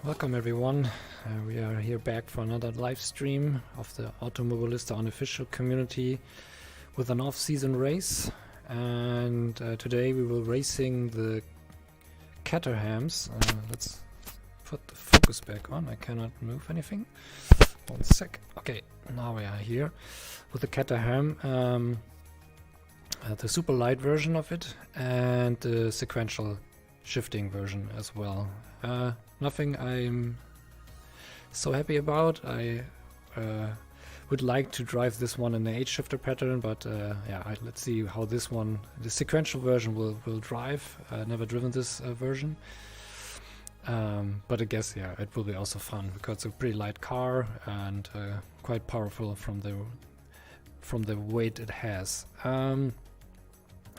Welcome everyone. We are here back for another live stream of the Automobilista Unofficial community with an off-season race, and today we will racing the Caterhams. Let's put the focus back on. I cannot move anything. 1 sec. Okay, now we are here with the Caterham, the super light version of it, and the sequential shifting version as well. Nothing I'm so happy about. I would like to drive this one in the 8-shifter pattern, but yeah, let's see how this one, the sequential version, will drive. Never driven this version, but I guess yeah, it will be also fun because it's a pretty light car and quite powerful from the weight it has.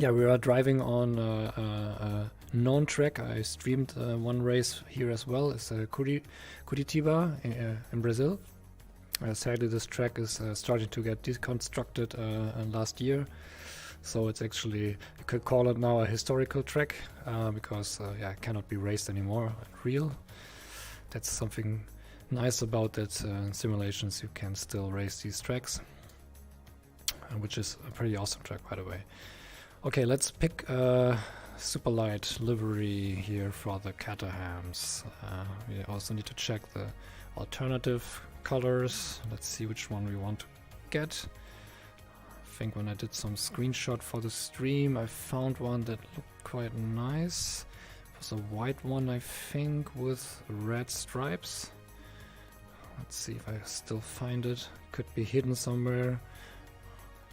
Yeah, we are driving on a known track. I streamed one race here as well. It's Curitiba in Brazil. Sadly, this track is starting to get deconstructed last year, so it's actually, you could call it now a historical track because yeah, it cannot be raced anymore real. That's something nice about that. In simulations you can still race these tracks, which is a pretty awesome track, by the way. Okay, let's pick super light livery here for the Caterhams. We also need to check the alternative colors. Let's see which one we want to get. I think when I did some screenshot for the stream, I found one that looked quite nice. It was a white one, I think, with red stripes. Let's see if I still find it. Could be hidden somewhere.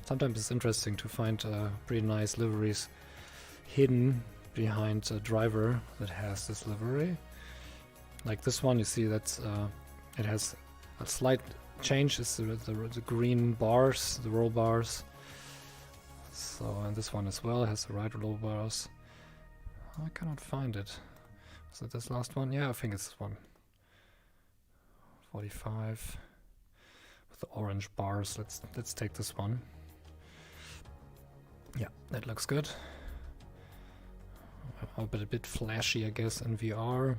Sometimes it's interesting to find pretty nice liveries hidden behind a driver that has this livery. Like this one, you see that's it has a slight change. Is the green bars, the roll bars. So, and this one as well has the right roll bars. I cannot find it. Is it this last one? Yeah, I think it's this one. 45 with the orange bars. Let's take this one. Yeah, that looks good. But a bit flashy, I guess, in VR.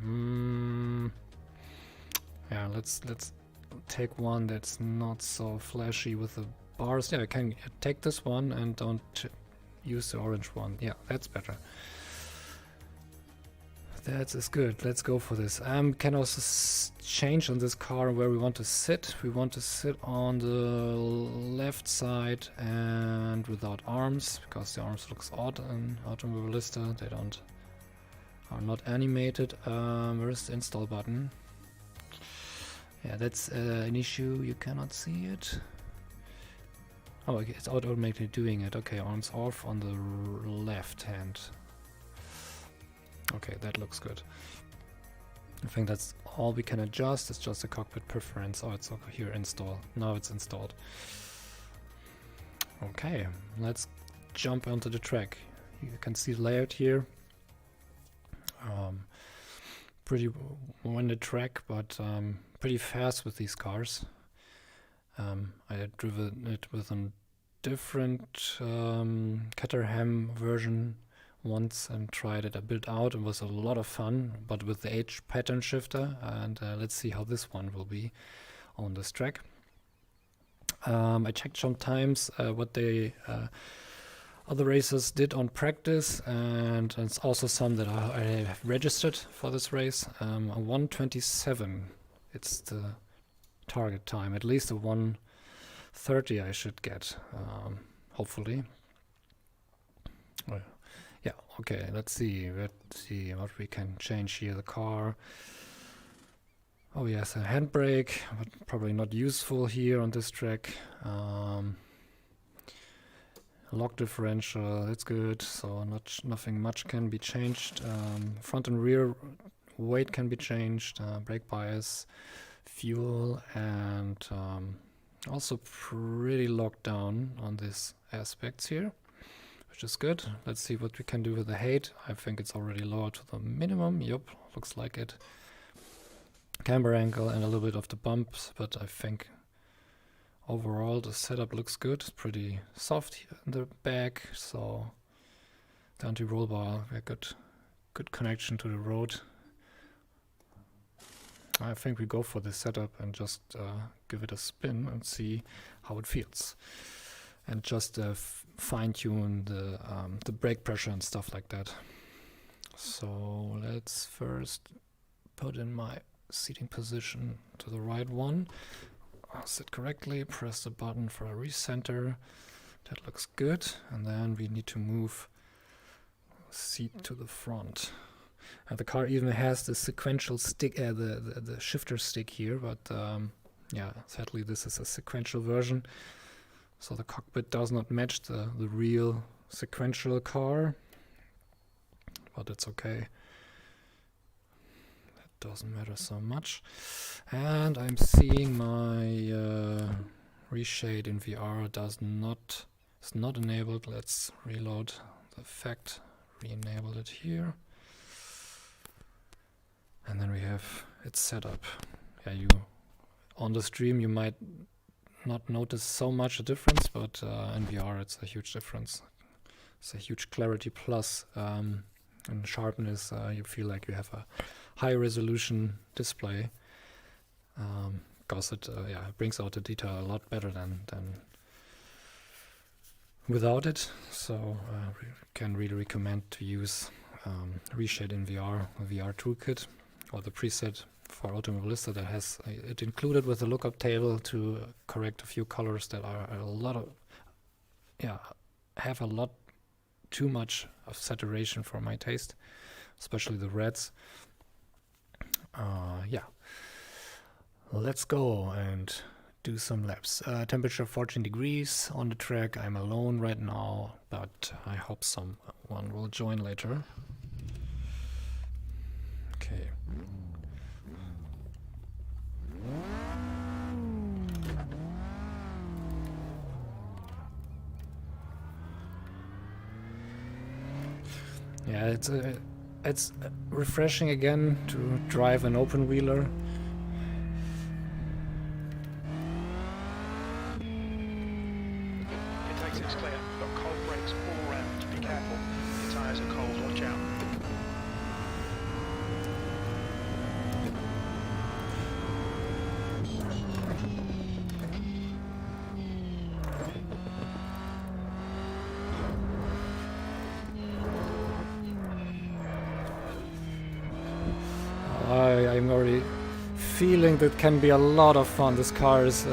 Yeah, let's take one that's not so flashy with the bars. Yeah, I can take this one and don't use the orange one. Yeah, that's better. That is good. Let's go for this. Can also change on this car where we want to sit. We want to sit on the left side and without arms, because the arms looks odd in Automobilista. They are not animated. Where is the install button? Yeah, that's an issue. You cannot see it. Oh, okay, it's automatically doing it. Okay, arms off on the left hand. Okay, that looks good. I think that's all we can adjust. It's just a cockpit preference. Oh, it's okay here, install. Now it's installed. Okay, let's jump onto the track. You can see the layout here. Pretty winded track, but pretty fast with these cars. I had driven it with a different Caterham version once and tried it a bit out. It was a lot of fun, but with the H pattern shifter, and let's see how this one will be on this track. I checked sometimes what the other racers did on practice, and it's also some that I have registered for this race. A 1:27, it's the target time. At least a 1:30 I should get, hopefully. Well, yeah, okay, let's see what we can change here. The car. Oh yes, a handbrake, but probably not useful here on this track. Lock differential, that's good, so nothing much can be changed. Front and rear weight can be changed, brake bias, fuel, and also pretty locked down on these aspects here, which is good. Let's see what we can do with the height. I think it's already lowered to the minimum. Yup, looks like it. Camber angle and a little bit of the bumps, but I think overall the setup looks good. It's pretty soft in the back, so the anti-roll bar, a good connection to the road. I think we go for this setup and just give it a spin and see how it feels. And just fine-tune the brake pressure and stuff like that. So let's first put in my seating position to the right one. I'll sit correctly, press the button for a recenter. That looks good. And then we need to move the seat to the front. And the car even has the sequential stick, the shifter stick here, but yeah, sadly this is a sequential version. So the cockpit does not match the real sequential car, but it's okay. That doesn't matter so much. And I'm seeing my Reshade in VR is not enabled. Let's reload the effect, re-enable it here. And then we have it set up. Yeah, on the stream you might not notice so much a difference, but in VR it's a huge difference. It's a huge clarity plus, and sharpness. You feel like you have a high resolution display, because it brings out the detail a lot better than without it. So we can really recommend to use Reshade in VR, a VR toolkit, or the preset for Automobilista that has it included with a lookup table to correct a few colors that are have a lot too much of saturation for my taste, especially the reds. Let's go and do some laps. Temperature 14 degrees on the track. I'm alone right now, but I hope someone will join later. Okay. Yeah, it's refreshing again to drive an open wheeler. It takes it's clear. Got cold brakes all around. Be careful. Your tyres are cold. Watch out. I'm already feeling that can be a lot of fun. This car is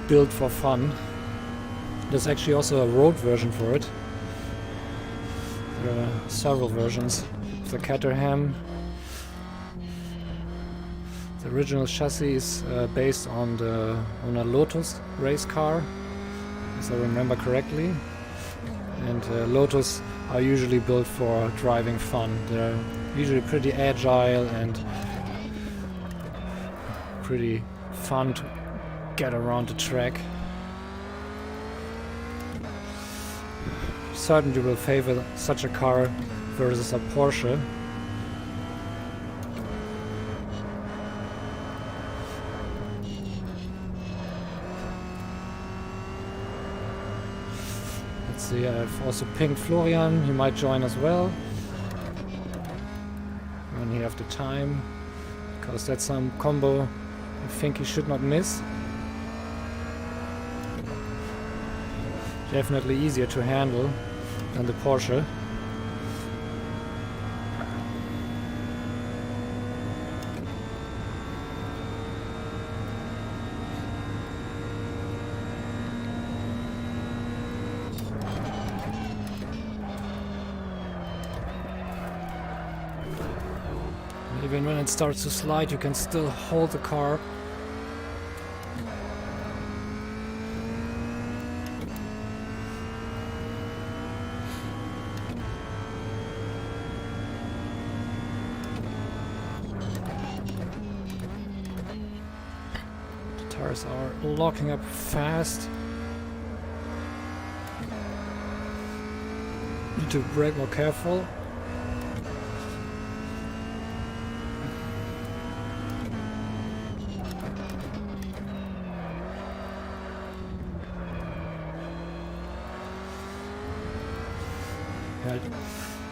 built for fun. There's actually also a road version for it. There are several versions of the Caterham. The original chassis is based on a Lotus race car, if I remember correctly. And Lotus are usually built for driving fun. They're usually pretty agile and pretty fun to get around the track. Certainly will favor such a car versus a Porsche. Let's see, I've also pinged Florian, he might join as well when you have the time, because that's some combo I think you should not miss. Definitely easier to handle than the Porsche. Even when it starts to slide, you can still hold the car. The tires are locking up fast. Need to brake more careful.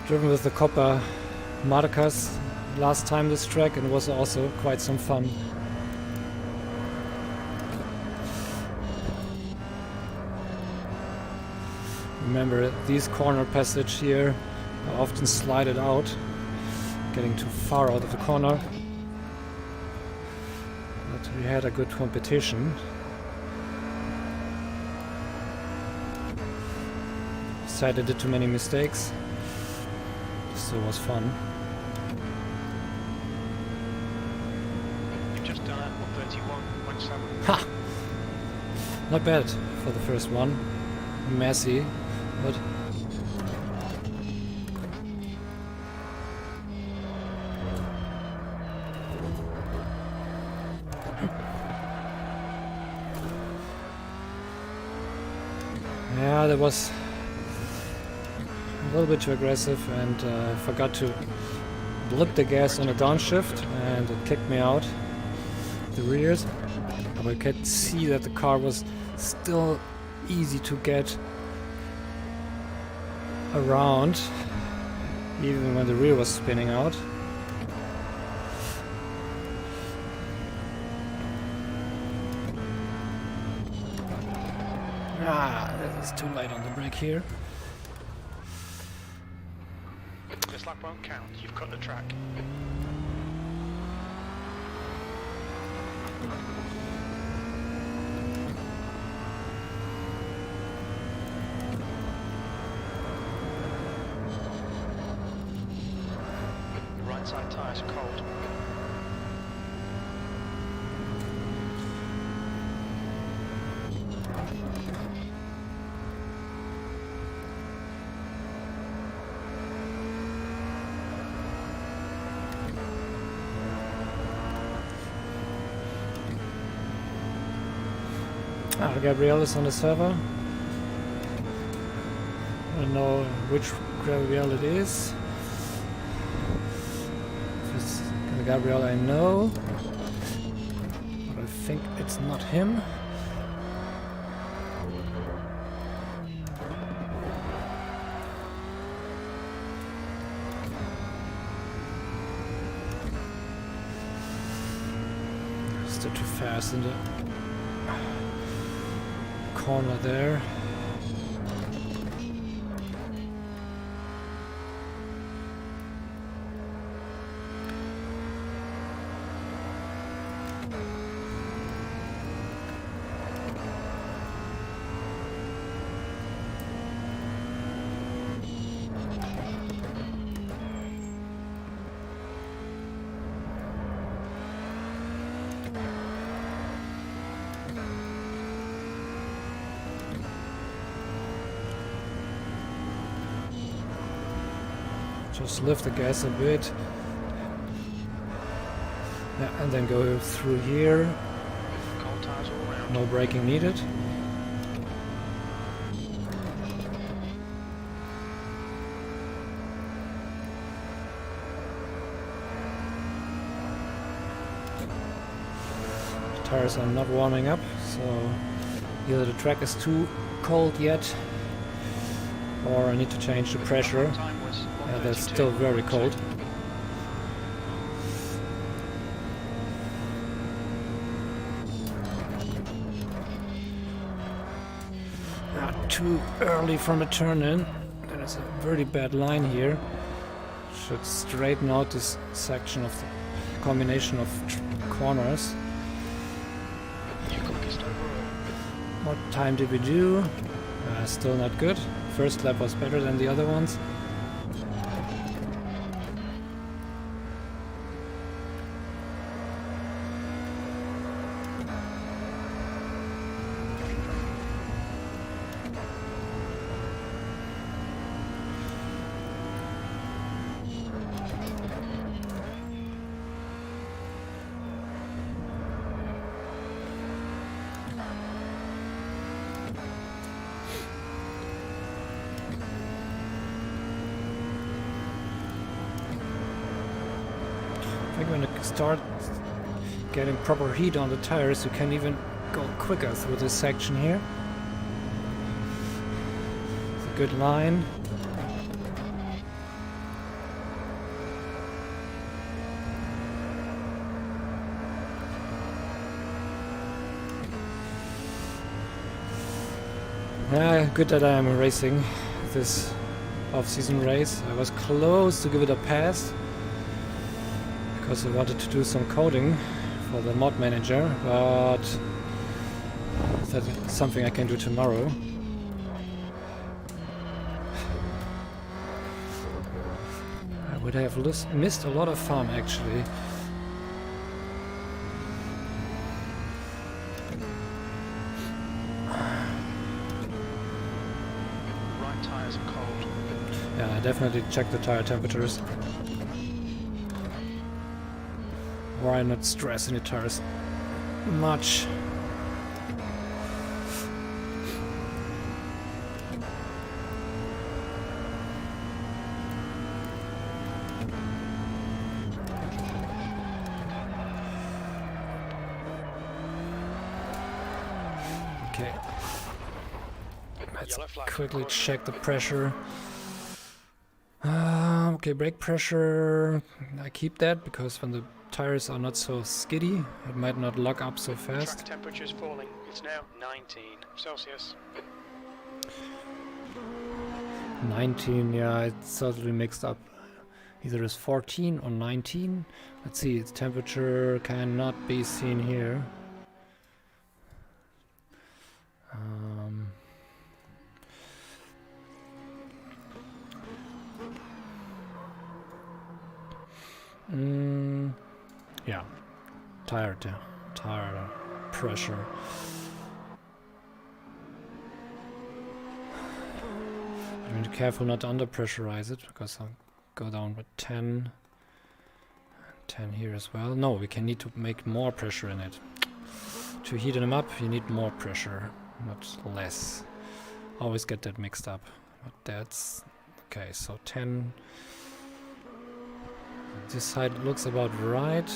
Driven with the copper markers, last time this track, and it was also quite some fun. Remember, these corner passage here are often slided out, getting too far out of the corner. But we had a good competition. Decided I did too many mistakes. Still was fun. You've just done it, 131.7. Ha! Not bad for the first one. Messy, but yeah, that was a little bit too aggressive, and forgot to blip the gas on a downshift, and it kicked me out the rears. But I could see that the car was still easy to get around, even when the rear was spinning out. Ah, that is too late on the brake here. This lap won't count, you've cut the track. The right side tyres are cold. Gabriel is on the server. I don't know which Gabriel it is. If it's the Gabriel I know, but I think it's not him. Still too fast in the corner there. Just lift the gas a bit. Yeah, and then go through here. Cold tyres all around. No braking needed. The tires are not warming up, so either the track is too cold yet, or I need to change the pressure. Yeah, that's still very cold. Too early from a turn in. There is a very bad line here. Should straighten out this section of the combination of corners. What time did we do? Still not good. First lap was better than the other ones. I think when you start getting proper heat on the tires, you can even go quicker through this section here. It's a good line. Good that I am racing this off-season race. I was close to give it a pass because I wanted to do some coding for the mod manager, but that's something I can do tomorrow. I would have missed a lot of fun actually. Right tyres are cold. Yeah, I definitely check the tire temperatures. Why not stress any tires much? Okay. Let's quickly check the pressure. Okay, brake pressure. I keep that because when the tires are not so skiddy, it might not lock up so fast. Track temperature is falling. It's now 19 Celsius. 19, yeah, it's totally mixed up. Either it's 14 or 19. Let's see, its temperature cannot be seen here. Yeah, tire pressure. I'm be careful not to under pressurize it because I'll go down with 10. 10 here as well. No, we can need to make more pressure in it. To heat them up, you need more pressure, not less. Always get that mixed up. But that's okay. So 10. This side looks about right.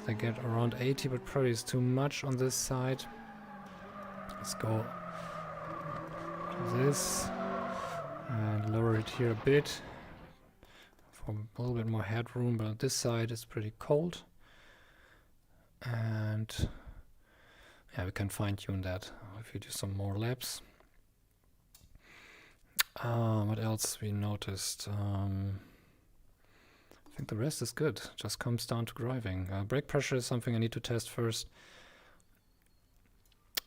I get around 80, but probably is too much on this side. Let's go to this and lower it here a bit for a little bit more headroom. But on this side it's pretty cold, and yeah, we can fine-tune that if we do some more laps. What else we noticed? I think the rest is good. Just comes down to driving. Brake pressure is something I need to test first.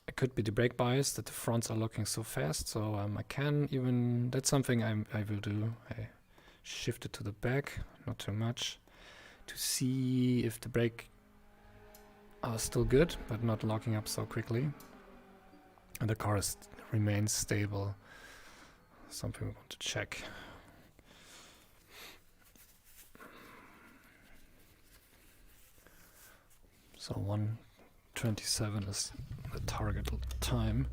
It could be the brake bias that the fronts are locking so fast. So I can even, that's something I will do. I shift it to the back, not too much, to see if the brake are still good, but not locking up so quickly. And the car remains stable. Something we want to check. So 1:27 is the target time.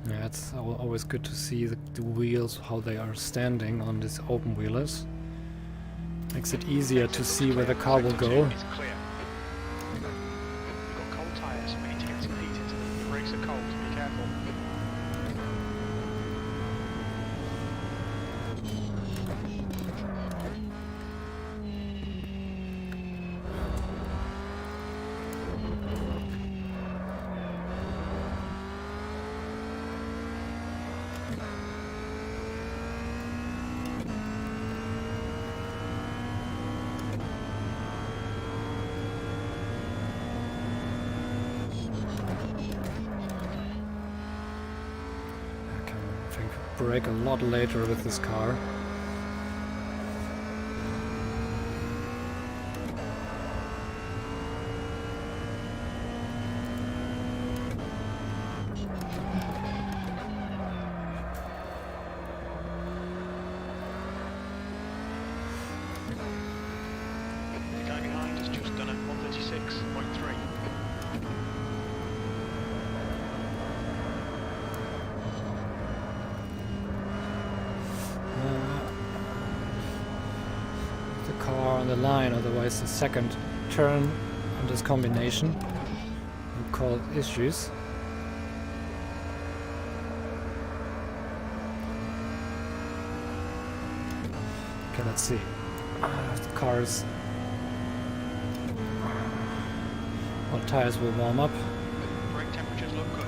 Yeah, it's always good to see the wheels, how they are standing on these open wheelers. Makes it easier to see where the car will go. It's clear. You've got cold tyres. We need to get some heat into them. The brakes are cold. Be careful. Brake a lot later with this car. The guy behind has just done a 136.3. Car on the line, otherwise the second turn on this combination will cause issues. let's see. The cars. What tires will warm up? Brake temperatures look good.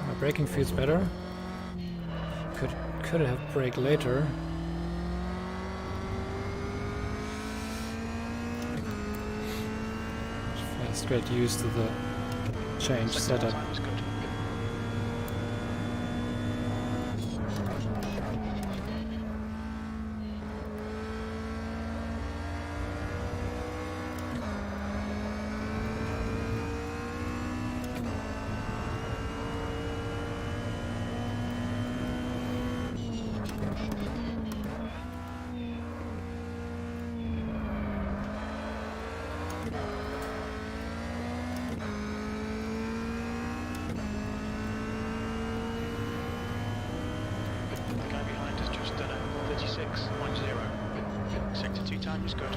My braking feels better. Could have brake later. Just get used to the change setup. Time is good. The guy behind has just done a 36.0. Sector 2 time is good.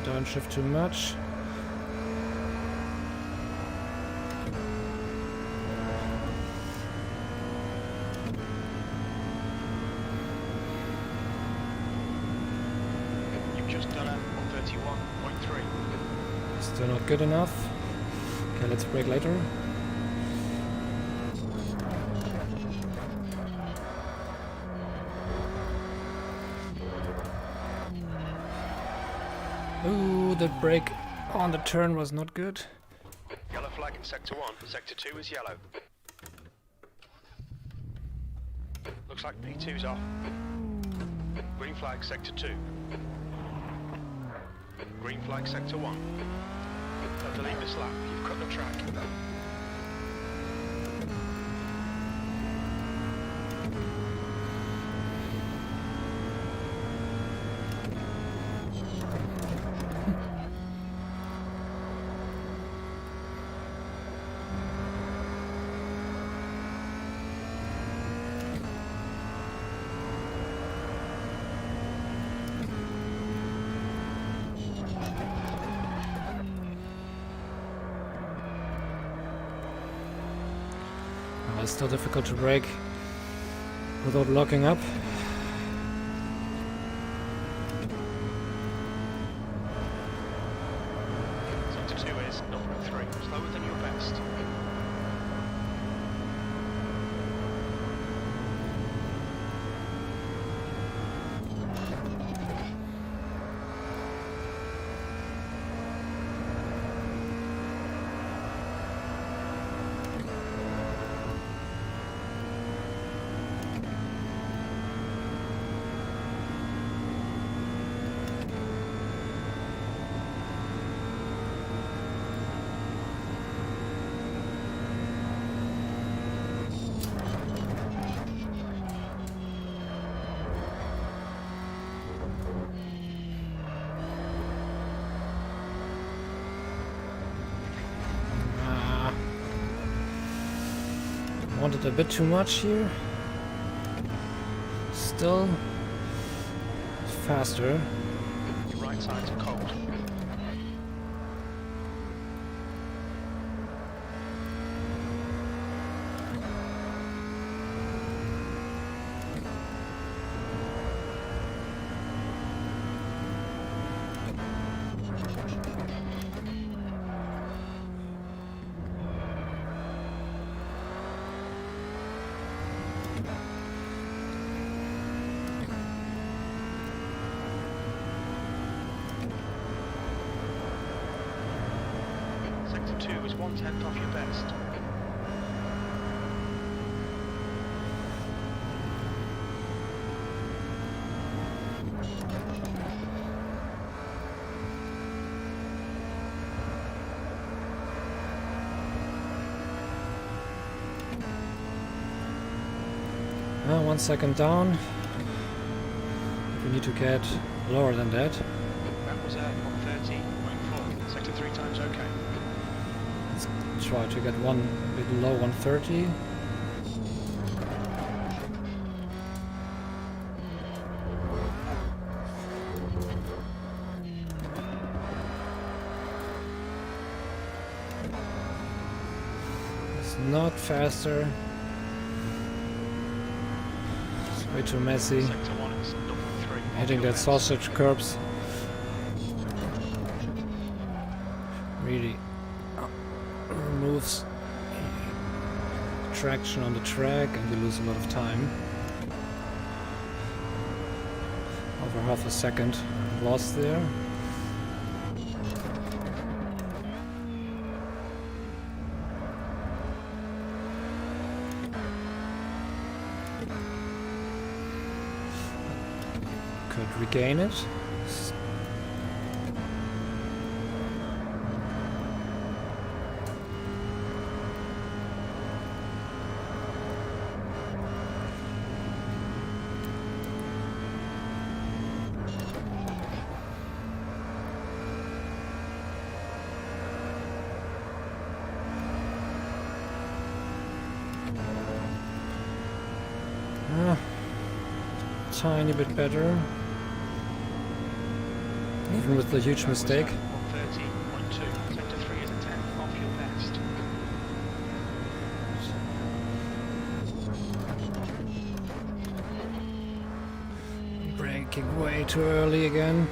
Don't shift too much. You've just done a 131.3. Still not good enough. Okay, let's brake later. Ooh, the brake on the turn was not good. Yellow flag in Sector 1. Sector 2 is yellow. Looks like P2's off. Green flag Sector 2. Green flag Sector 1. Don't delete this lap. You've cut the track. It's still difficult to brake without locking up. Sector 2 is 0.3. Slower than your best. Wanted a bit too much here. Still faster. Your right side's cold. Sector 2 is 1/10 off your best. Now 1 second down. We need to get lower than that. That was a 130.4. Sector 3 times okay. Let's try to get one below 130. It's not faster. It's way too messy. Sector 1 is 0.3. Hitting that sausage curbs. Really removes traction on the track and you lose a lot of time. Over half a second lost there. Could regain it. Tiny bit better. Even with the huge mistake. 130.2. Sector 3 is a 10 off your best. Braking way too early again.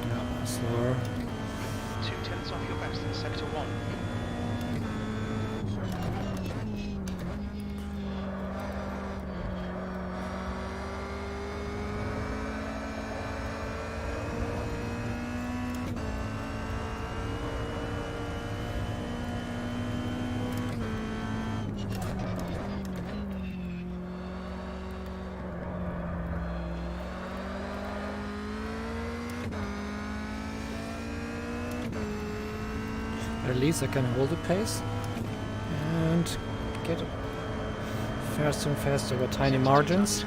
Yeah, slower. 0.2 off your best in sector 1. At least I can hold the pace and get faster and faster with tiny margins.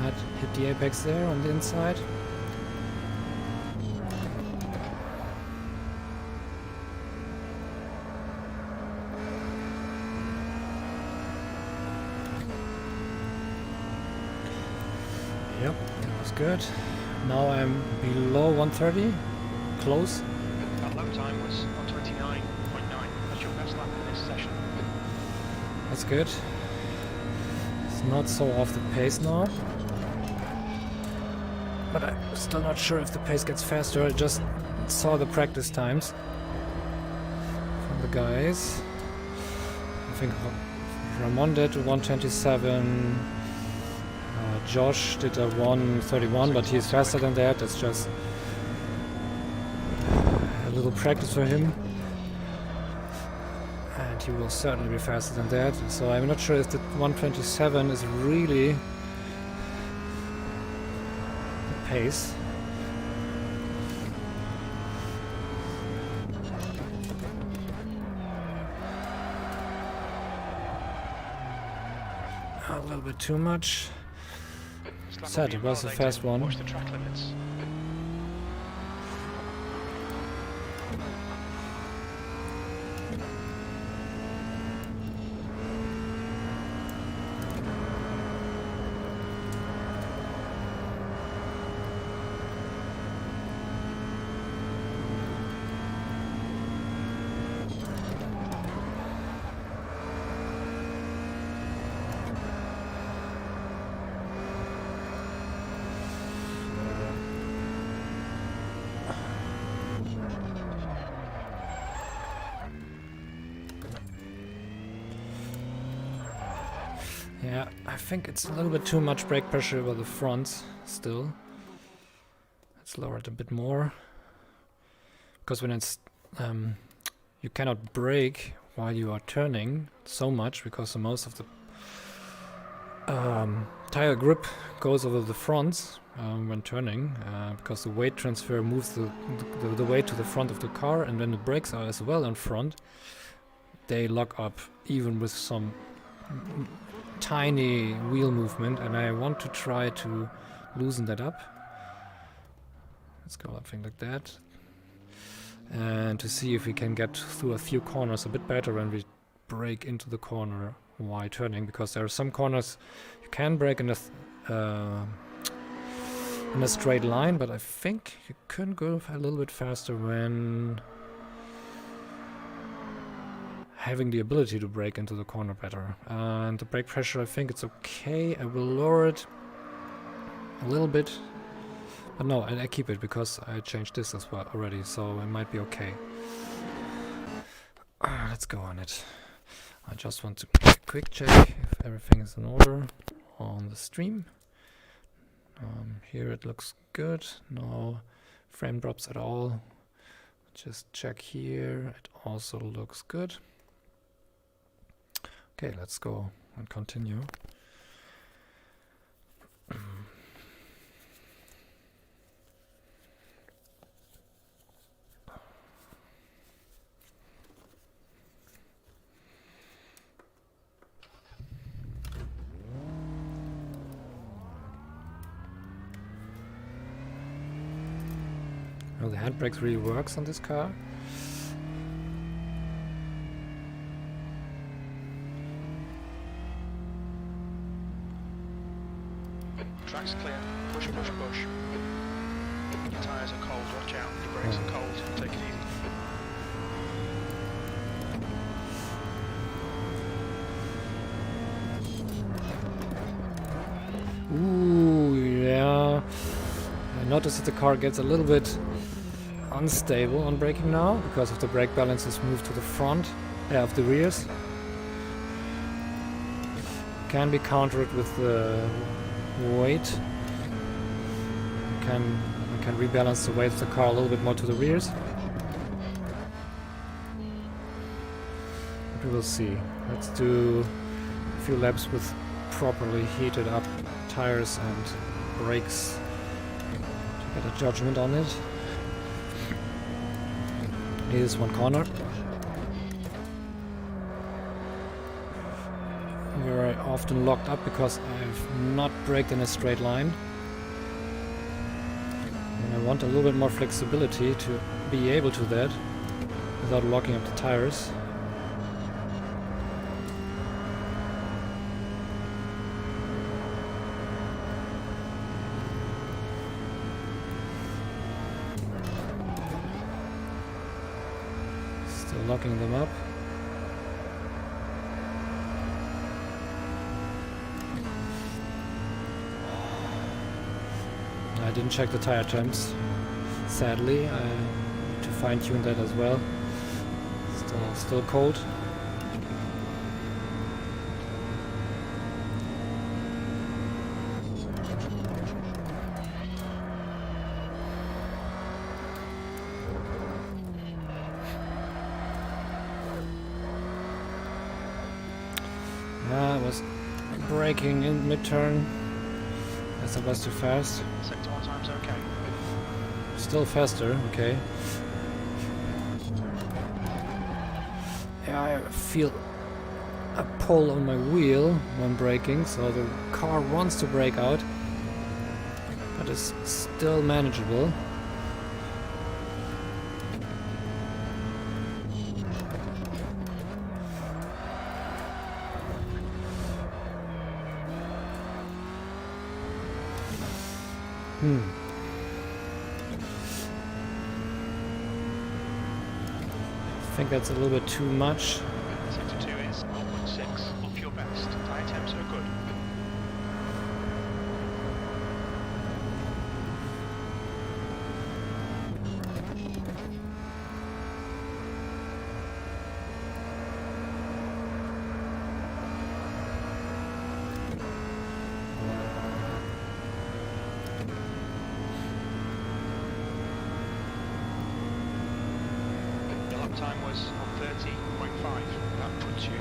Can hit the apex there on the inside. Yep, that was good. Now I'm below 130, close. That low time was 129.9. That's your best lap in this session. That's good. It's not so off the pace now. But I'm still not sure if the pace gets faster. I just saw the practice times from the guys. I think Ramon did 127. Josh did a 131, but he's faster than that. It's just a little practice for him. And he will certainly be faster than that. So I'm not sure if the 127 is really the pace. A little bit too much. Sad, it was a fast one. Watch the track limits. Yeah, I think it's a little bit too much brake pressure over the fronts still. Let's lower it a bit more. Because when it's you cannot brake while you are turning so much, because most of the tire grip goes over the fronts when turning, because the weight transfer moves the weight to the front of the car, and then the brakes are as well in front. they lock up even with some tiny wheel movement, and I want to try to loosen that up. Let's go up thing like that, and to see if we can get through a few corners a bit better when we brake into the corner while turning, because there are some corners you can brake in a straight line, but I think you can go a little bit faster when having the ability to brake into the corner better. And the brake pressure, I think it's okay. I will lower it a little bit, but no, I keep it because I changed this as well already, so it might be okay. Let's go on it. I just want to quick check if everything is in order on the stream. Here it looks good, no frame drops at all. Just check here, it also looks good. Okay, let's go and continue. Well, the handbrakes really works on this car. Track's clear. Push, push, push. Your tyres are cold, watch out. Your brakes are cold, take it easy. Ooh, yeah. I noticed that the car gets a little bit unstable on braking now because of the brake balance is moved to the front of the rears. Can be countered with the weight. We can rebalance the weight of the car a little bit more to the rears. But we will see. Let's do a few laps with properly heated up tires and brakes to get a judgment on it. Here's one corner. Very often locked up because I've not braked in a straight line. And I want a little bit more flexibility to be able to that without locking up the tires. Still locking them up. I didn't check the tire temps, sadly. I need to fine-tune that as well. Still cold. I was braking in mid-turn as I was too fast. Sector 1 time's okay. Still faster, okay. Yeah, I feel a pull on my wheel when braking, so the car wants to brake out, but it's still manageable. I think that's a little bit too much. Sector 2 is 0.6 off your best. Tyre temps are good. Time was 30.5. That puts you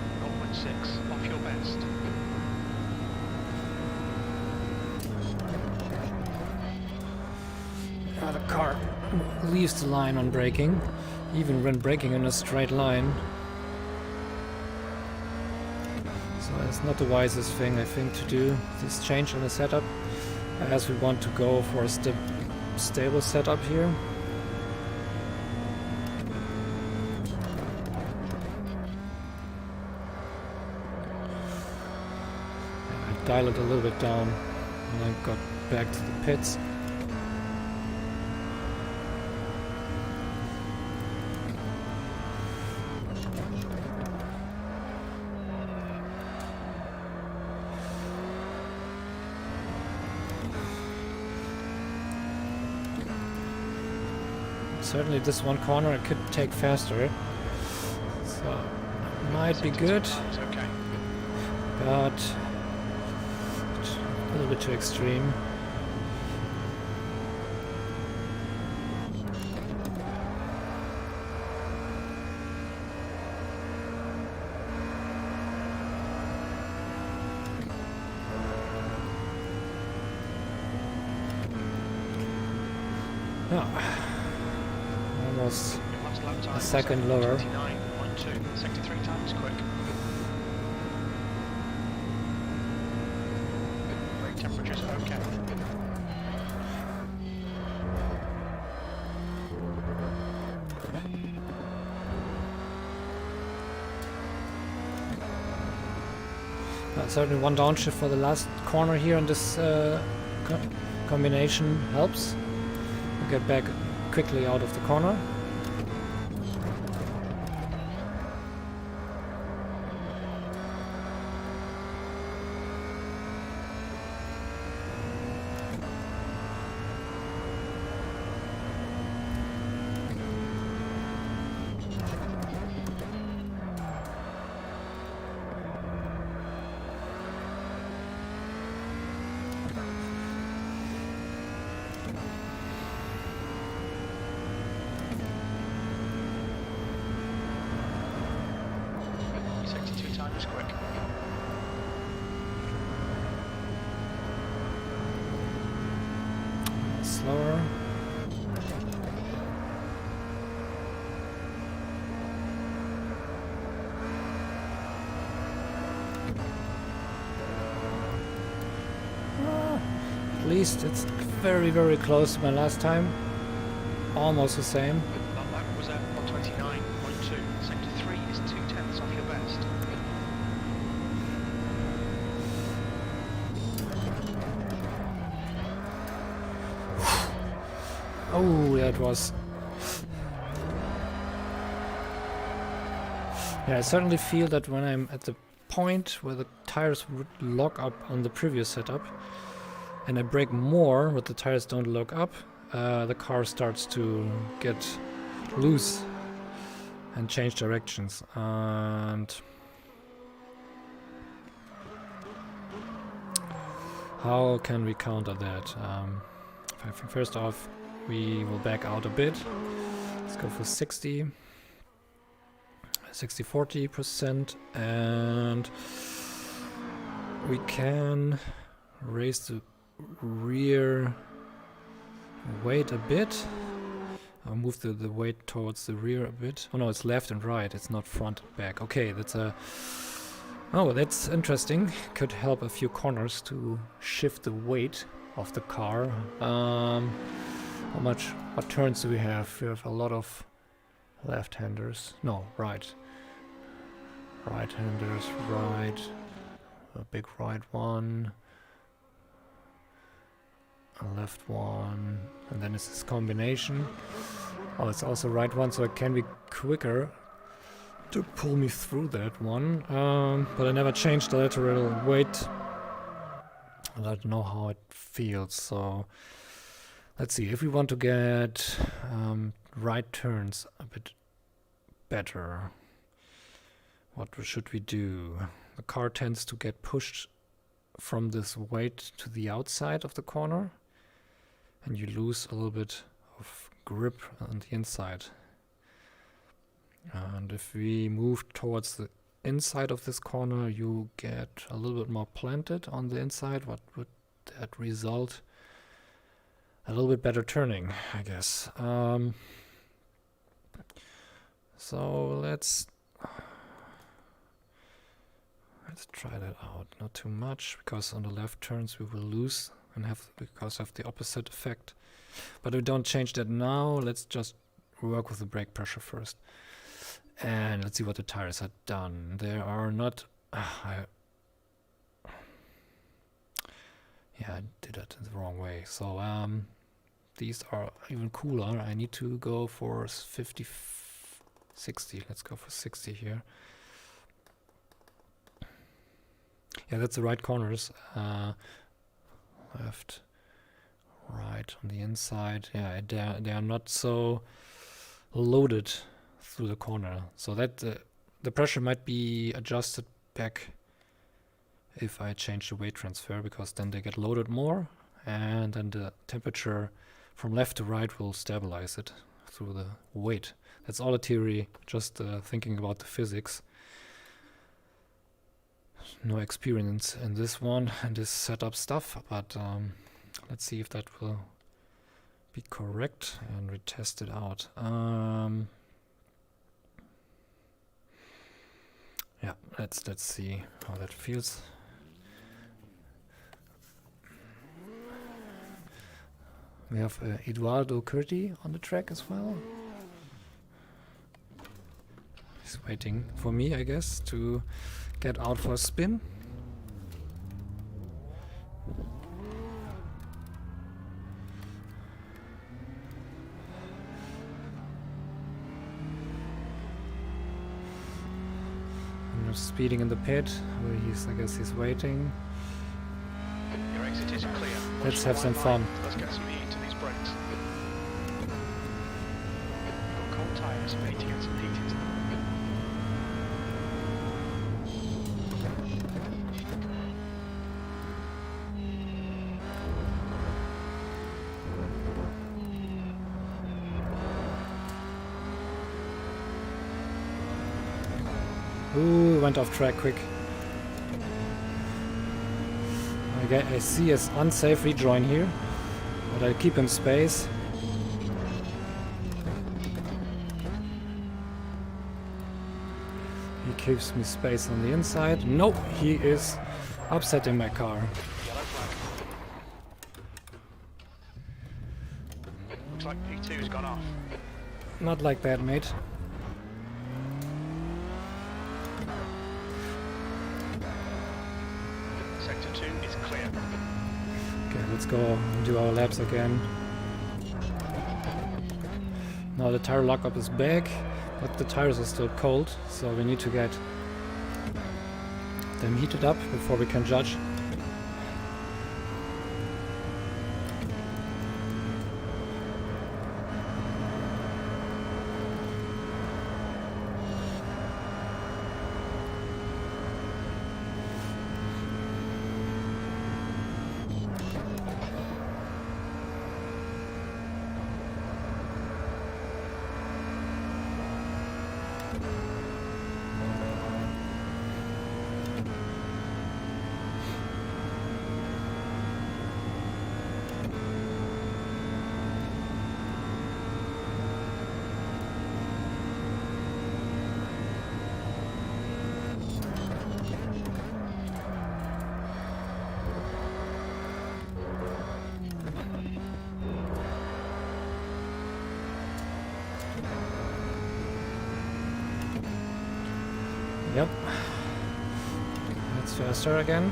0.6 off your best. The car leaves the line on braking, even when braking in a straight line. So it's not the wisest thing, I think, to do this change in the setup, as we want to go for a stable setup here. I dial it a little bit down and I got back to the pits. Certainly this one corner I could take faster, so might be good, but a little bit too extreme. Yeah. Almost a second lower. 29.2, 63 times quick. Brake temperature's okay. Certainly one downshift for the last corner here on this combination helps. We'll get back quickly out of the corner. Slower. At least it's very, very close to my last time. Almost the same. That lap was at 129.2. Sector 3 is 0.2 off your best. Oh, that was... Yeah, I certainly feel that when I'm at the point where the tires would lock up on the previous setup, and I brake more, but the tires don't lock up, the car starts to get loose and change directions. And how can we counter that? I think first off, we will back out a bit. Let's go for 40%, and we can raise the rear weight a bit. I'll move the weight towards the rear a bit. Oh no, it's left and right, it's not front and back. Okay, that's a... Oh, that's interesting. Could help a few corners to shift the weight of the car. What turns do we have? We have a lot of left-handers. No, right. Right-handers, right. A big right one. A left one. And then it's this combination. Oh, it's also right one, so it can be quicker to pull me through that one. But I never changed the lateral weight. I don't know how it feels, so... Let's see, if we want to get right turns a bit better, what should we do? The car tends to get pushed from this weight to the outside of the corner, and you lose a little bit of grip on the inside. And if we move towards the inside of this corner, you get a little bit more planted on the inside. What would that result? A little bit better turning, I guess. So let's... Let's try that out. Not too much, because on the left turns we will lose and have because of the opposite effect. But we don't change that now. Let's just work with the brake pressure first. And let's see what the tires have done. They are not... yeah, I did it the wrong way. So these are even cooler. I need to go for 50, 60. Let's go for 60 here. Yeah, that's the right corners. Left, right on the inside. Yeah, they are not so loaded through the corner. So that the pressure might be adjusted back if I change the weight transfer, because then they get loaded more, and then the temperature from left to right will stabilize it through the weight. That's all a theory, just thinking about the physics. No experience in this one and this setup stuff, but let's see if that will be correct and we test it out. Yeah, let's see how that feels. We have Eduardo Curti on the track as well. He's waiting for me, I guess, to get out for a spin. I'm just speeding in the pit where I guess he's waiting. Your exit is clear. Let's have some fun. Let's get some heat to these brakes. You've got cold tyres, we need to get some heat into them. Ooh, went off track quick. I see his unsafe rejoin here, but I keep him space. He keeps me space on the inside. Nope, he is upsetting my car. Yellow flag. Looks like P2's gone off. Not like that, mate. Sector 2 is clear. Okay, let's go and do our laps again. Now the tire lockup is back, but the tires are still cold, so we need to get them heated up before we can judge. Yep. Let's faster again.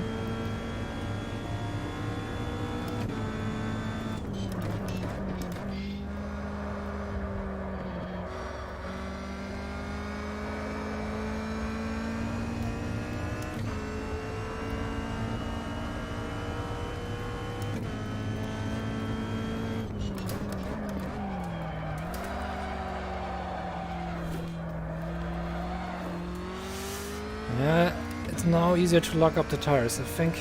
Yeah, it's now easier to lock up the tires. I think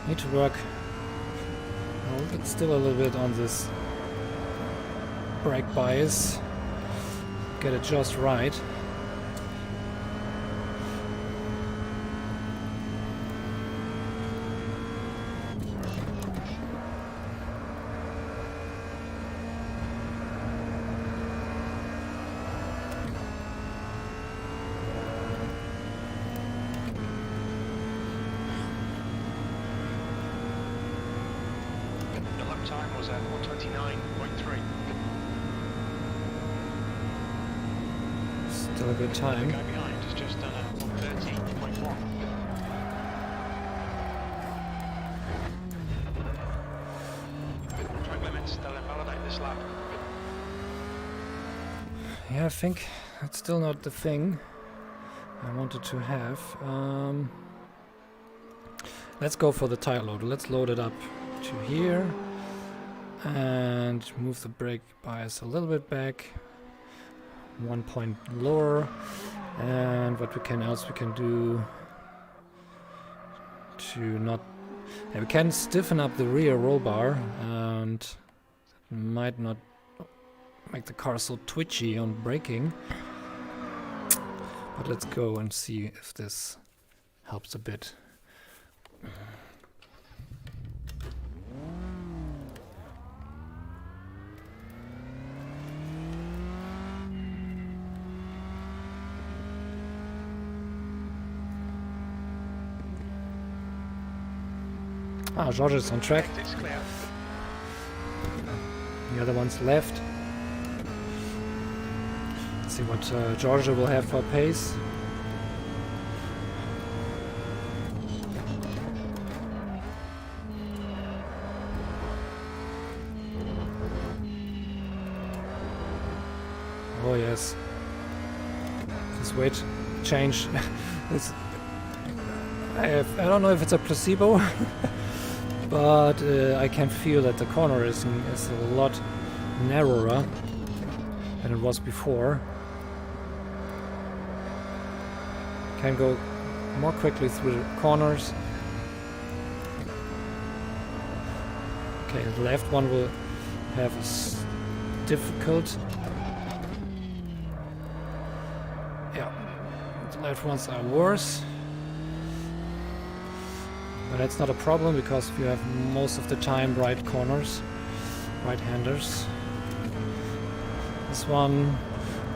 I need to work still a little bit on this brake bias. Get it just right. 129.3. Still a good time. The guy behind has just done a 130.1. Track limits, they'll invalidate this lap. Yeah, I think that's still not the thing I wanted to have. Let's go for the tire loader. Let's load it up to here and move the brake bias a little bit back, 1 point lower. And what we can do to not, yeah, we can stiffen up the rear roll bar, and it might not make the car so twitchy on braking. But let's go and see if this helps a bit. Ah, George is on track. It's clear. The other one's left. Let's see what Georgia will have for pace. Oh yes. This weight change. I don't know if it's a placebo, but I can feel that the corner is a lot narrower than it was before. Can go more quickly through the corners. Okay, the left one will have difficult. Yeah, the left ones are worse. But that's not a problem because you have most of the time right corners, right-handers. This one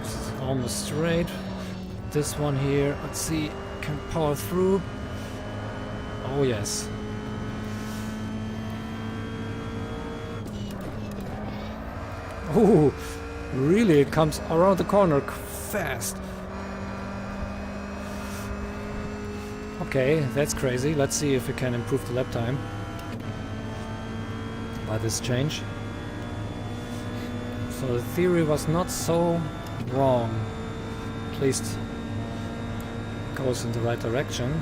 is almost straight. This one here, let's see, can power through. Oh yes. Oh, really, it comes around the corner fast. Okay, that's crazy. Let's see if we can improve the lap time by this change. So the theory was not so wrong. At least it goes in the right direction.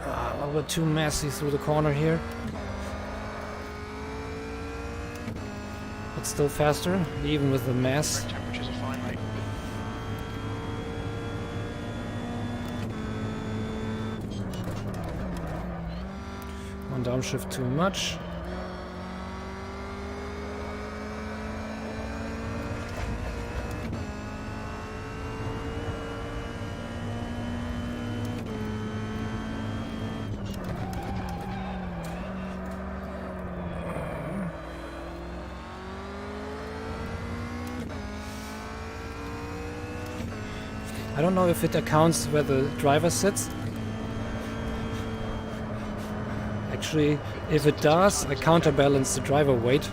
A little bit too messy through the corner here. But still faster, even with the mess. Temperatures are fine, mate. One downshift too much. I don't know if it accounts where the driver sits. Actually, if it does, I counterbalance the driver weight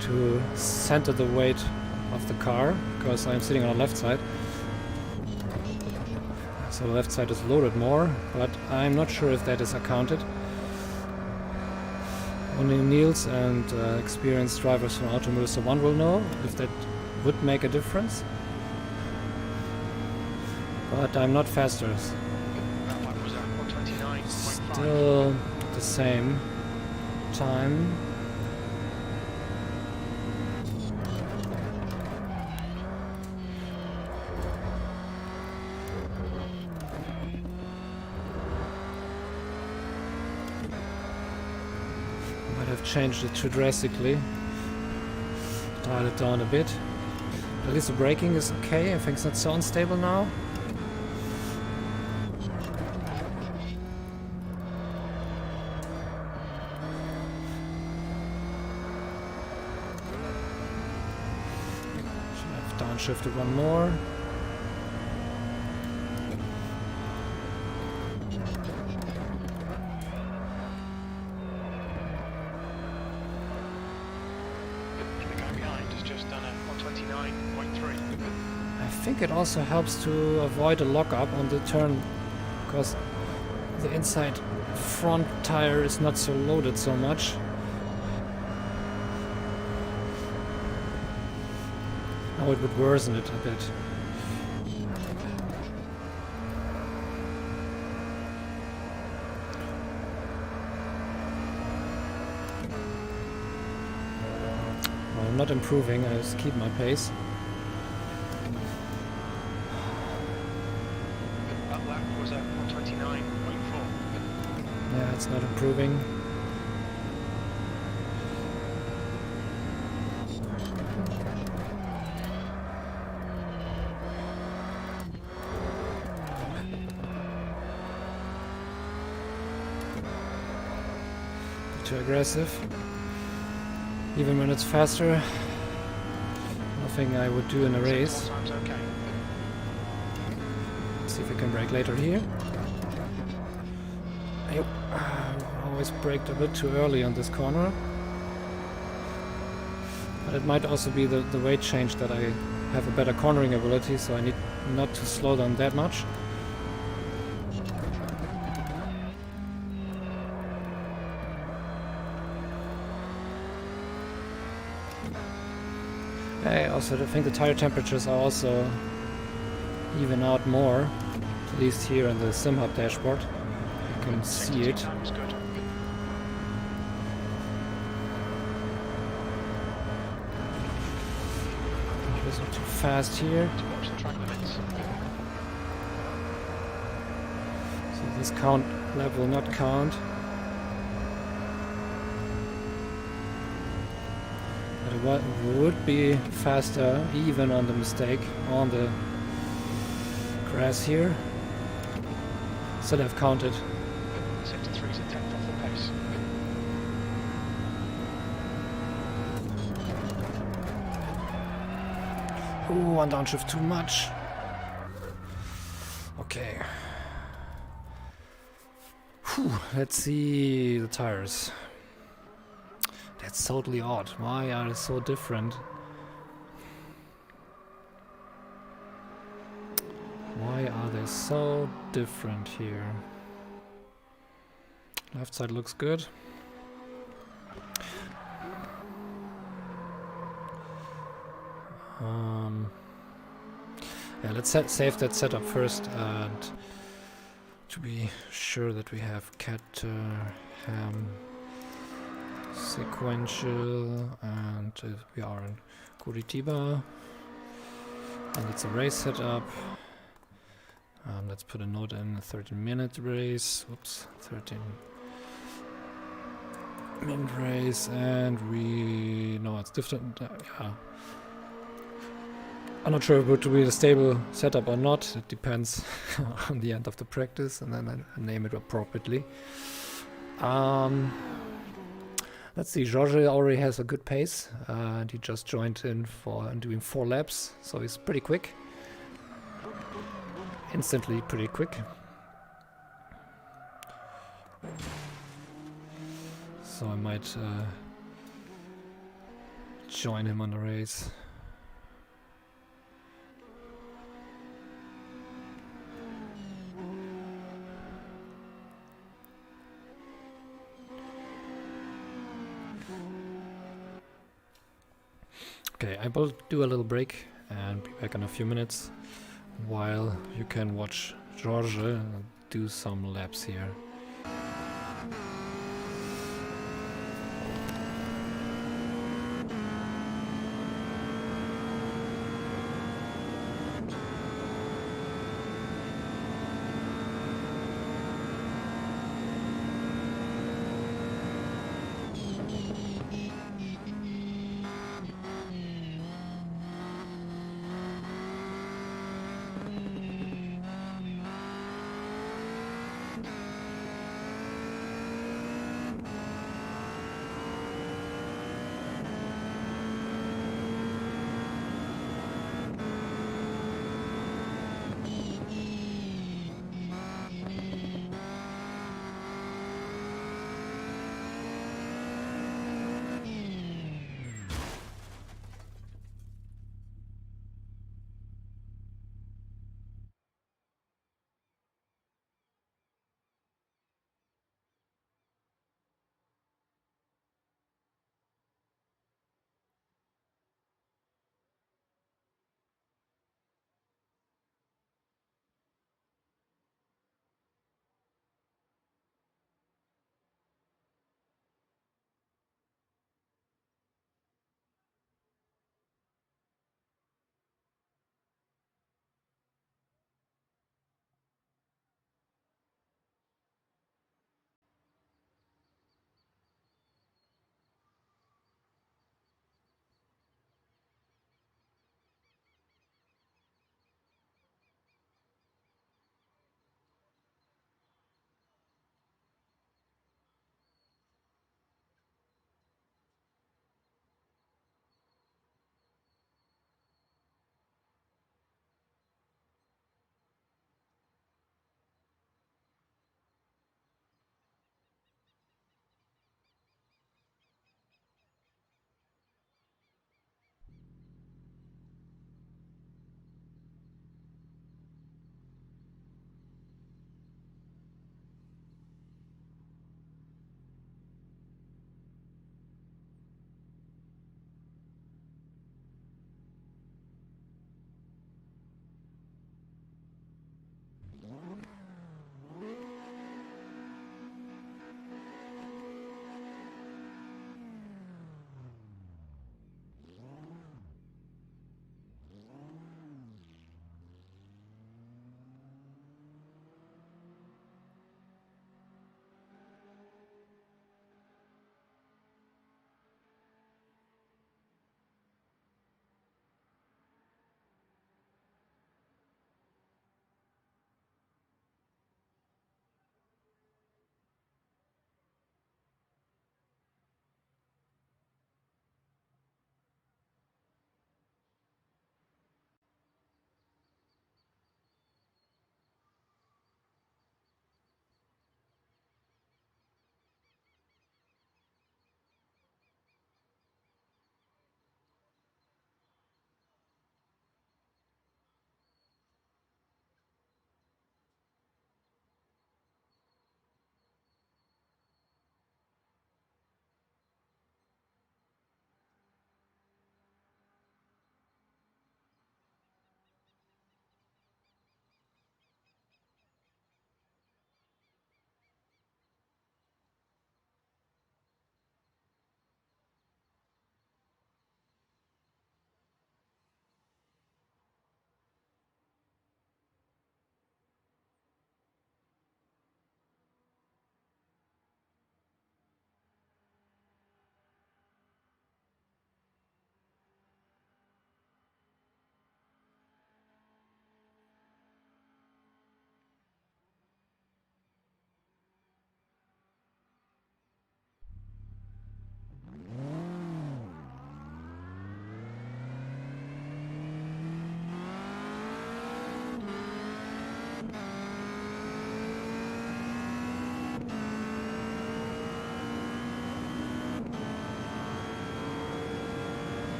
to center the weight of the car, because I'm sitting on the left side. So the left side is loaded more, but I'm not sure if that is accounted. Only Niels and experienced drivers from Automobilista 1 will know if that would make a difference. But I'm not faster. That one was at 129.5. Still the same time. Might have changed it too drastically. Dial it down a bit. At least the braking is okay. I think it's not so unstable now. Shifted one more. think it also helps to avoid a lockup on the turn, because the inside front tire is not so loaded so much. Now it would worsen it a bit. Well, I'm not improving, I just keep my pace. That lap was at 129.4. Yeah, it's not improving. Too aggressive. Even when it's faster. Nothing I would do in a race. Okay. Let's see if we can brake later here. Yep. Always braked a bit too early on this corner. But it might also be the weight change that I have a better cornering ability, so I need not to slow down that much. I also think the tire temperatures are also even out more, at least here in the SimHub Dashboard. You can see it. Time's good. Wasn't too fast here. To watch the track limits. So this count lap will not count. But it would be faster even on the mistake on the grass here. Still have counted. Sector 3 is a 10th off the pace. Ooh, one downshift too much. Okay. Whew, let's see the tires. That's totally odd. Why are they so different? Why are they so different here? Left side looks good. Yeah, let's save that setup first, and to be sure that we have Caterham Sequencial, and we are in Curitiba, and it's a race setup. Let's put a note in a 13-minute race. Oops, 13-minute race, and we know it's different. Yeah. I'm not sure if it would be a stable setup or not. It depends on the end of the practice, and then I name it appropriately. Let's see, George already has a good pace, and he just joined in for doing 4 laps, so he's pretty quick. Instantly pretty quick. So I might join him on the race. Okay, I will do a little break and be back in a few minutes while you can watch George do some laps here.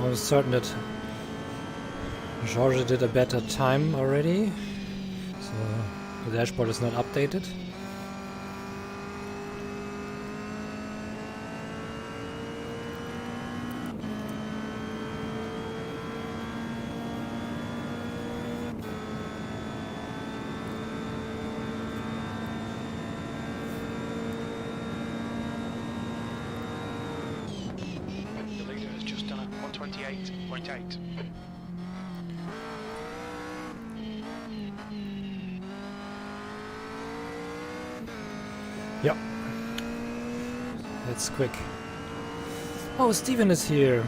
I'm certain that George did a better time already, so the dashboard is not updated. The leader has just done a 128.8. Yep. That's quick. Oh, Steven is here.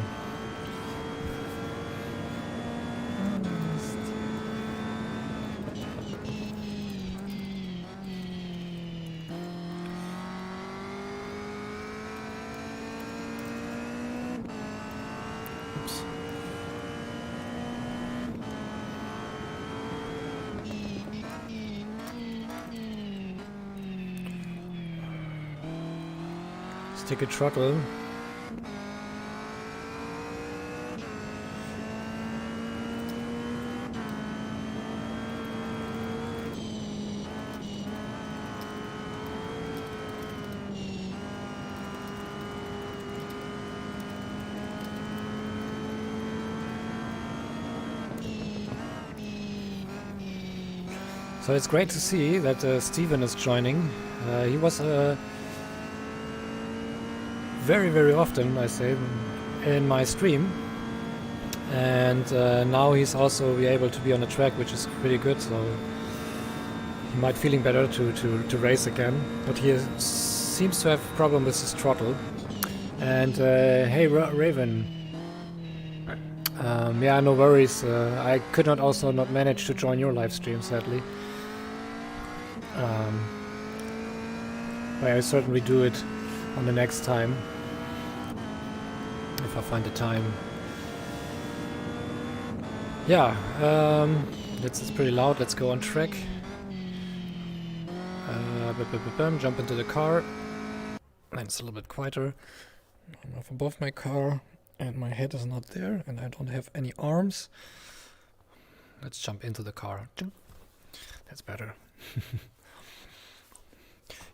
Oops. Stick a throttle. So it's great to see that Steven is joining. He was very often, I say, in my stream, and now he's also be able to be on the track, which is pretty good. So he might feeling better to race again, but he seems to have a problem with his throttle. And hey, Raven. Yeah, no worries. I could not manage to join your live stream, sadly. But I certainly do it on the next time, if I find the time. Yeah, it's pretty loud. Let's go on track. Jump into the car. And it's a little bit quieter. I'm up above my car, and my head is not there, and I don't have any arms. Let's jump into the car. That's better.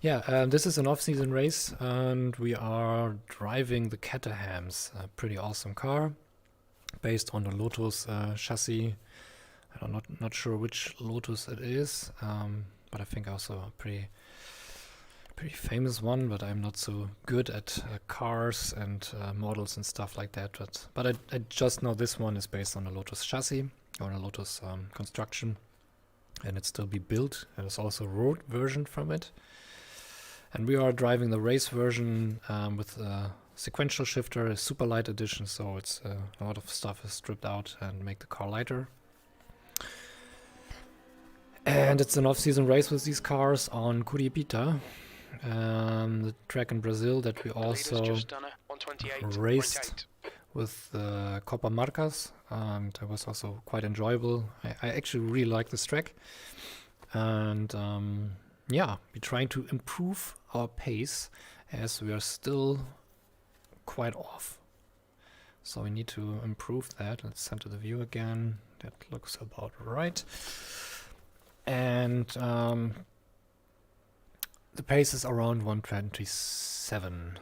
Yeah, this is an off-season race, and we are driving the Caterhams, a pretty awesome car, based on the Lotus chassis. I'm not sure which Lotus it is, but I think also a pretty famous one. But I'm not so good at cars and models and stuff like that. But I just know this one is based on the Lotus chassis or a Lotus construction, and it's still be built. There's also a road version from it. And we are driving the race version with a sequential shifter, a Superlight edition, so it's a lot of stuff is stripped out and make the car lighter. And it's an off-season race with these cars on Curitiba, the track in Brazil that we also raced with the Copa Marcas, and it was also quite enjoyable. I actually really like this track, and yeah, we're trying to improve our pace as we are still quite off. So we need to improve that. Let's center the view again. That looks about right. And the pace is around 127,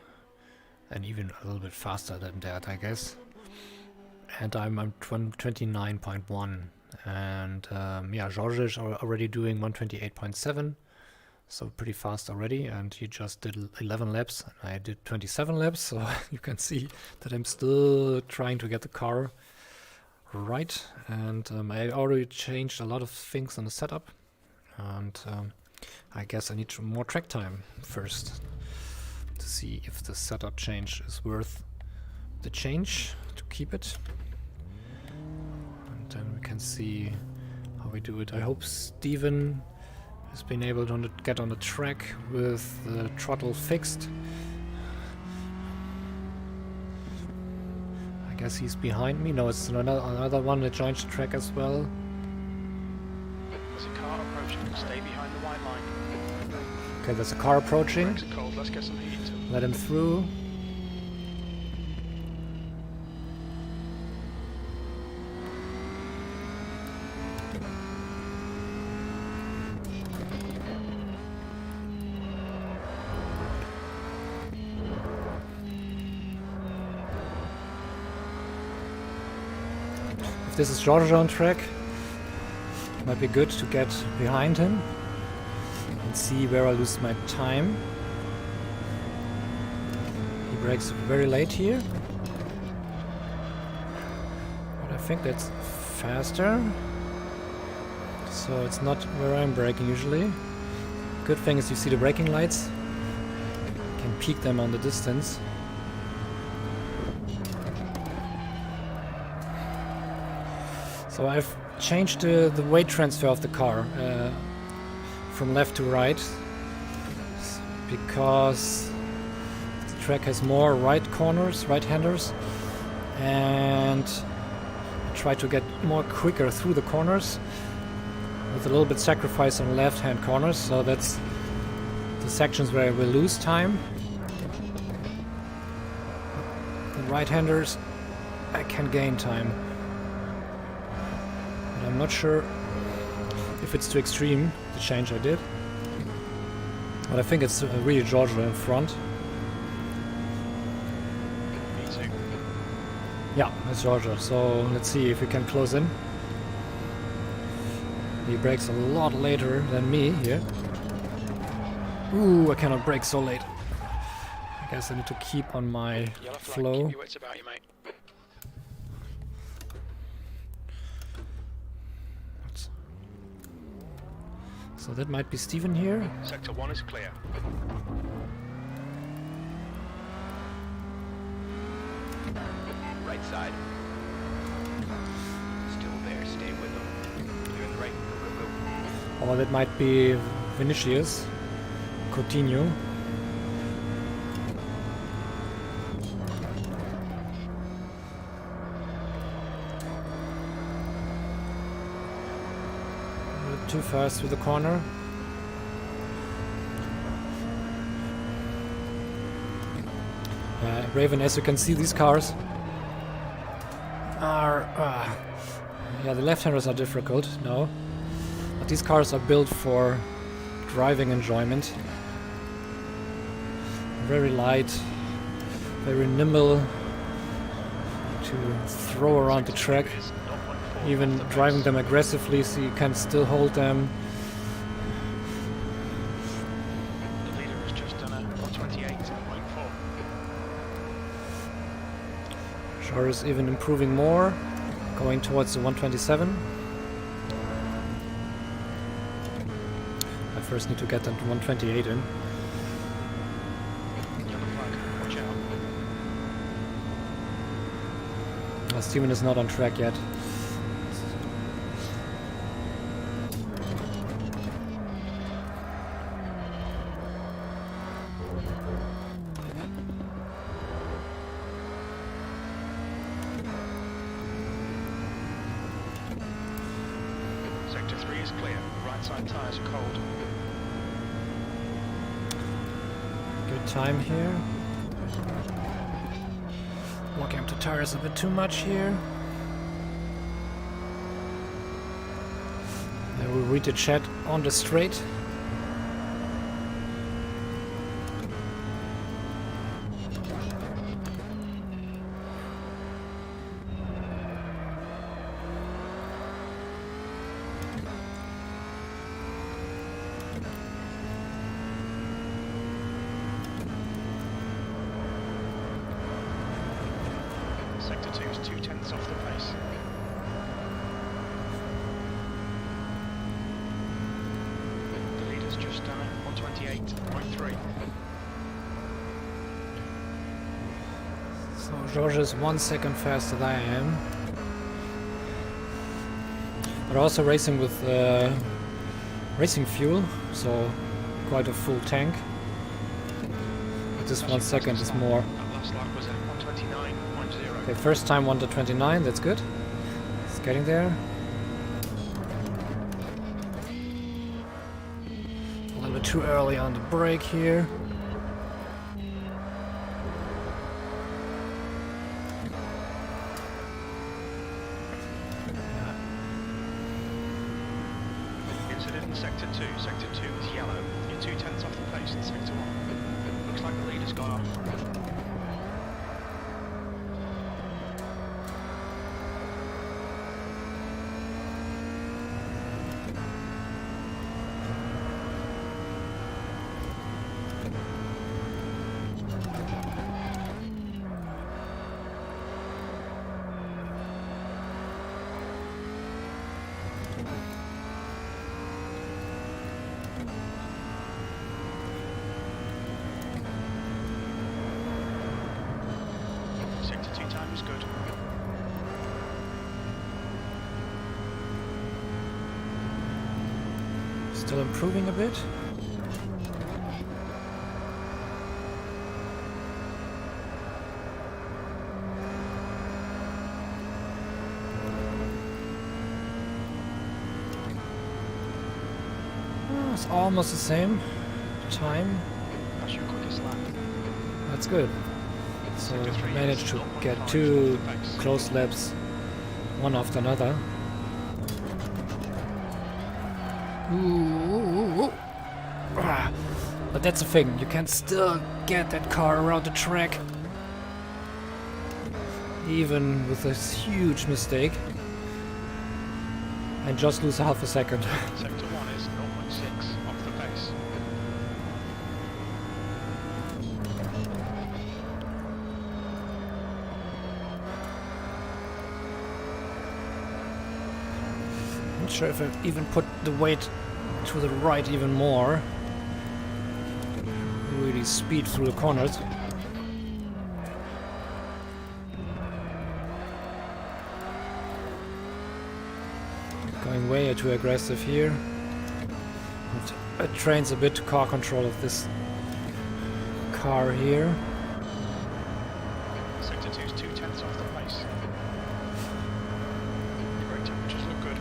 and even a little bit faster than that, I guess. And I'm 29.1, and yeah, George is already doing 128.7. So pretty fast already, and he just did 11 laps, and I did 27 laps, so you can see that I'm still trying to get the car right, and I already changed a lot of things on the setup, and I guess I need more track time first to see if the setup change is worth the change to keep it, and then we can see how we do it. I hope Steven has been able to get on the track with the throttle fixed. I guess he's behind me. No, it's another one that joined the track as well. There's a car approaching. Stay behind the white line. Okay, there's a car approaching. Brakes are cold. Let's get some heat. Let him through. If this is Georgia on track, it might be good to get behind him and see where I lose my time. He brakes very late here, but I think that's faster. So it's not where I'm braking usually. Good thing is you see the braking lights. You can peek them on the distance. So I've changed the weight transfer of the car from left to right because the track has more right corners, right-handers, and I try to get more quicker through the corners with a little bit sacrifice on left-hand corners, so that's the sections where I will lose time. The right-handers I can gain time. But I'm not sure if it's too extreme, the change I did. But I think it's really Georgia in front. Me too. Yeah, it's Georgia, so let's see if we can close in. He brakes a lot later than me here. Ooh, I cannot brake so late. I guess I need to keep on my Yellow flag, flow. keep your wits about you, mate. So that might be Steven here. Sector 1 is clear. Right side. Still there, stay with them. Clear the right, go, go, go. Or that might be Vinicius. Coutinho. Too fast through the corner. Raven, as you can see, these cars are... yeah, the left-handers are difficult, no. But these cars are built for driving enjoyment. Very light, very nimble to throw around the track. Even driving them aggressively so you can still hold them. The leader has just done a 128.4. Shore is even improving more, going towards the 127. I first need to get them to 128 in. Yellow flag, watch out. Steven is not on track yet. Sector 3 is clear. Right side tyres are cold. Good time here. Locking up the tires a bit too much here. I will read the chat on the straight. Sector 2 is 2/10 off the pace. The leader's just done a 128.3. So George is 1 second faster than I am. But also racing with racing fuel, so quite a full tank. But this 1 second is more. That last lap was at 129.0. Okay, first time 1 to 29, that's good. It's getting there. A little bit too early on the brake here. Incident in Sector 2. Sector 2 is yellow. You're 2/10 off the pace in Sector 1. Looks like the leader's gone off. was good. Still improving a bit. It's almost the same time. That's your quickest lap. That's good. So Sector 3 managed is to 0.5 get 2 off the pace. close laps, one after another. Ooh. Ah. But that's the thing, you can still get that car around the track, even with this huge mistake, and just lose half a second. Sector 1 is 0.6 off the pace. Not sure if I even put the weight to the right even more. Really speed through the corners. Going way too aggressive here. It trains a bit to car control of this car here. Sector 2 is 0.2 off the pace. Your brake temperatures look good.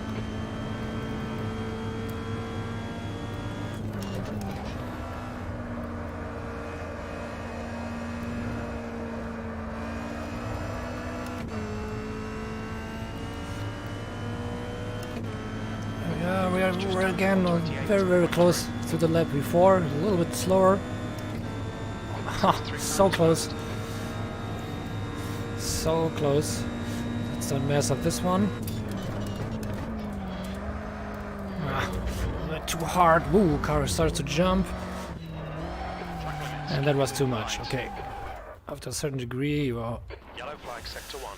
Yeah, we're again very close to the lap before. A little bit slower. So close. So close. Let's don't mess up this one. A bit too hard. Woo, car starts to jump. And that was too much. Okay. After a certain degree, you are Yellow flag, sector 1.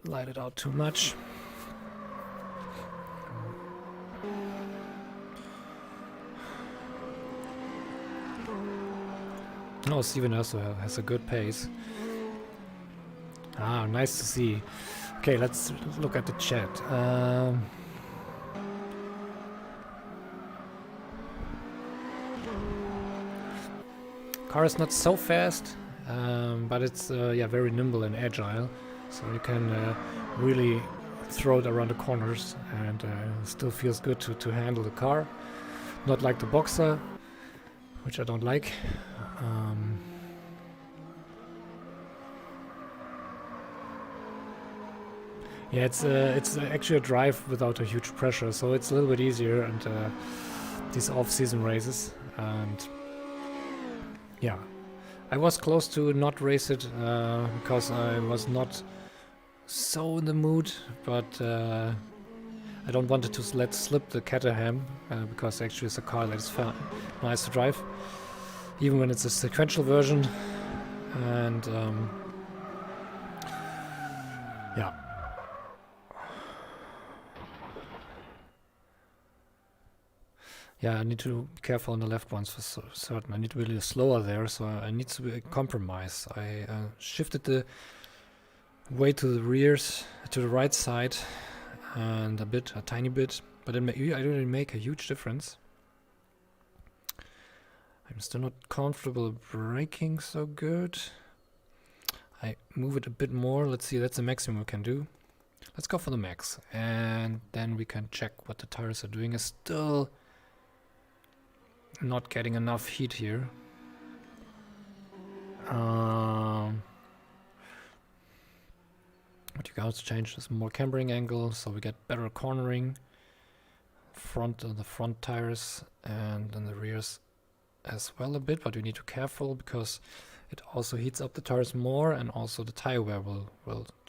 light it out too much. No, Steven also has a good pace. Ah, nice to see. Okay, let's look at the chat. Car is not so fast, but it's yeah, very nimble and agile, so you can really throw it around the corners, and still feels good to handle the car. Not like the Boxer, which I don't like. Yeah, it's actually a drive without a huge pressure, so it's a little bit easier, and these off-season races. And yeah, I was close to not race it because I was not so in the mood, but I don't want it to let slip the Caterham because actually it's a car that is nice to drive, even when it's a sequential version. And yeah. Yeah, I need to be careful on the left ones for certain. I need to be slower there, so I need to be compromise. I shifted the weight to the rears, to the right side, and a tiny bit, but I didn't make a huge difference. I'm still not comfortable braking so good. I move it a bit more. Let's see, that's the maximum we can do. Let's go for the max, and then we can check what the tires are doing. It's still not getting enough heat here. But you can also change this more cambering angle, so we get better cornering. The front tires, and then the rears as well a bit, but we need to be careful because it also heats up the tires more, and also the tire wear will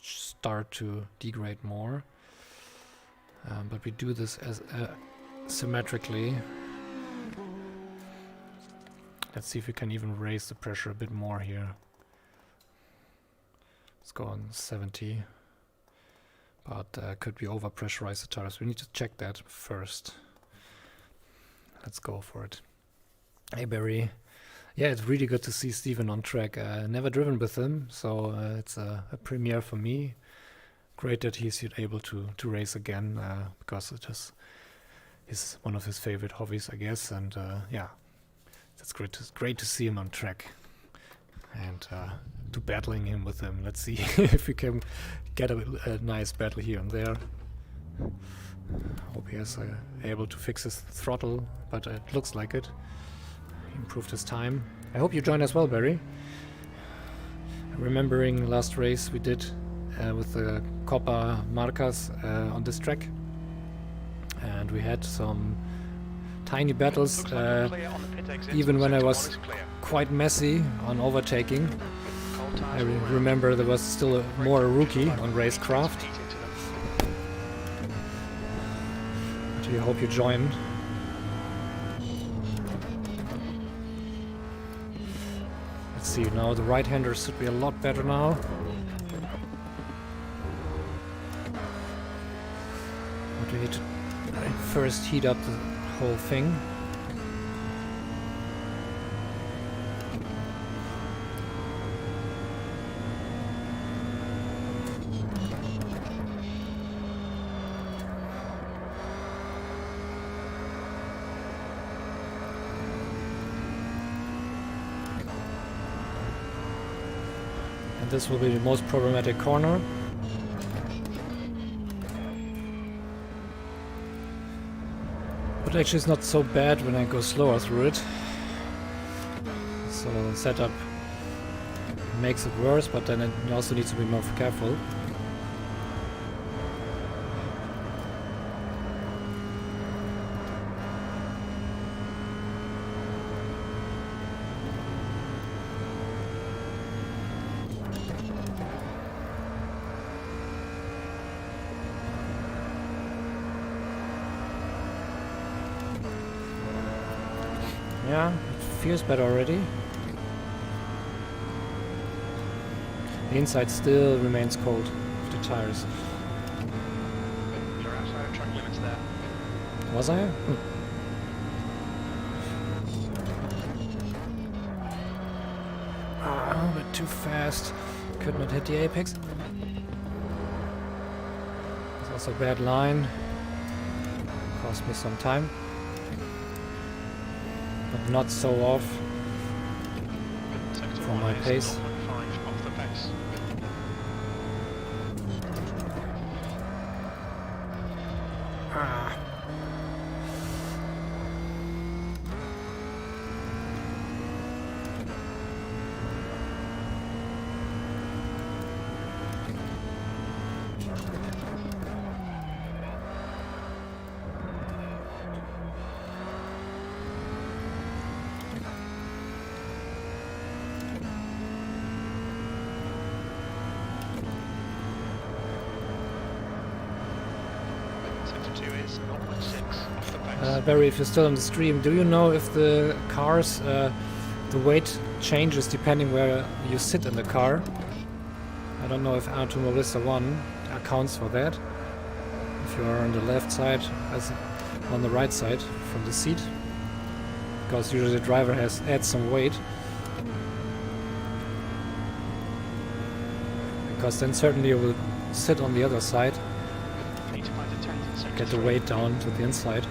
start to degrade more. But we do this as symmetrically. Let's see if we can even raise the pressure a bit more here. Let's go on 70. But could be over-pressurized the tires. We need to check that first. Let's go for it. Hey Barry. Yeah, it's really good to see Steven on track. Never driven with him, so it's a premiere for me. Great that he's able to race again, because it is one of his favorite hobbies, I guess. And yeah, it's great to see him on track and to battling him with him. Let's see if we can get a nice battle here and there. Hope he is able to fix his throttle, but it looks like it. He improved his time. I hope you join as well, Barry. Remembering last race we did with the Copa Marcas on this track, and we had some tiny battles, even when I was quite messy on overtaking. I remember there was still more a rookie on Racecraft. I hope you join. Let's see, now the right-handers should be a lot better now. But we need to first heat up the whole thing. This will be the most problematic corner. But actually it's not so bad when I go slower through it. So the setup makes it worse, but then it also needs to be more careful. Yeah, it feels better already. The inside still remains cold with the tires. You're outside of track limits there. Was I? Ah, a bit too fast. Could not hit the apex. It's also a bad line. Cost me some time. But not so off from my pace. 0.5 off the pace. Ah. Barry, if you're still on the stream, do you know if the cars, the weight changes depending where you sit in the car? I don't know if Automobilista 1 accounts for that. If you're on the left side, as on the right side from the seat, because usually the driver adds some weight. Because then certainly you will sit on the other side, get the weight down to the inside.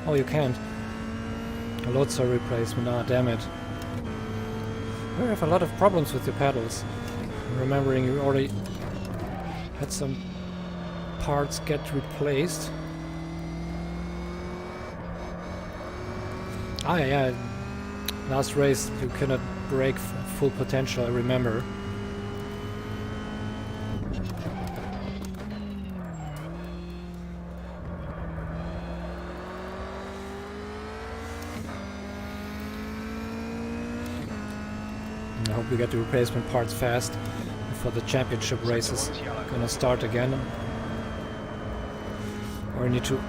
Oh, you can't. A load cell replacement, ah, damn it. You have a lot of problems with your pedals. I'm remembering you already had some parts get replaced. Ah, yeah. Last race you cannot brake full potential, I remember. I hope we get the replacement parts fast before the championship races gonna start again. Or need to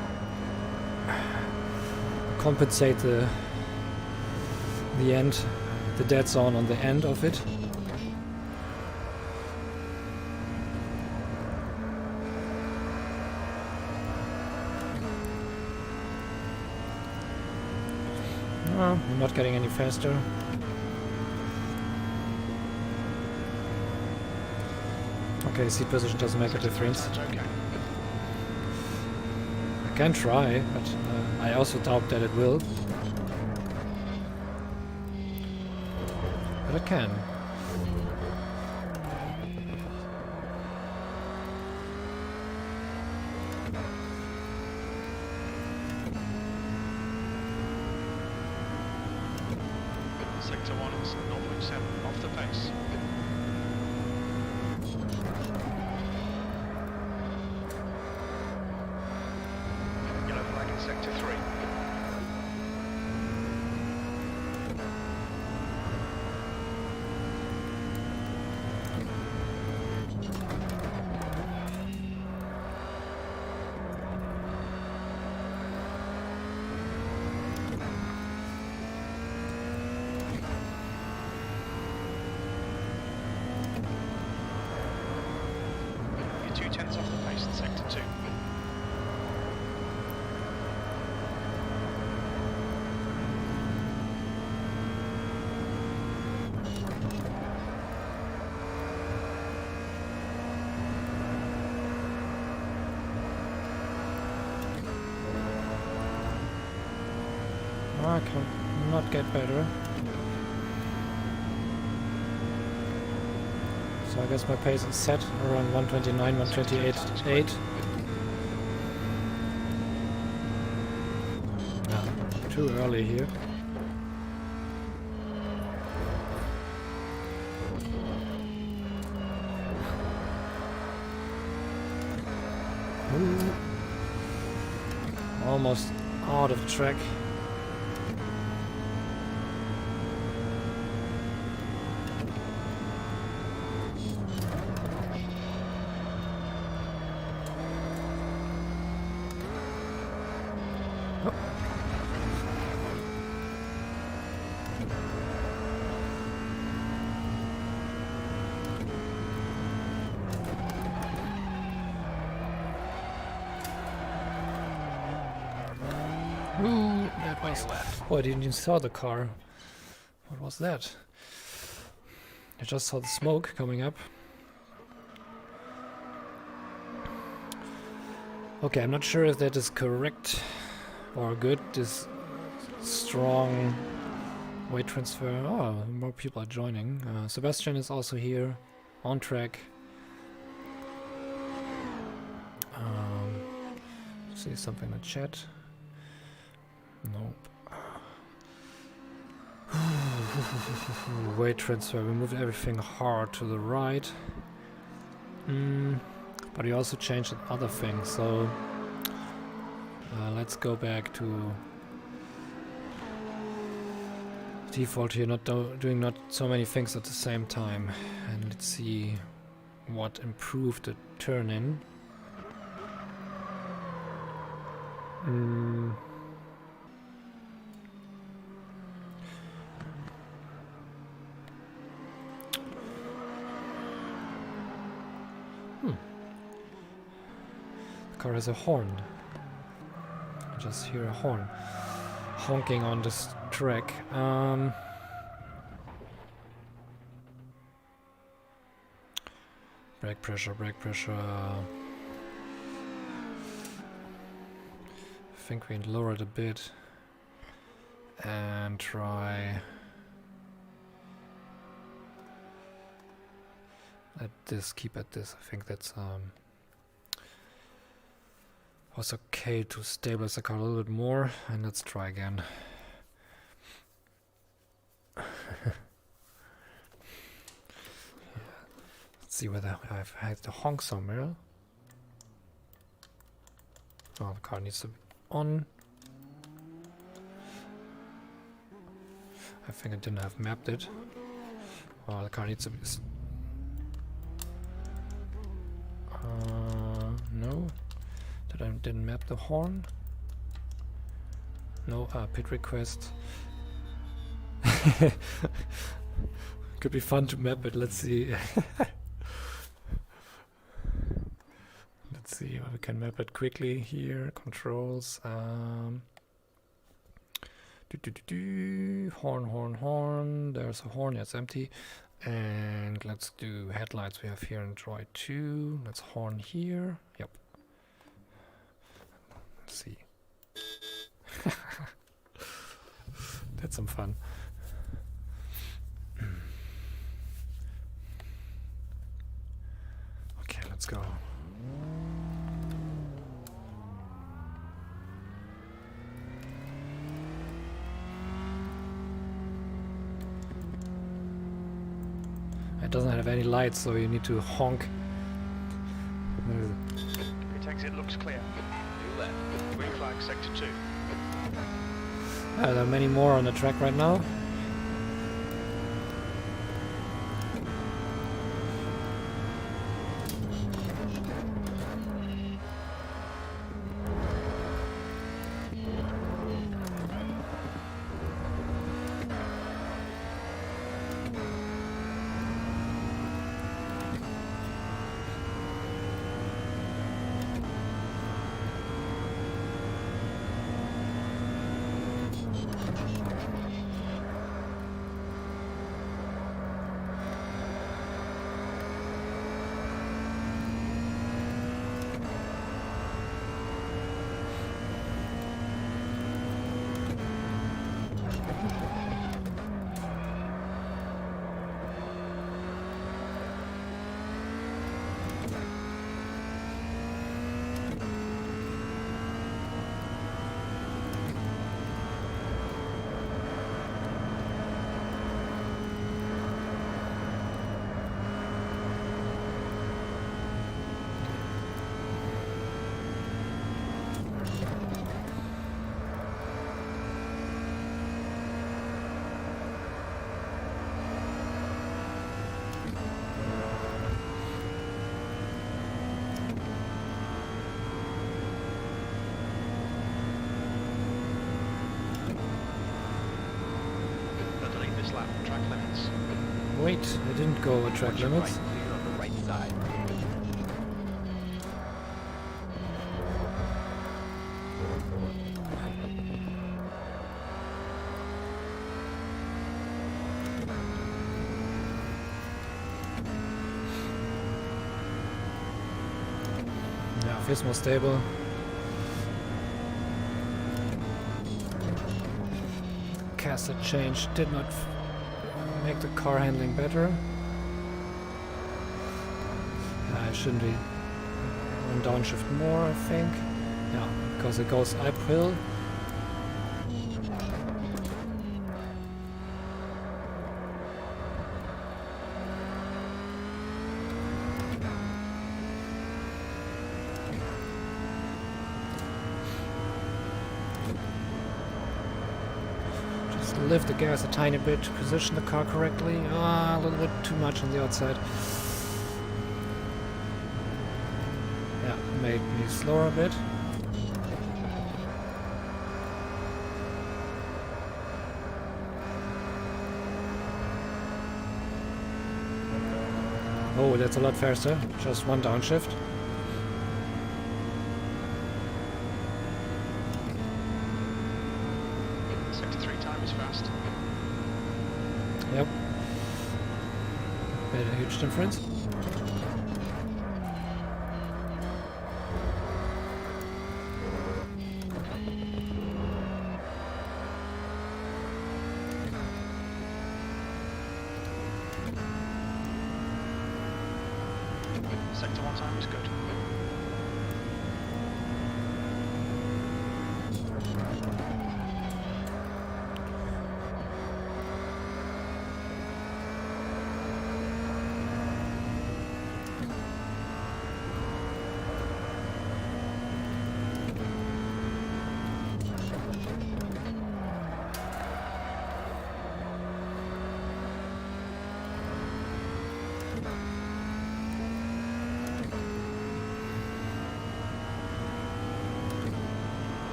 compensate the the end, the dead zone on the end of it. I'm not getting any faster. Okay, seat position doesn't make a difference. That's okay. I can try, but I also doubt that it will. But I can. Sector 1 is 0.7 off the pace. Yellow flag in sector 3. You're 2/10 off the pace in sector 2. I can not get better. So I guess my pace is set around 129, 128.8. Too early here. Ooh. Almost out of the track. Ooh, that was... Oh, I didn't even saw the car. What was that? I just saw the smoke coming up. Okay, I'm not sure if that is correct or good. This strong weight transfer. Oh, more people are joining. Sebastian is also here, on track. See something in the chat. Nope. Weight transfer. We moved everything hard to the right. But we also changed other things. So let's go back to default here. Not doing not so many things at the same time. And let's see what improved the turn-in. The car has a horn. I just hear a horn honking on this track. Brake pressure, brake pressure. I think we lower it a bit and try at this, keep at this. I think that's was okay to stabilize the car a little bit more, and let's try again. Let's see whether I've had the honk somewhere. Oh, the car needs to be on. I think I didn't have mapped it. Oh, the car needs to be... no. That I didn't map the horn. No, pit request. Could be fun to map it. Let's see. Let's see how we can map it quickly here. Controls. Horn. There's a horn. It's empty. And let's do headlights. We have here in Droid 2. Let's horn here. Yep. Let's see. That's some fun. Okay, let's go. It doesn't have any lights, so you need to honk. Pit exit looks clear. Do left. Green flag, sector 2. There are many more on the track right now. Underneath this lap, track limits. Wait, I didn't go over track Watch your limits. right, clear on the right side. Yeah, feels more stable. Caster change did not make the car handling better. I shouldn't be on downshift more, I think. Yeah, because it goes uphill. Lift the gas a tiny bit to position the car correctly. A little bit too much on the outside. Yeah, made me slower a bit. Oh, that's a lot faster. Just one downshift. Sector 3 time is fast. Yep. Made a huge difference. Sector 1 time is good.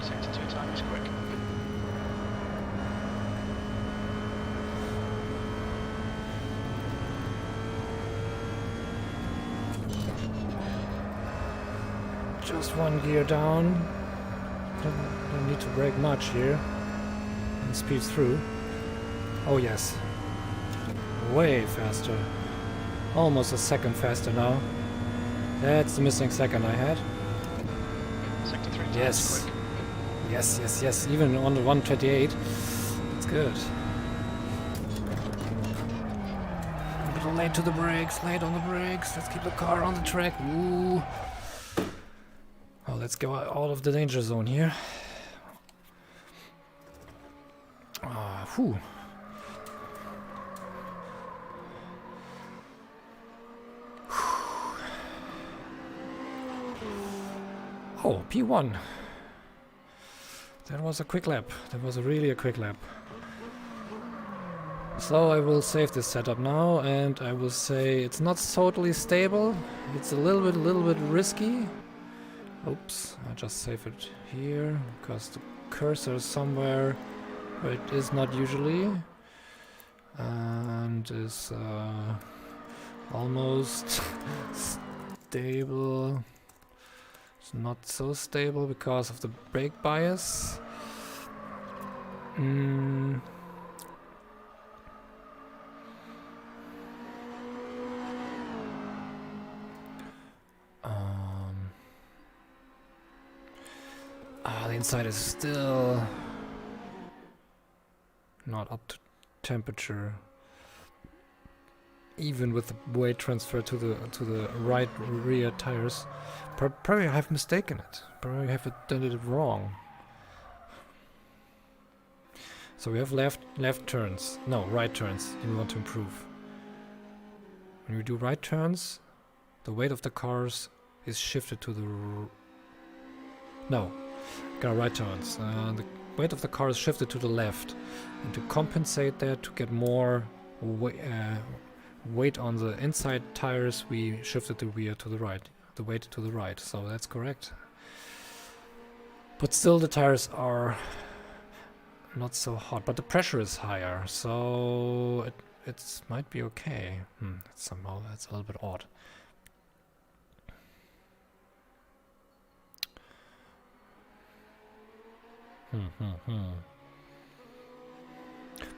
Sector 2 time is quick. Just one gear down. Don't need to brake much here. And speed through. Oh yes. Way faster. Almost a second faster now. That's the missing second I had. Sector 3 times Yes. quick. Yes, yes, yes. Even on the 128. It's good. A little late to the brakes. Late on the brakes. Let's keep the car on the track. Ooh. Oh, let's go out of the danger zone here. Whew. Oh, P1. That was a quick lap. That was really a quick lap. So I will save this setup now, and I will say it's not totally stable. It's a little bit risky. Oops, I just save it here because the cursor is somewhere where it is not usually, and is almost stable. It's not so stable because of the brake bias. The inside is still not up to temperature, even with the weight transfer to the right rear tires. Probably I have mistaken it. Probably I have done it wrong. So we have left turns. No, right turns. You want to improve. When we do right turns, the weight of the cars is shifted to the no. Got right turns. The weight of the car is shifted to the left, and to compensate that, to get more weight on the inside tires, we shifted the rear to the right, the weight to the right. So that's correct. But still, the tires are not so hot, but the pressure is higher, so it might be okay. Somehow that's a little bit odd.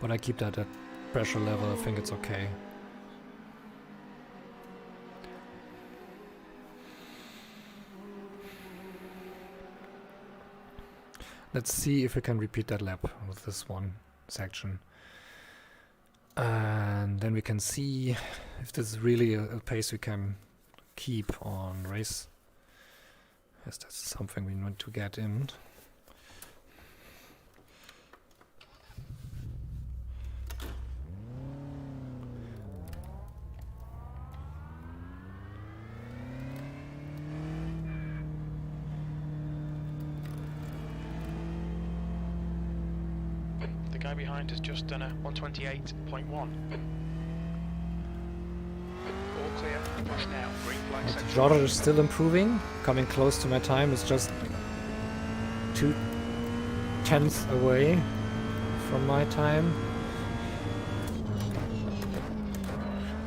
But I keep that at pressure level. I think it's okay. Let's see if we can repeat that lap with this one section. And then we can see if this is really a pace we can keep on race. Yes, that's something we need to get in. The guy behind has just done a 128.1. All clear, push now, green flag section. Jordan is still improving, coming close to my time. It's just 2/10 away from my time.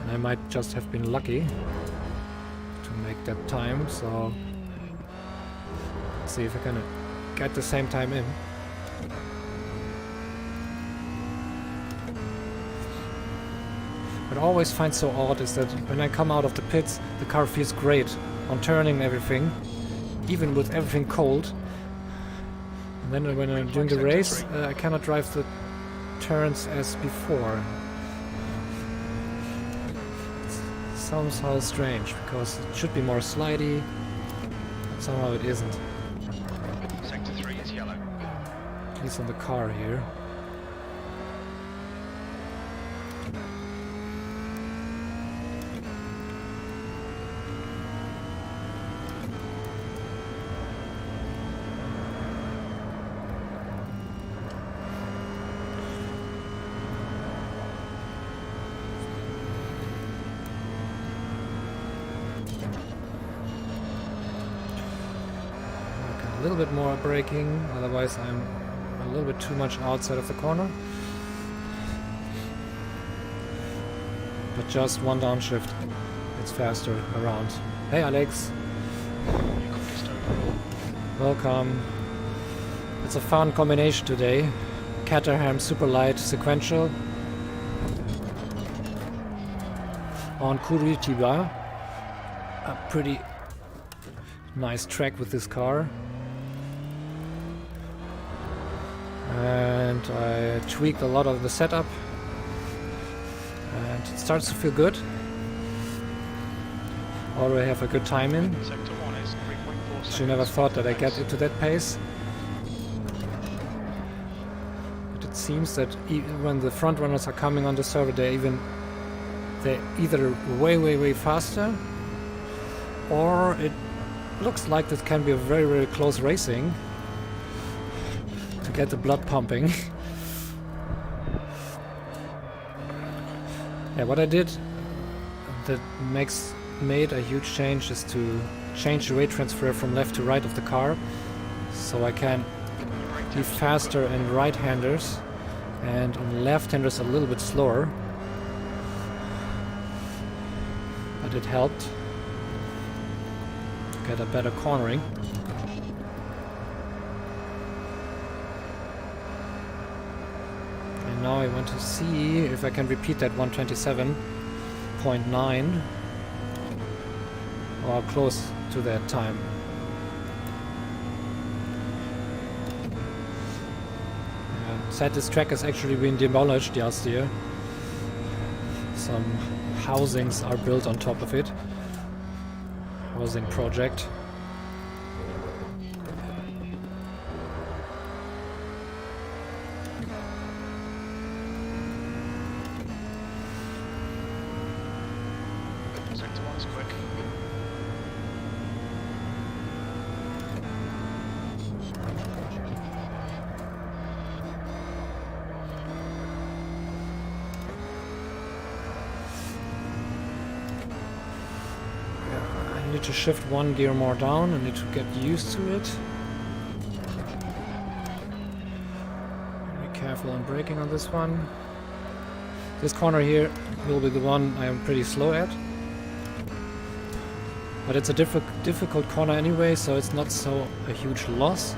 And I might just have been lucky to make that time, so let's see if I can get the same time in. What I always find so odd is that when I come out of the pits, the car feels great on turning and everything, even with everything cold. And then when I'm doing the race, I cannot drive the turns as before. It's somehow strange, because it should be more slidey, but somehow it isn't. Sector 3 is yellow. At least on the car here. A little bit more braking, otherwise I'm a little bit too much outside of the corner. But just one downshift, it's faster around. Hey Alex! You quickest over Welcome. It's a fun combination today. Caterham Superlight Sequencial on Curitiba. A pretty nice track with this car. And I tweaked a lot of the setup. And it starts to feel good. Already have a good time in. Sector 1 is 3.4 seconds. She never thought that I get into that pace. But it seems that when the front runners are coming on the server, they're either way faster, or it looks like this can be a very close racing to get the blood pumping. Yeah, what I did that made a huge change is to change the weight transfer from left to right of the car, so I can be faster in right-handers and on left-handers a little bit slower. But it helped to get a better cornering. And now I want to see if I can repeat that 127.9 or close to that time. Sad this track has actually been demolished last year. Some housings are built on top of it. Housing project. Sector 1 is quick. I need to shift one gear more down. I need to get used to it. Be careful on braking on this one. This corner here will be the one I am pretty slow at. But it's a difficult corner anyway, so it's not so a huge loss.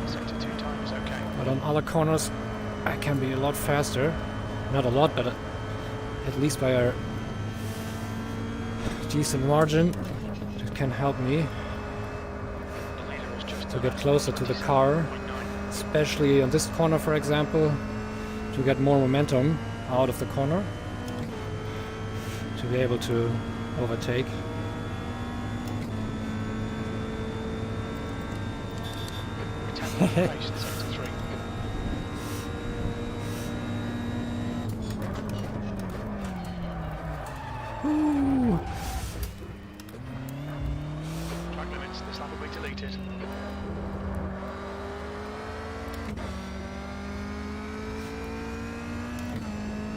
Sector 2 time is okay. But on other corners I can be a lot faster. Not a lot, but at least by a decent margin. It can help me The leader is just to get closer to the car, especially on this corner, for example, to get more momentum out of the corner, to be able to overtake. Sector 3. Ooh. Track limits, this lap will be deleted.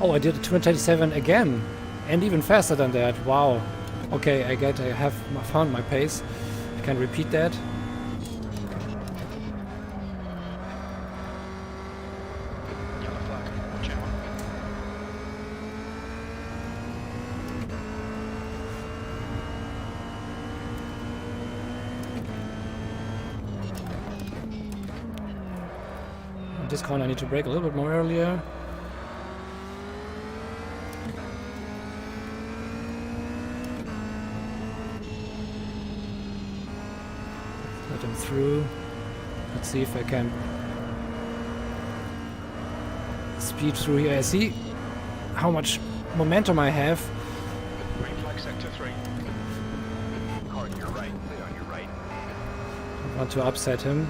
Oh, I did a 227 again, and even faster than that. Wow. Okay, I have found my pace. I can repeat that. Yellow flag, watch out. On this corner I need to brake a little bit more earlier. Let him through. Let's see if I can speed through here. I see how much momentum I have. Green flag, sector 3. Car to your right, clear on your right. I want to upset him.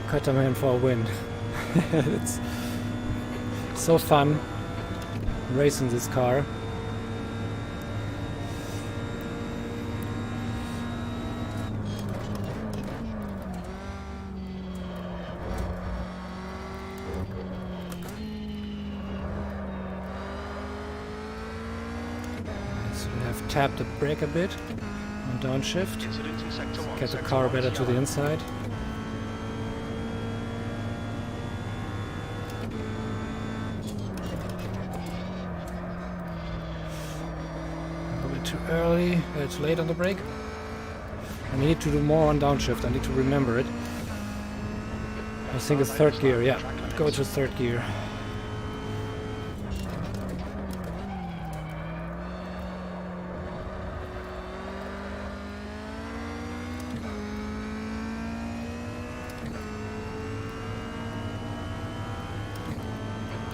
Cut him in for a win. It's so fun racing this car. So we have tapped the brake a bit on downshift. Incident in sector 1. Get the sector car 1 is better to the yellow. inside. bit too early, too late on the brake. I need to do more on downshift, I need to remember it. I think it's third gear, yeah. Go to third gear.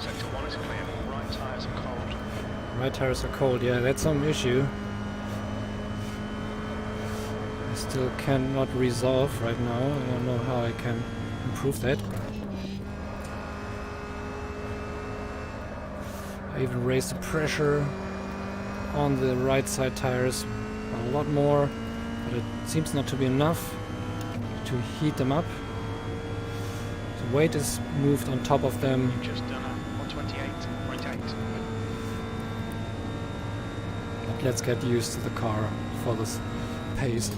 Sector 1 is clear. Right tyres are cold. Right tires are cold, yeah, that's some issue. I still cannot resolve right now. I don't know how I can improve that. I even raised the pressure on the right side tires a lot more, but it seems not to be enough to heat them up. The weight is moved on top of them. You've just done a 128.8. Let's get used to the car for this pace.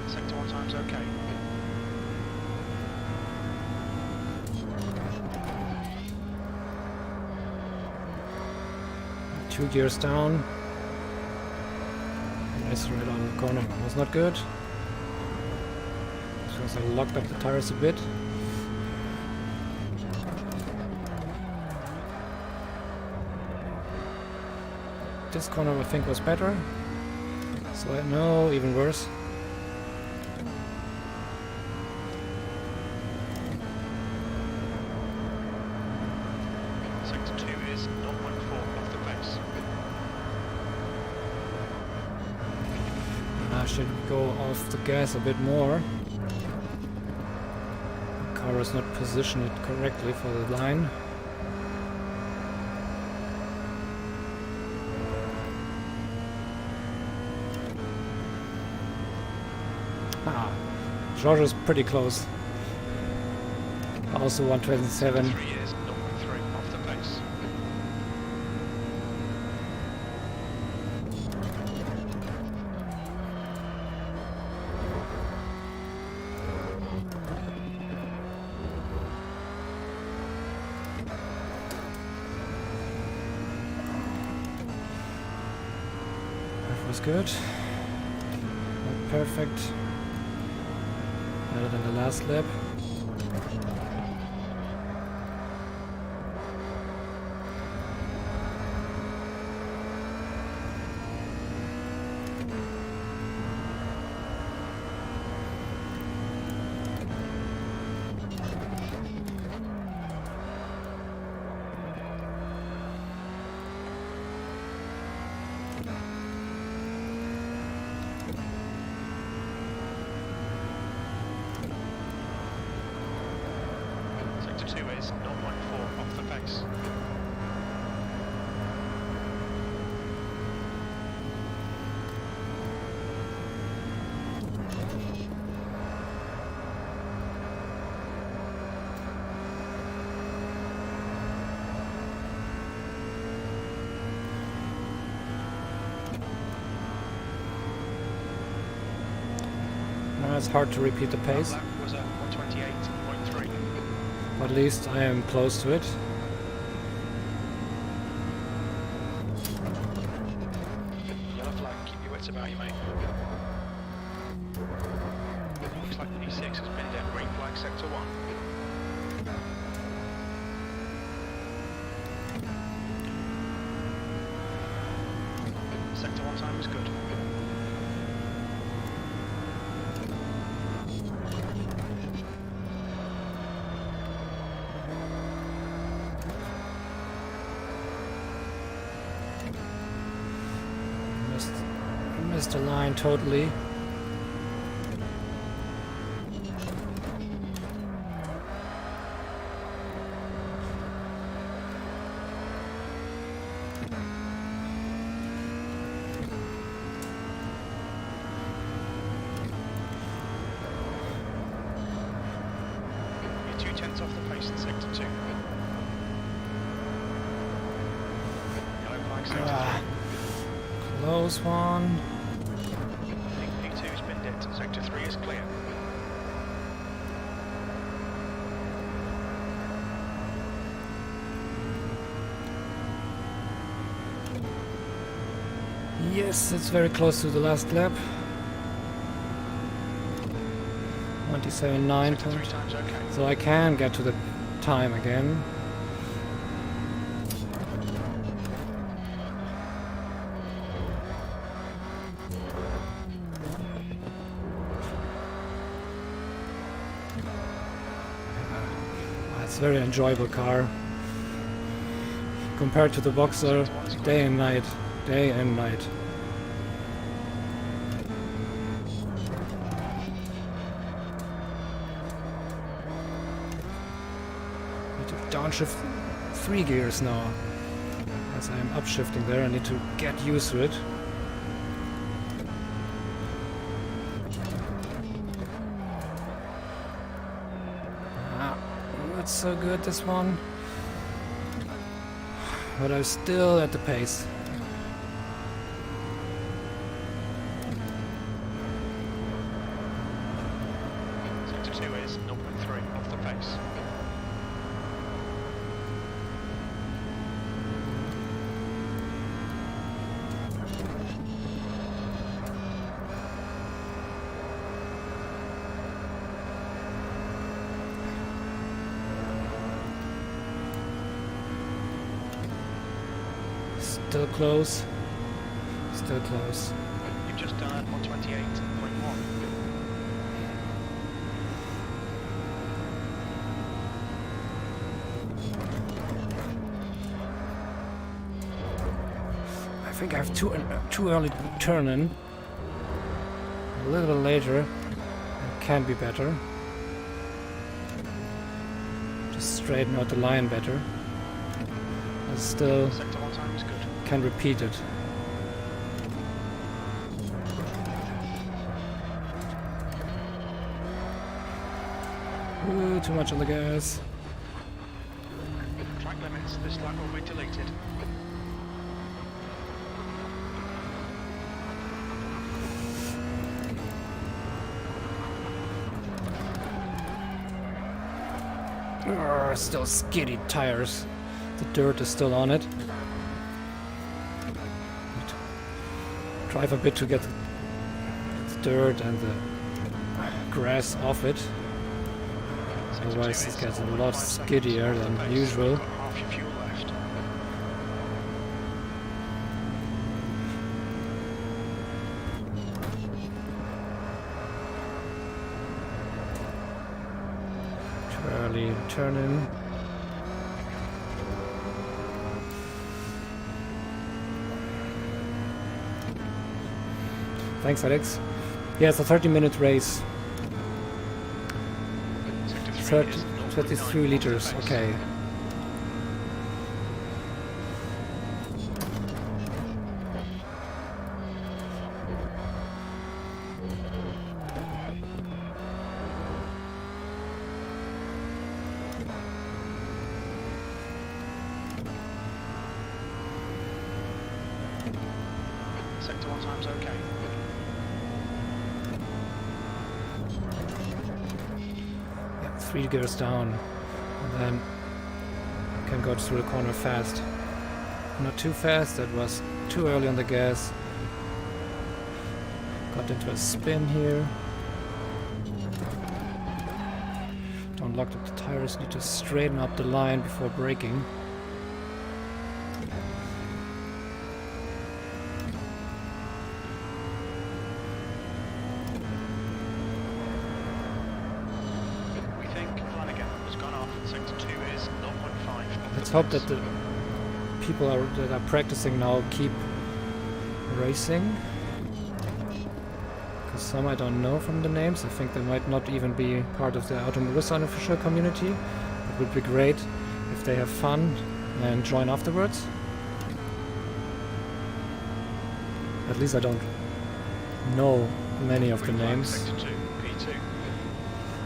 Sector 1 time's okay. Two gears down. Nice right on the corner. Was not good. Because I locked up the tires a bit. This corner I think was better. So no, even worse. Sector 2 is 0.4 off the pace. I should go off the gas a bit more. The car is not positioned correctly for the line. George is pretty close. Also 127. 3 is 0.3 off the pace. That was good. Not perfect. Better than the last lap. Sector 2 is 0.4 off the pace. It's hard to repeat the pace, That was a 128.3. but at least I am close to it. Yellow flag, keep your wits about you, mate. Looks like the P6 has been down green flag sector 1. Sector 1 time is good. Missed the line totally. You're 2/10 off the pace in sector 2. Yellow flag sector 3. close one. I think P2's binned it. Sector 3 is clear. Yes, it's very close to the last lap. 27.9. Sector 3 times okay. So I can get to the time again. It's a very enjoyable car. Compared to the Boxer, day and night. Day and night. Need to downshift 3 gears now. As I am upshifting there, I need to get used to it. Not so good this one. But I'm still at the pace. Sector 2 is 0.3 off the pace. Still close. Still close. You've just done 128.1. I think I have too early turn in. A little bit later. It can be better. Just straighten out the line better. But still Sector 1 time is good. can repeat it. Ooh, too much on the gas. Track limits, this lap will be deleted. Still skiddy tires. The dirt is still on it. Need to drive a bit to get the dirt and the grass off it. Otherwise it gets a lot skiddier than usual. Got half your fuel left. Too early turn in. Thanks, Alex. Yeah, it's a 30-minute race. Sector 3 is 33 liters, off the pace. okay. Sector 1 time's okay. Yeah, 3 gears down. And then I can go through the corner fast. Not too fast, that was too early on the gas. Got into a spin here. Don't lock up the tires, need to straighten up the line before braking. We think Flanagan has gone off. Sector 2 is 0.5. Let's hope that the people that are practicing now keep racing. Because some I don't know from the names. I think they might not even be part of the Automobilista Unofficial community. It would be great if they have fun and join afterwards. At least I don't know many of the names. Sector 2, P2.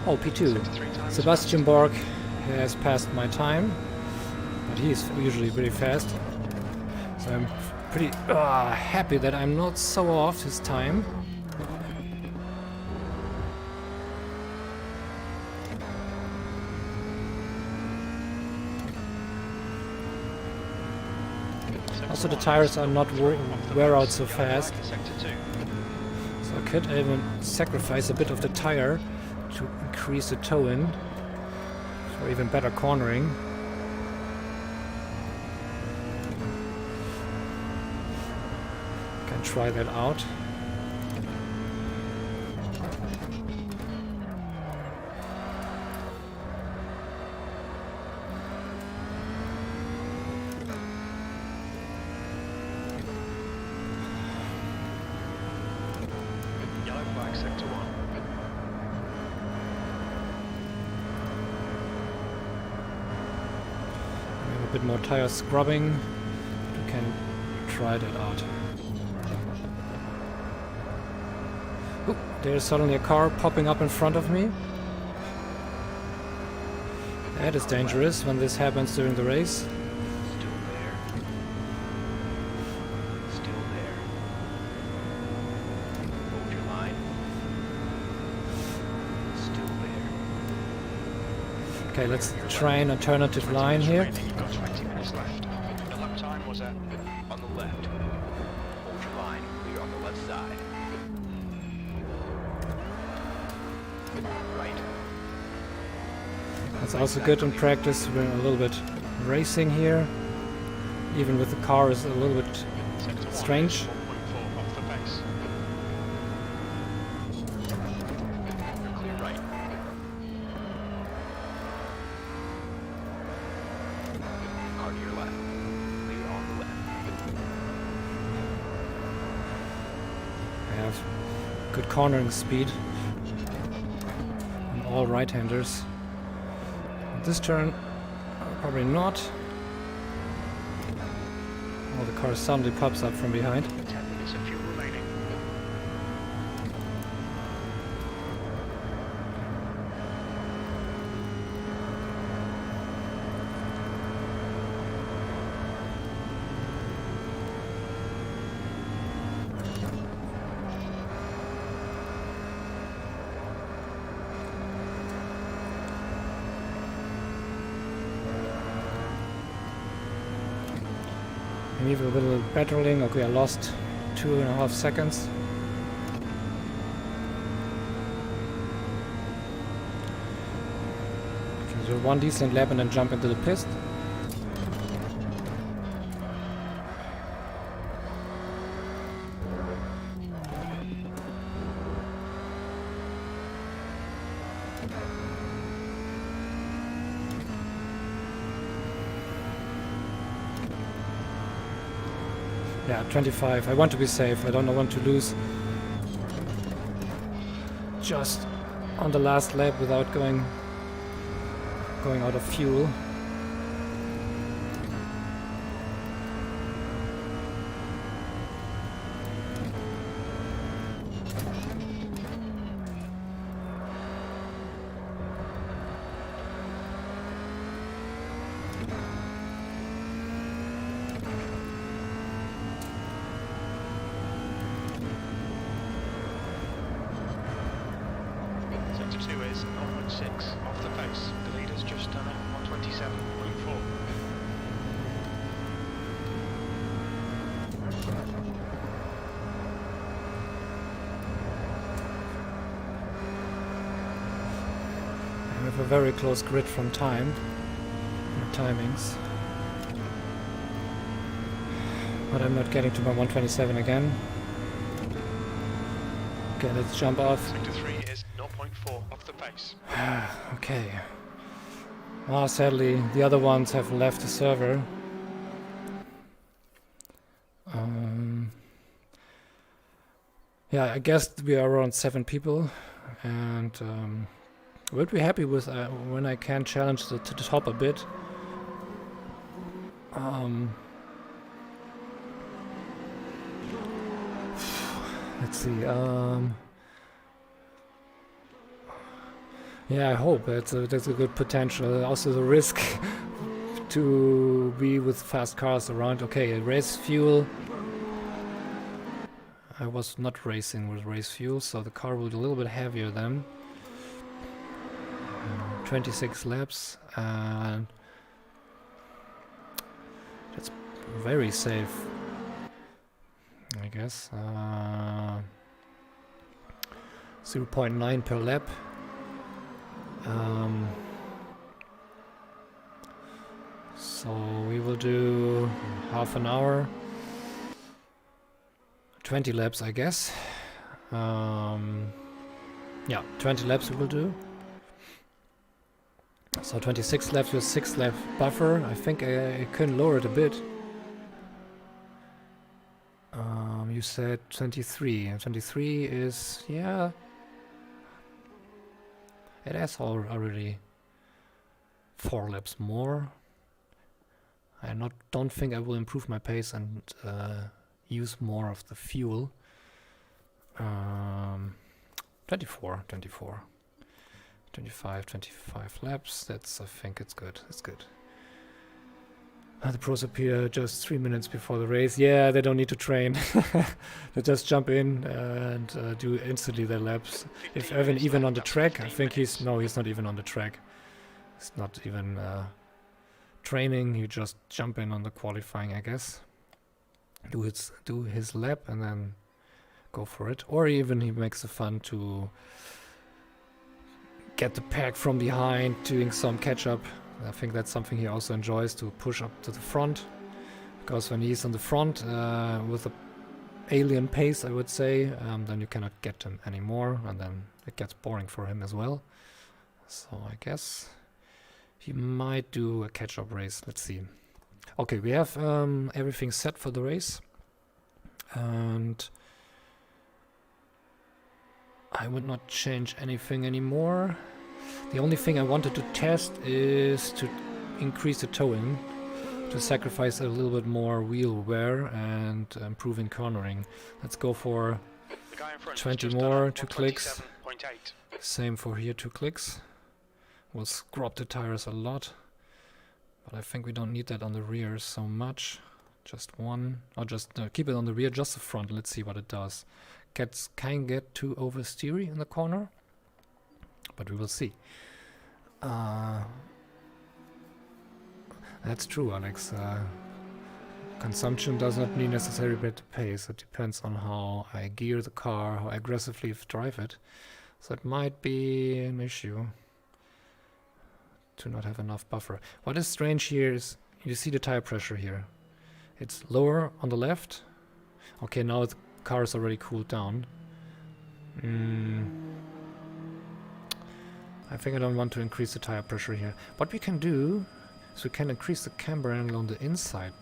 Oh, P2. Sector 3 times Sebastian Borg has passed my time, but he is usually very fast. So I'm pretty happy that I'm not so off this time. Also the tires are not wear out so fast, so I could even sacrifice a bit of the tire to increase the toe-in for even better cornering. Can try that out. Sector 1. We have a bit more tire scrubbing. We can try that out. Ooh, there's suddenly a car popping up in front of me. That is dangerous when this happens during the race. Okay, let's try an alternative line here. You've got 20 minutes left. The lap time was at On the left. Hold your line. Clear on the left side. Right. That's also good in practice. We're a little bit racing here. Even with the car is a little bit sector 1. strange. 4.4 off the pace. Clear right. Car to your left. Clear on the left. I have good cornering speed on all right-handers. This turn, probably not. Oh, the car suddenly pops up from behind. 10 minutes of fuel remaining. Maybe a little battling. Okay, I lost 2.5 seconds. Okay, so one decent lap and then jump into the pit. Yeah, 25. I want to be safe. I don't want to lose just on the last lap without going out of fuel. Sector 2 is 0.6 off the pace. The leader's just done it, 127.4. I have a very close grid from timings. But I'm not getting to my 127 again. Okay, let's jump off. Sector 3 is 0.4 off the pace. Okay. Well, sadly, the other ones have left the server. Yeah, I guess we are around 7 people, and we'll be happy with when I can challenge to the top a bit. Let's see. Yeah, I hope that's a good potential. Also, the risk to be with fast cars around. Okay, race fuel I was not racing with race fuel, so the car will be a little bit heavier then. 26 laps, and that's very safe, I guess. 0.9 per lap. So we will do half an hour, 20 laps, I guess. Yeah, 20 laps we will do. So 26 laps with 6 lap buffer. I think I can lower it a bit. You said 23. 23 is, yeah. It has already 4 laps more. I don't think I will improve my pace and use more of the fuel. 24. 25 laps. That's, I think it's good. It's good. The pros appear just 3 minutes before the race. Yeah, they don't need to train. They just jump in and do instantly their laps. If even on the track, I think he's not even on the track. It's not even training. You just jump in on the qualifying, I guess. Do his lap and then go for it. Or even he makes the fun to get the pack from behind, doing some catch-up. I think that's something he also enjoys, to push up to the front. Because when he's on the front with the alien pace, I would say, then you cannot get him anymore, and then it gets boring for him as well. So I guess he might do a catch-up race. Let's see. Okay, we have everything set for the race. And I would not change anything anymore. The only thing I wanted to test is to increase the towing, to sacrifice a little bit more wheel wear and improve in cornering. Let's go for 20 more, 2 clicks. Same for here, 2 clicks. We'll scrub the tires a lot, but I think we don't need that on the rear so much. Just one, or just keep it on the rear, just the front. Let's see what it does. Can get too oversteery in the corner, but we will see. That's true, Alex. Consumption does not mean necessarily better pace. It depends on how I gear the car, how aggressively I drive it. So it might be an issue to not have enough buffer. What is strange here is you see the tire pressure here. It's lower on the left. Okay, now the car is already cooled down. I think I don't want to increase the tire pressure here. What we can do is we can increase the camber angle on the inside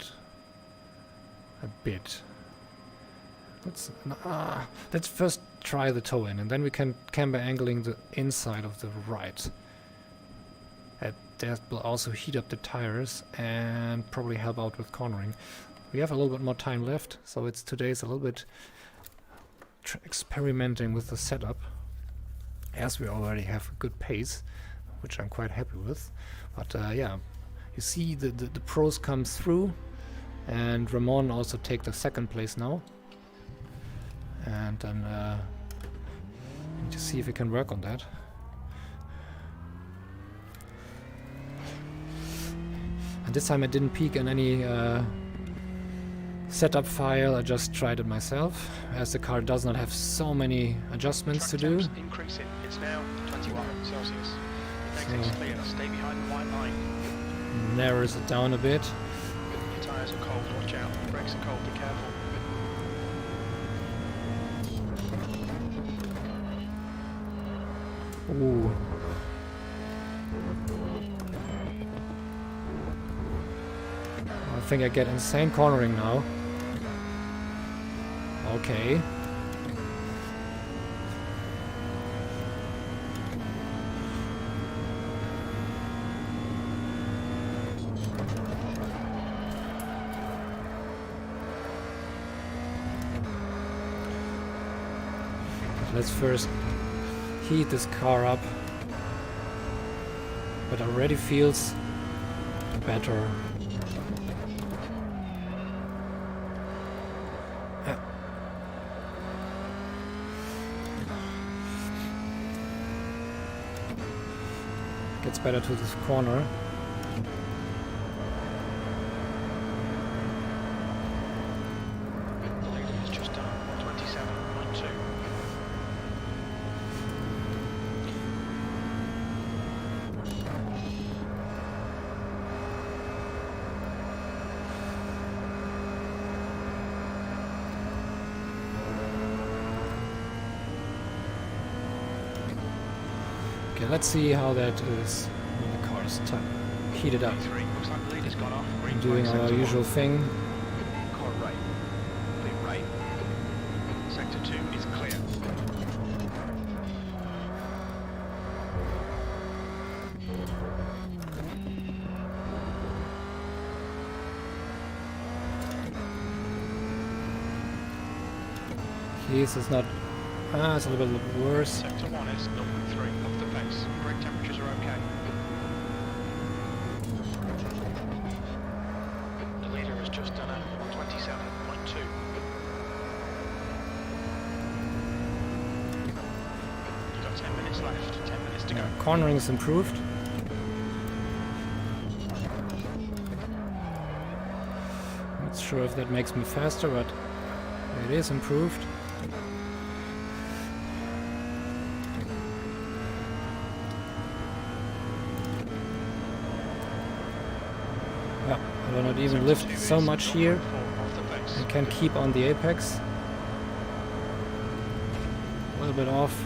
a bit. Let's first try the toe in, and then we can camber angling the inside of the right. That will also heat up the tires and probably help out with cornering. We have a little bit more time left, so today's a little bit experimenting with the setup, as we already have a good pace, which I'm quite happy with. But yeah, you see the pros come through, and Ramon also take the second place now. And then need to see if we can work on that. And this time I didn't peek in any setup file, I just tried it myself, as the car does not have so many adjustments to do. Increase it. It's now 21 Celsius. Exit's clear. Stay behind the white line. Narrows it down a bit. Your tyres are cold. Watch out. The brakes are cold. Be careful. Ooh. I think I get insane cornering now. Okay. Let's first heat this car up. But already feels better. gets better to this corner. The leader is just done 127.2. Okay, let's see how that is when the car is heated up. P3, looks like the leader's gone off. Green Doing flag, our sector usual 1. thing. Car right. Clear right. Sector 2 is clear. Keys is not... it's a little bit worse. Sector 1 is 0.3 off the pace. Brake temperatures are okay. The leader has just done a 127.2. You've got 10 minutes left, 10 minutes to go. Cornering is improved. Not sure if that makes me faster, but it is improved. Yeah, I will not even lift so much here. Off the pace. I can keep on the apex. A little bit off.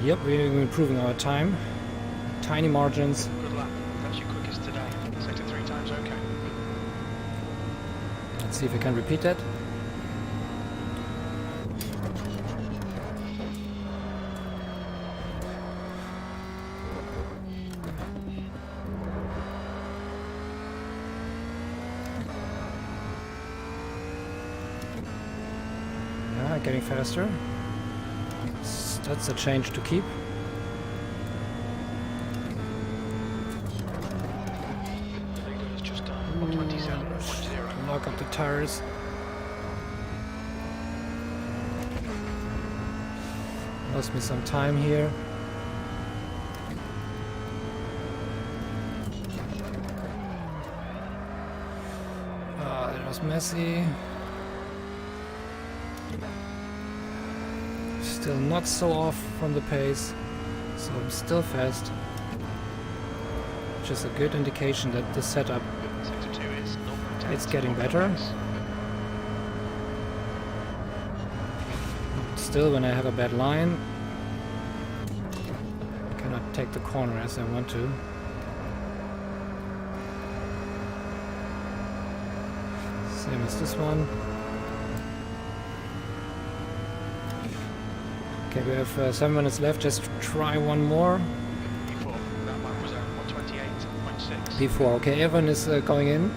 Yep, we're improving our time. Tiny margins. Good lap. That's your quickest today. Sector 3 times okay. Let's see if we can repeat that. Yeah, getting faster. That's a change to keep. The leader has just done 127.0. Lock up the tires. Lost me some time here. That was messy. Still not so off from the pace, so I'm still fast. Which is a good indication that the setup Sector 2 is 0.10. it's getting better. Still, when I have a bad line, I cannot take the corner as I want to. Same as this one. Okay, we have 7 minutes left. Just try one more. Before, that lap was at 128.6. Before. Okay, Evan is going in.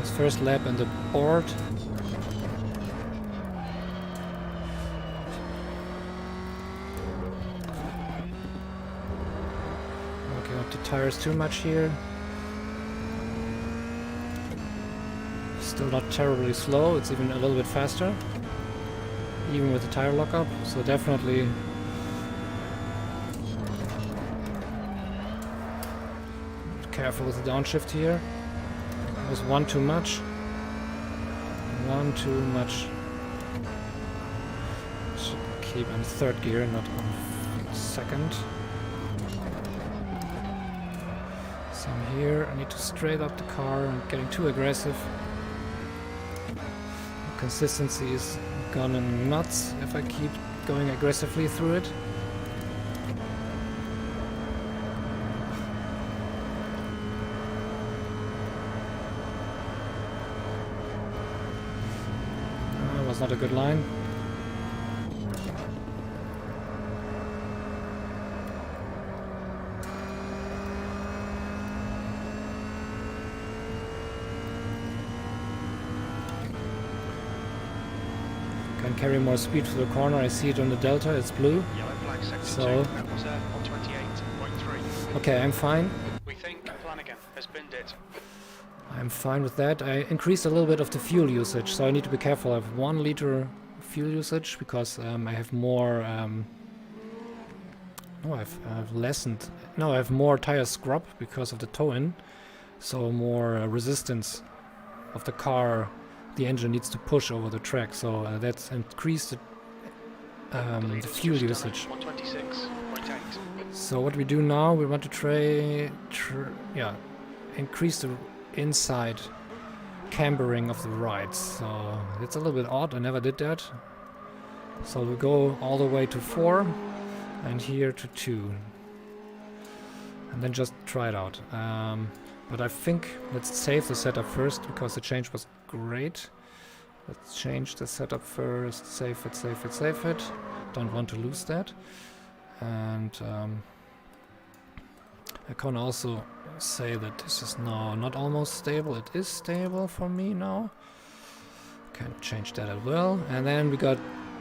His first lap on the board. Okay, not the tires too much here. Still not terribly slow. It's even a little bit faster. Even with the tire lockup, so definitely careful with the downshift here. That was one too much. One too much. Should keep on third gear, not on second. Same here. I need to straight up the car. I'm getting too aggressive. Consistency is gonna nuts if I keep going aggressively through it. That was not a good line. Can carry more speed through the corner. I see it on the delta. It's blue. Yellow flag sector So- 2. That was 128.3. Okay, I'm fine. We think Flanagan has binned it. I'm fine with that. I increased a little bit of the fuel usage, so I need to be careful. I have 1 liter fuel usage because I have more. No, I've lessened. No, I have more tire scrub because of the toe-in, so more resistance of the car. The engine needs to push over the track, so that's increased the fuel usage. 126.8. So what we do now, we want to increase the inside cambering of the rides. So it's a little bit odd, I never did that. So we go all the way to 4 and here to 2. And then just try it out. But I think let's save the setup first because the change was great. Let's change the setup first, save it, save it, save it. Don't want to lose that. And I can also say that this is now not almost stable, it is stable for me now. Can change that as well. And then we got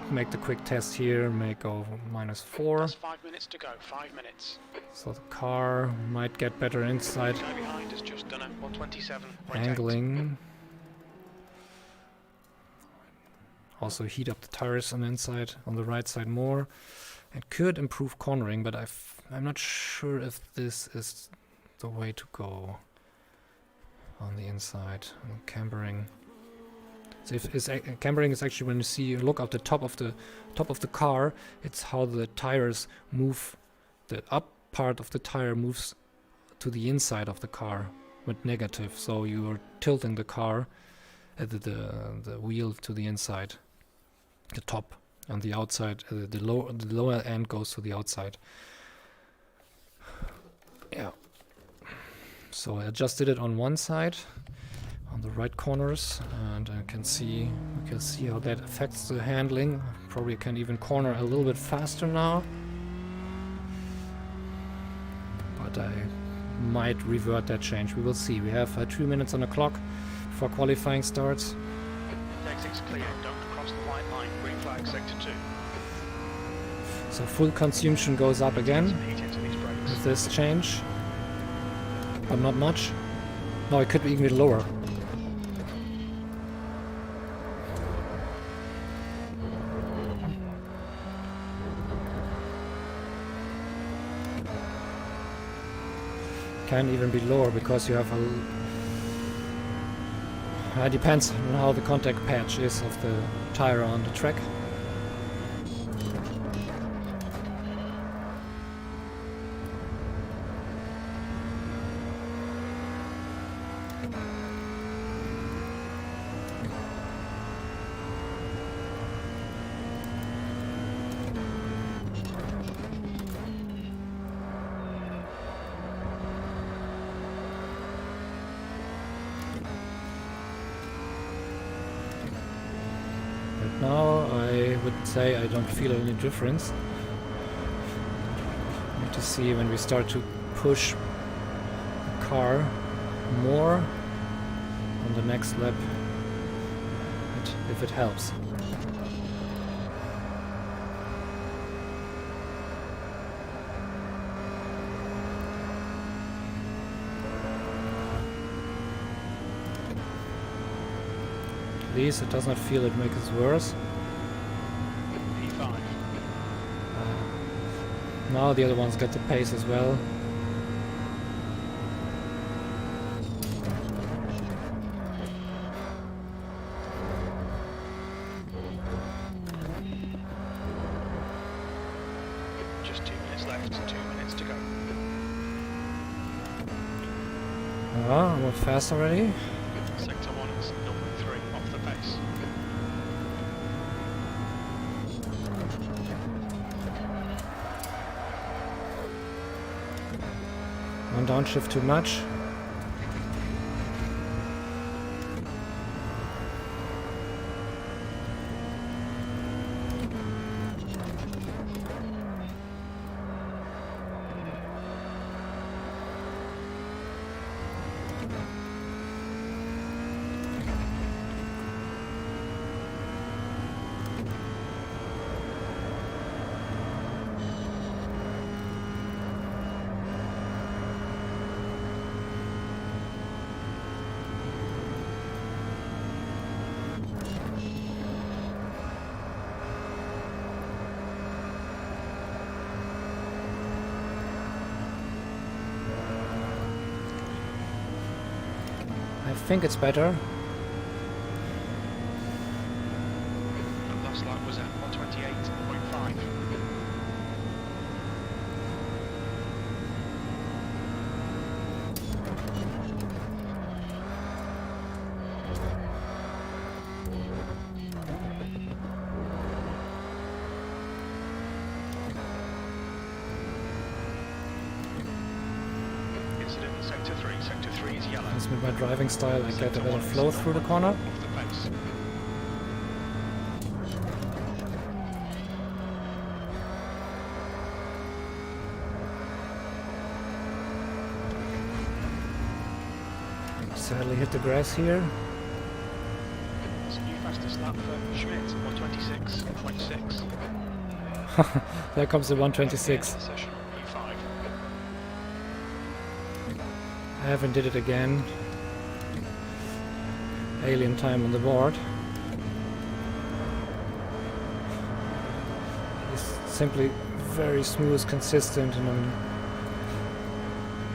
make the quick test here, make go -4. That's 5 minutes to go, 5 minutes. So the car might get better inside. The guy behind has just done a 127.8. Angling. Also heat up the tires on the inside, on the right side more. It could improve cornering, but I'm not sure if this is the way to go on the inside. And cambering. So cambering is actually when you look at the top of the car, it's how the tires move. The up part of the tire moves to the inside of the car with negative. So you are tilting the car, the wheel to the inside, the top. On the outside, the lower end goes to the outside. Yeah. So I just did it on one side, on the right corners, and we can see how that affects the handling. Probably can even corner a little bit faster now, but I might revert that change. We will see. We have 2 minutes on the clock before qualifying starts. Exit's clear. Don't cross the white line. Green flag, sector 2. So full consumption goes up again Some heat into these brakes. with this change, but not much. No, it could be even lower. Can even be lower because you have it depends on how the contact patch is of the tire on the track. Now I would say I don't feel any difference. Need to see when we start to push the car more on the next lap, if it helps. At least it does not feel it makes it worse. P5. Now the other ones get the pace as well. Just 2 minutes left. 2 minutes to go. I'm not fast already. Sector 1 is 0.3 off the pace. Don't downshift too much. think it's better. The last lap was at 128.5. Incident in Sector 3. Sector 3 is yellow. As with my driving style, I get a better flow through the corner. Off the pace. Sadly hit the grass here. That's a new fastest lap for Schmidt, 126.6. There comes the 126. Session P5. I haven't did it again. Alien time on the board. He's simply very smooth, consistent, and a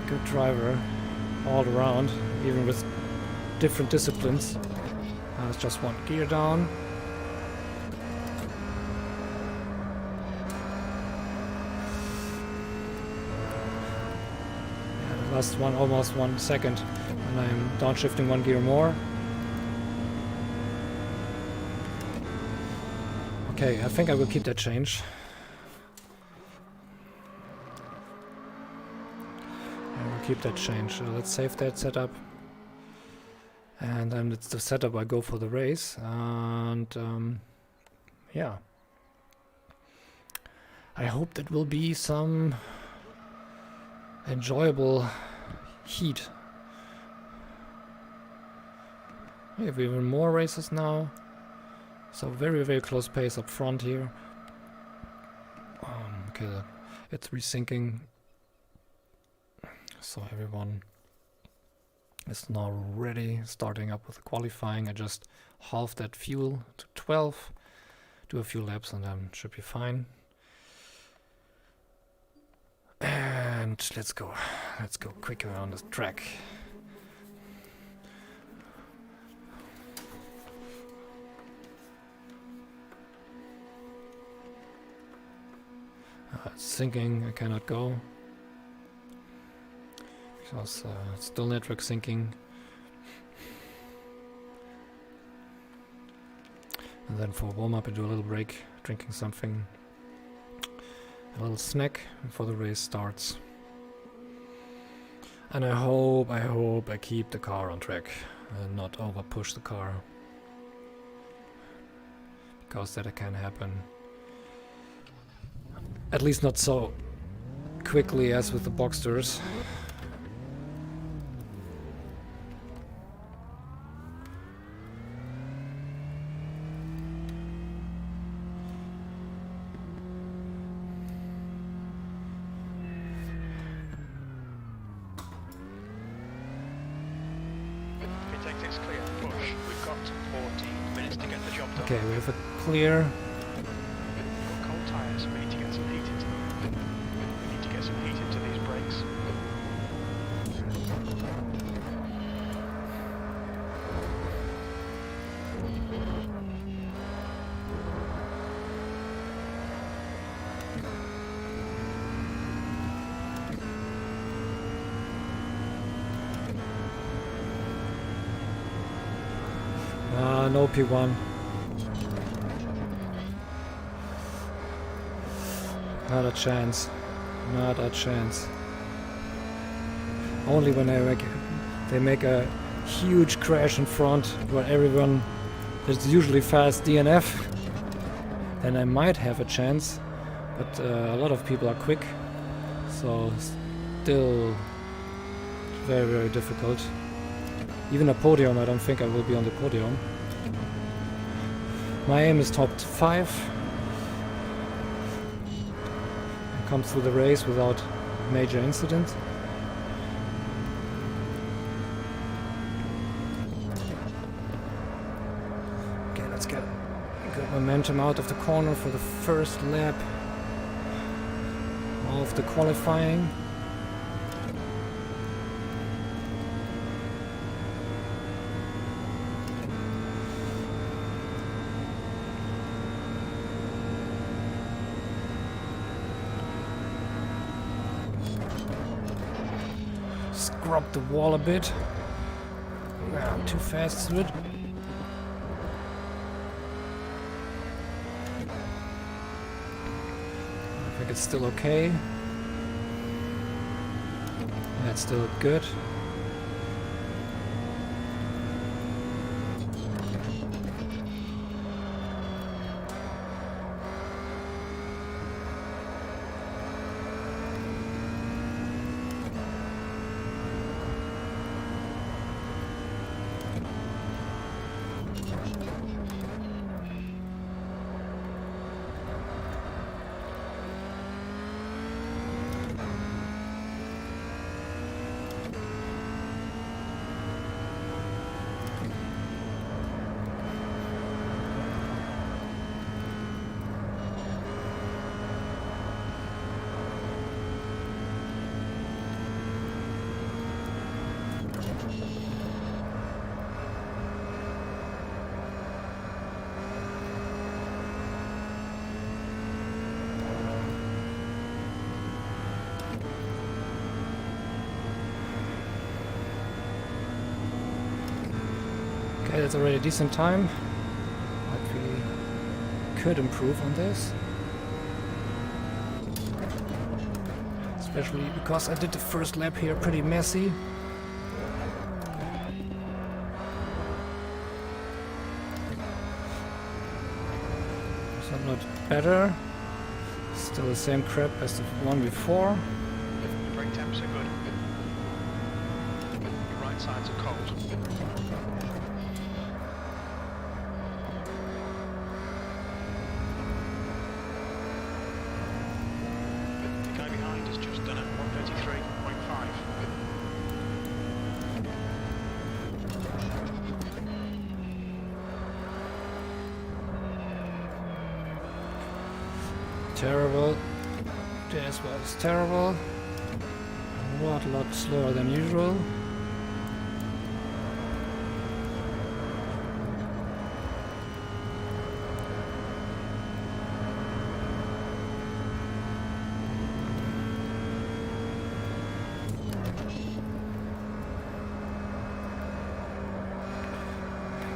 good driver all around, even with different disciplines. It's just one gear down. Yeah, the last one, almost 1 second, and I'm downshifting one gear more. Okay, I think I will keep that change. I will keep that change. Let's save that setup. And then it's the setup I go for the race. And yeah. I hope that will be some enjoyable heat. We have even more races now. So very, very close pace up front here. Okay, it's resyncing. So everyone is now ready, starting up with the qualifying. I just halved that fuel to 12, do a few laps, and then should be fine. And let's go quicker on this track. It's syncing, I cannot go. Because it's still network syncing. And then for warm-up I do a little break, drinking something. A little snack before the race starts. And I hope I keep the car on track and not over push the car. Because that can happen. At least not so quickly as with the Boxsters. It's clear. Push. We've got 14 minutes to get the job done. Okay, we have a clear. We've got cold tyres. We need to get some heat into them. We need to get some heat into these brakes. No P1. Not a chance. Not a chance. Only when they make a huge crash in front where everyone is usually fast DNF, then I might have a chance. But a lot of people are quick, so still very, very difficult. Even a podium, I don't think I will be on the podium. My aim is top 5. I come through the race without major incident. Okay, let's get good momentum out of the corner for the first lap of the qualifying. drop the wall a bit. I'm too fast through it. I think it's still okay. That's still good. Okay, that's already a decent time, but we could improve on this. Especially because I did the first lap here pretty messy. So not better. Still the same crap as the one before. Your brake temps are good. Your right sides are cold. The guy behind has just done it 133.5. Terrible. This was terrible. A lot slower than usual.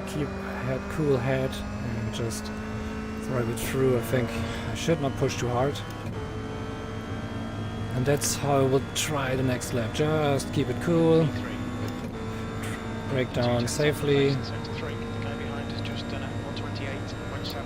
Keep a cool head and just drive it through. I think I should not push too hard. And that's how I will try the next lap. Just keep it cool. Brake down safely. Sector 3. The guy behind has just done it 128.7.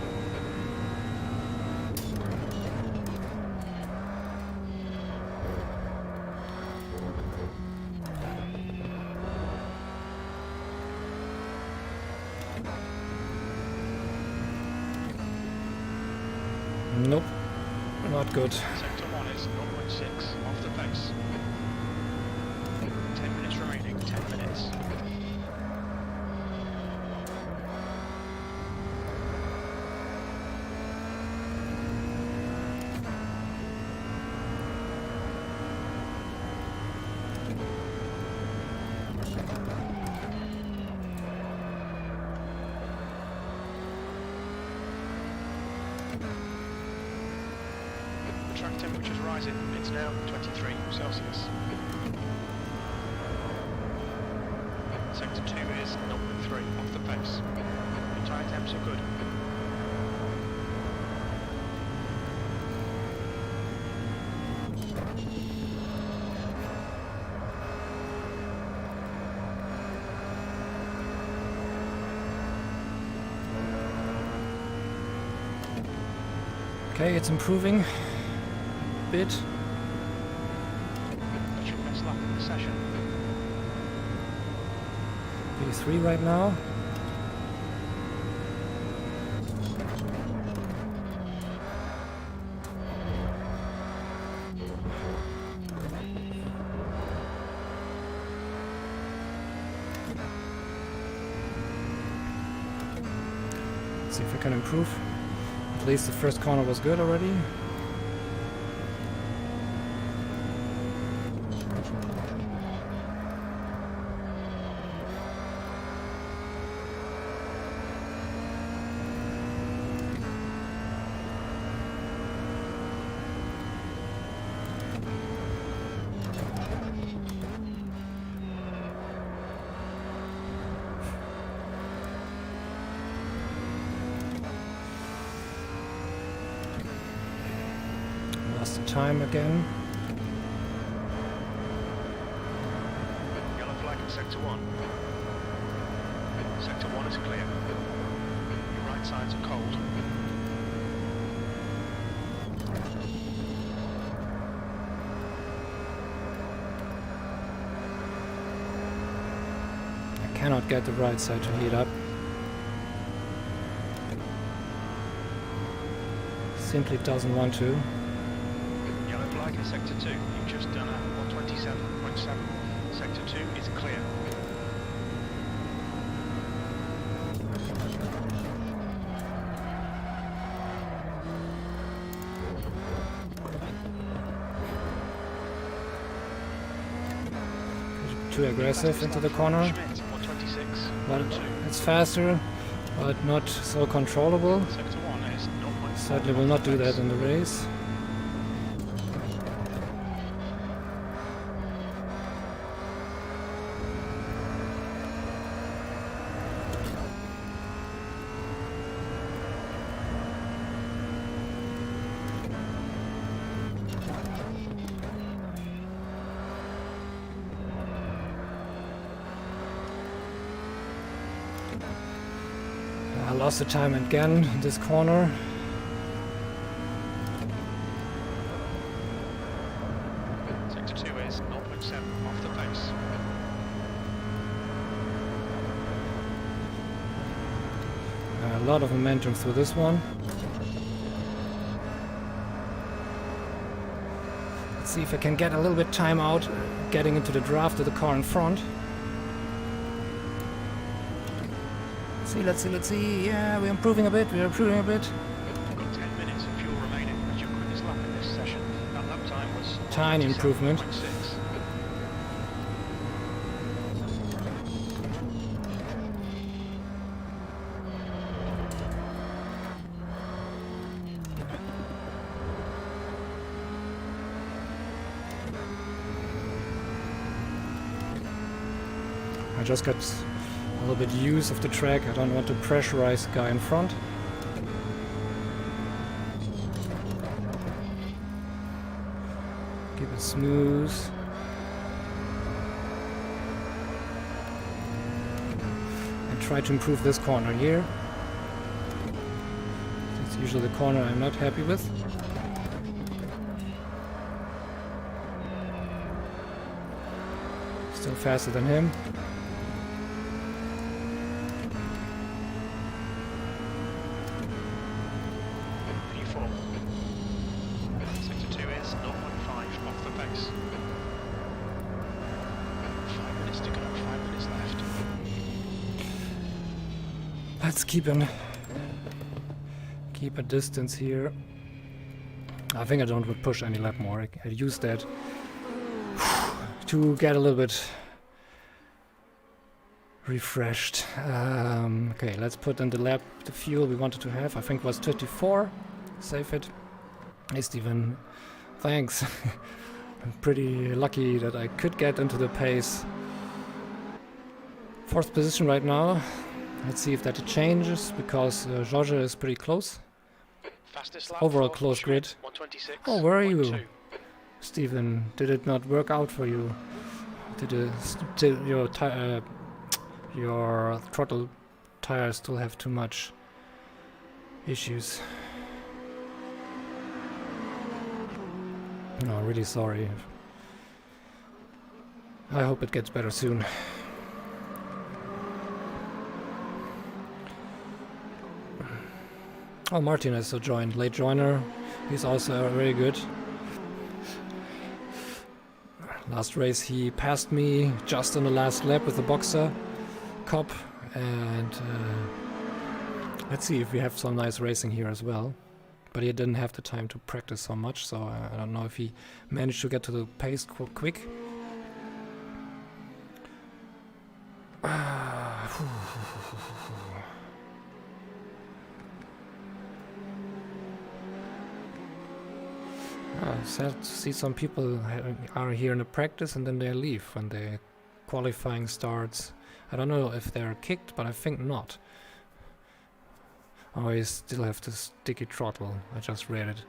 Nope, not good. Sector 1 is 0.6 off the pace. 10 minutes remaining, 10 minutes. The track temperature's rising, it's now 23 Celsius. Sector 2 is 0.3 off the pace. Your tyre temps are good. Okay, it's improving a bit. That's your best lap of the session. P3 right now. Let's see if I can improve. At least the first corner was good already. lost the time again. Yellow flag in sector 1. Sector 1 is clear. Your right sides are cold. I cannot get the right side to heat up. Simply doesn't want to. Yellow flag in sector 2. You've just done a 127.7. Sector 2 is clear. Too aggressive into the corner. Schmidt, 126. But it's faster, but not so controllable. Sector 1 is 0.4. Certainly will not do that in the race. I lost the time again in this corner. Sector 2 is 0.7 off the pace. A lot of momentum through this one. Let's see if I can get a little bit time out getting into the draft of the car in front. Let's see. Yeah, we're improving a bit. You've got 10 minutes of fuel remaining as your quickest lap in this session. That lap time was Tiny improvement. 27.6. I just got a little bit used of the track. I don't want to pressurize the guy in front. Keep it smooth. And try to improve this corner here. It's usually the corner I'm not happy with. Still faster than him. Let's keep a distance here. I think I don't push any lap more. I use that to get a little bit refreshed. Okay, let's put in the fuel we wanted to have. I think it was 34. Save it. Hey Steven, thanks. I'm pretty lucky that I could get into the pace. 4th position right now. Let's see if that changes, because George is pretty close. Fastest lap Overall for close Schmidt, grid. 126. Oh, where are you? 1.2. Steven, did it not work out for you? Did your throttle tires still have too much issues? No, really sorry. I hope it gets better soon. Oh, Martin has joined, late joiner. He's also very good. Last race he passed me just on the last lap with the Boxer Cup, and let's see if we have some nice racing here as well. But he didn't have the time to practice so much, so I don't know if he managed to get to the pace quick. Sad to see some people are here in the practice and then they leave when the qualifying starts. I don't know if they're kicked, but I think not. Oh, you still have the sticky throttle. I just read it.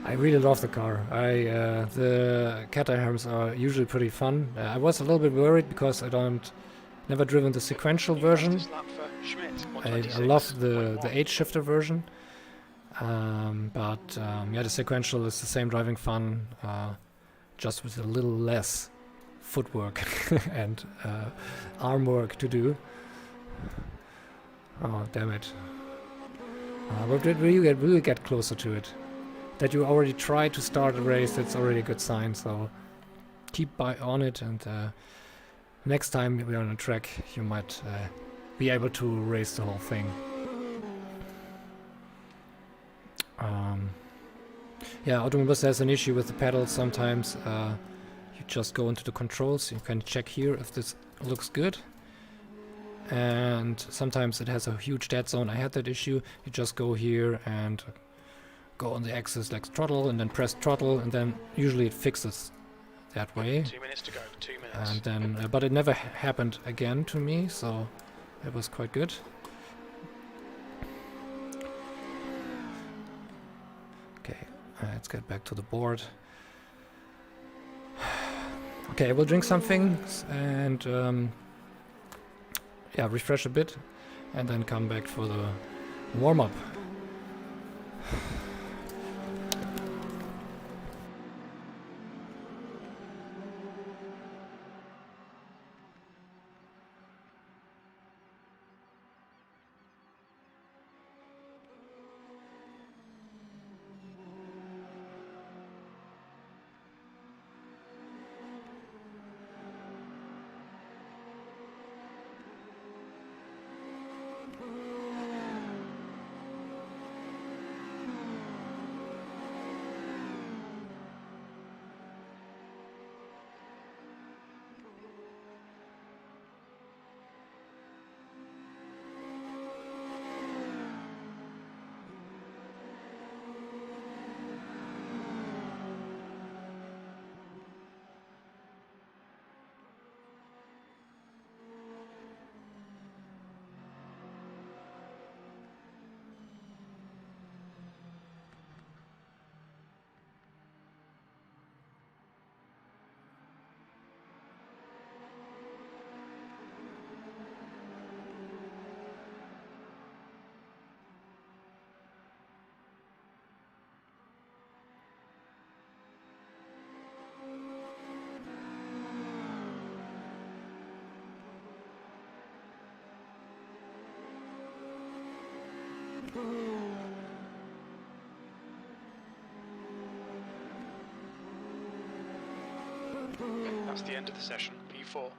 I really love the car. The Caterhams are usually pretty fun. I was a little bit worried because never driven the sequential version. Fastest lap for Schmidt, I love the 126.1. 8-shifter version. Yeah, the sequential is the same driving fun, just with a little less footwork and arm work to do. Oh, damn it. But will get closer to it. That you already tried to start a race, that's already a good sign, so keep on it, and next time we're on a track you might be able to race the whole thing. Yeah, Automobilista has an issue with the pedals sometimes. You just go into the controls, you can check here if this looks good. And sometimes it has a huge dead zone. I had that issue. You just go here and go on the axis like throttle and then press throttle, and then usually it fixes that way. 2 minutes to go, 2 minutes. And then, but it never happened again to me, so it was quite good. Okay, let's get back to the board. Okay, I will drink something and yeah, refresh a bit, and then come back for the warm-up. That's the end of the session, P4.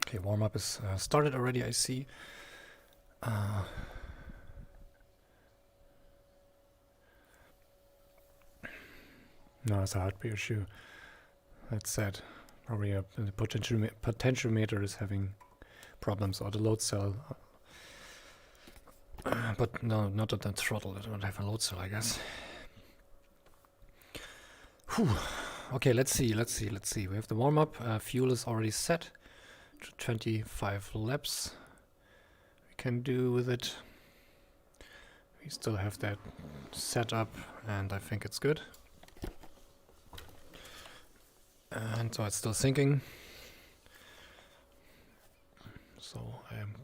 Okay, warm-up is started already, I see. No, it's a hardware issue. That's sad. Probably the potentiometer is having problems, or the load cell. But no, not at the throttle. I don't have a load cell, I guess. Whew. Okay, let's see. We have the warm-up. Fuel is already set to 25 laps. We can do with it. We still have that set up, and I think it's good. And so it's still syncing. So I'm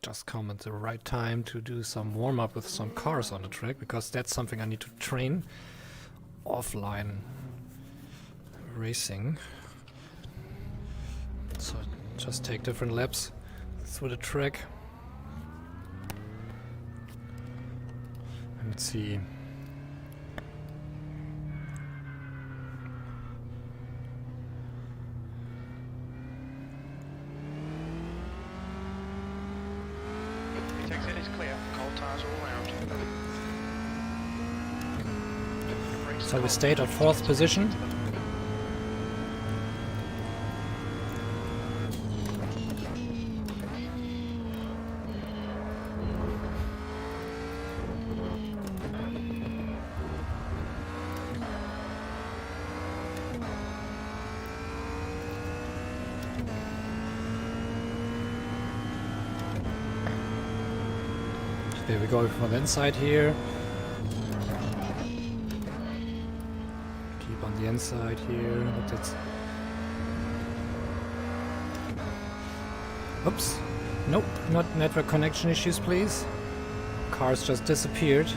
just come at the right time to do some warm-up with some cars on the track, because that's something I need to train offline racing. So just take different laps through the track. And let's see. Exit is clear. Cold tires all around. So we stayed at 4th position. There we go from the inside here. Keep on the inside here. Look, that's... Oops. Nope, not network connection issues, please. Cars just disappeared.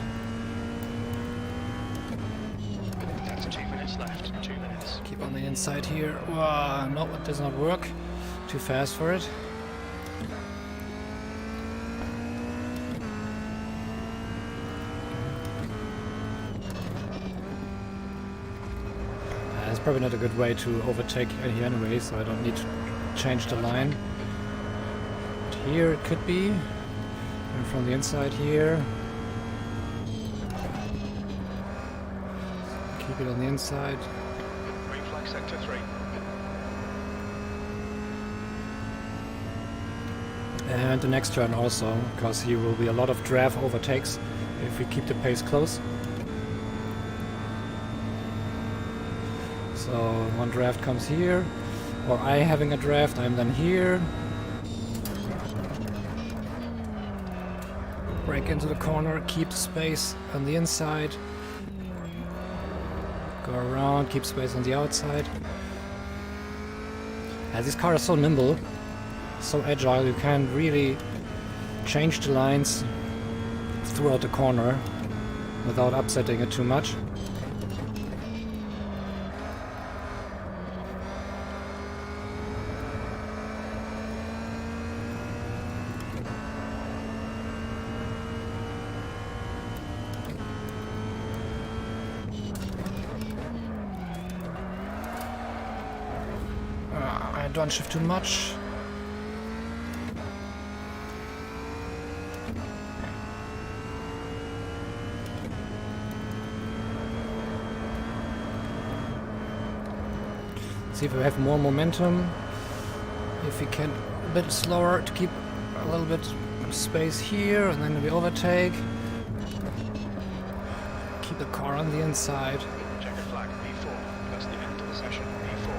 That's 2 minutes left. 2 minutes. Keep on the inside here. No, it does not work. Too fast for it. It's probably not a good way to overtake here anyway, so I don't need to change the line. But here it could be. And from the inside here. Keep it on the inside. Green flag sector 3. And the next turn also, because here will be a lot of draft overtakes if we keep the pace close. So one draft comes here, or I having a draft, I'm then here. Break into the corner, keep the space on the inside. Go around, keep space on the outside. Yeah, these cars are so nimble, so agile, you can really change the lines throughout the corner without upsetting it too much. I don't shift too much. See if we have more momentum. If we can a bit slower to keep a little bit of space here, and then we overtake. Keep the car on the inside. Checkered flag, P4. That's the end of the session, P4.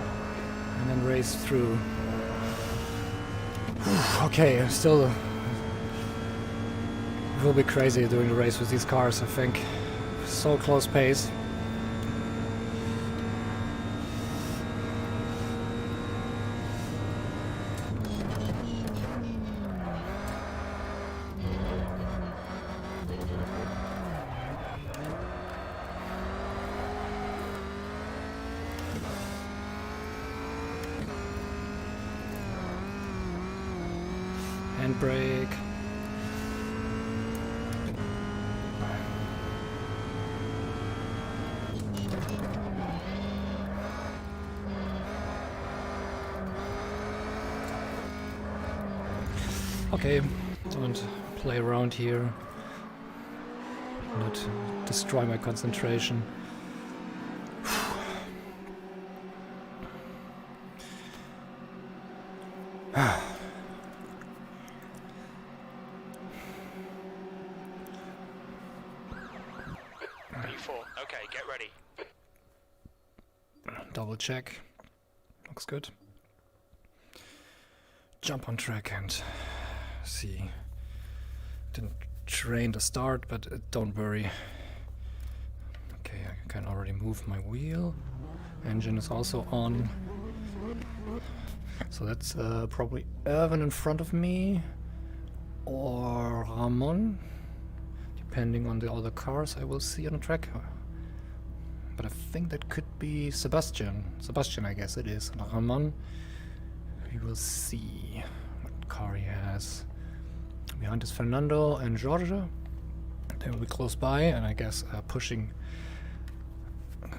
And then race through. Okay, still it will be crazy doing the race with these cars, I think. So close pace. Handbrake. Okay, don't play around here. Not destroy my concentration. P4. Okay, get ready. Double check. Looks good. Jump on track and see. Didn't train the start, but don't worry. Okay, I can already move my wheel. Engine is also on. So that's probably Irvin in front of me, or Ramon, depending on the other cars I will see on the track. But I think that could be Sebastian. Sebastian, I guess it is. And Ramon, we will see what car he has. Behind is Fernando and Georgia. They will be close by, and I guess pushing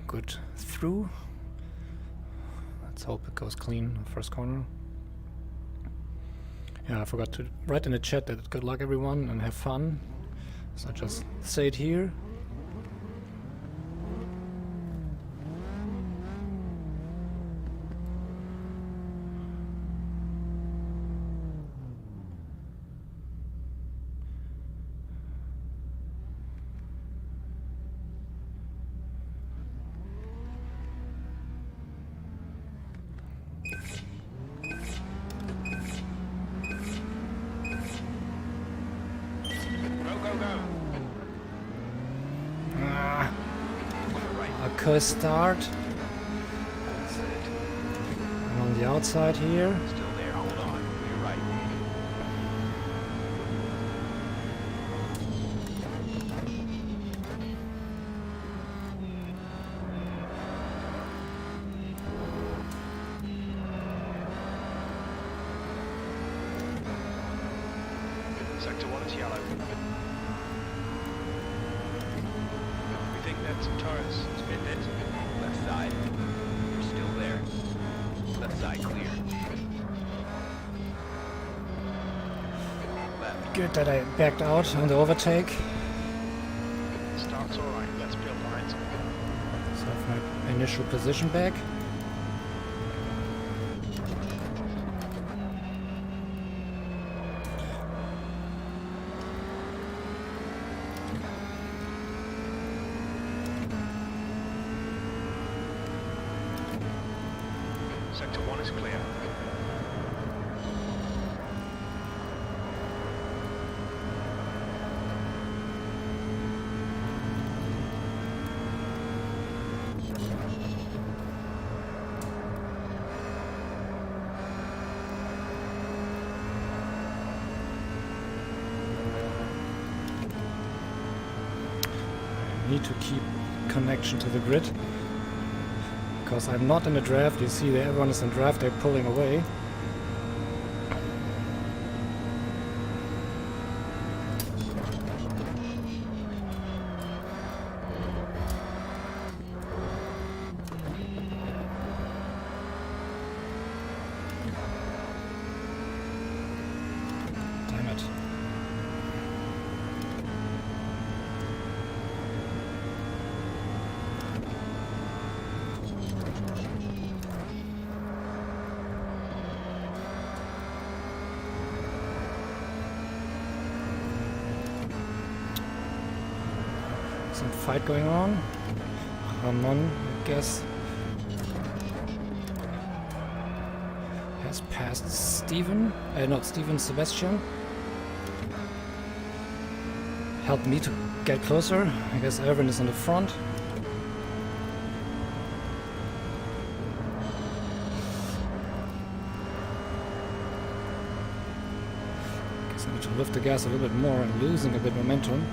good through. Let's hope it goes clean first corner. Yeah, I forgot to write in the chat that good luck everyone and have fun. So I just say it here. Start. That's it. I'm on the outside here. Still there. Hold on. You're right. Sector 1 is yellow. We think that's Taurus. Spin it. Left side. You're still there. Left side clear. Left. Good that I backed out on the overtake. Start's alright, let's build on it. So I have my initial position back. Sector 1 is clear. I need to keep connection to the grid. Because I'm not in a draft, you see that everyone is in draft, they're pulling away. Damn it. Some fight going on. Ramon, I guess, has passed Steven. Not Steven, Sebastian. Helped me to get closer. I guess Erwin is on the front. Guess I need to lift the gas a little bit more. I'm losing a bit momentum.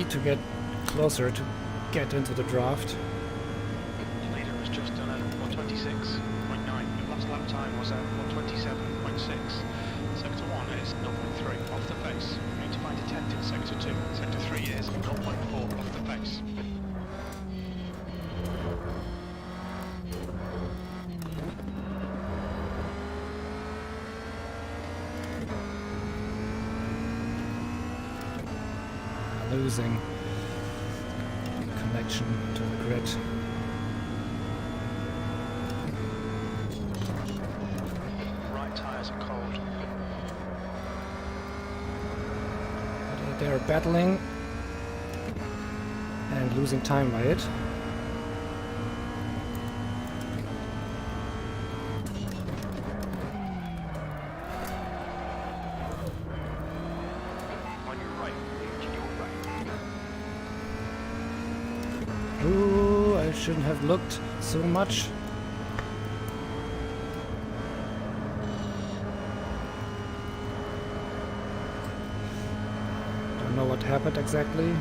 To get closer to get into the draft. Your leader has just done a 126.9. Your last lap time was a 127.6. Sector 1 is 0.3 off the pace. You need to find a 10th in Sector 2. Sector 3 is 0.1. losing connection to the grid. Right tyres are cold. They're battling and losing time by it. On your right. To your right. Ooh, I shouldn't have looked so much. Don't know what happened exactly.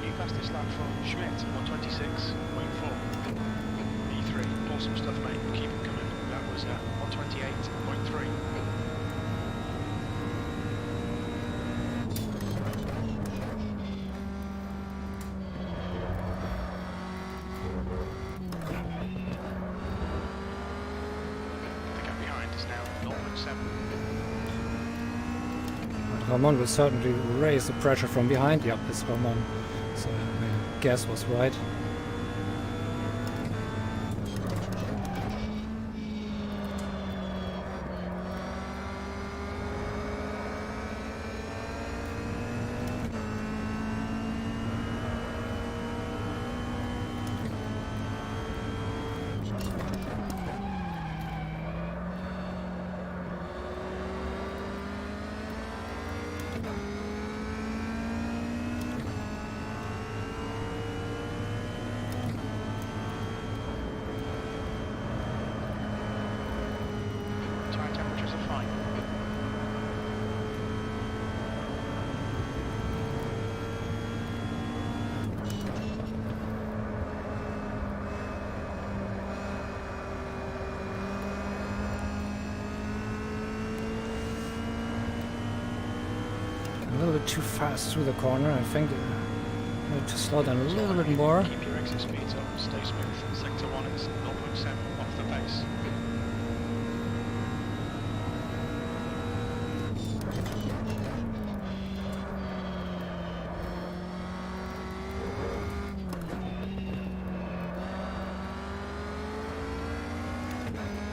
New fastest lap from Schmidt, 126.4. E3, awesome stuff, mate. Keep it coming. That was 128.3. The gap behind is now 0.7. Ramon will certainly raise the pressure from behind. Yep, it's Ramon. So my guess was right. Tyre temperatures are fine. A little bit too fast through the corner. I think I need to slow down a little bit more. Keep your exit speeds up, stay smooth. Sector 1 is 0.7 off the pace.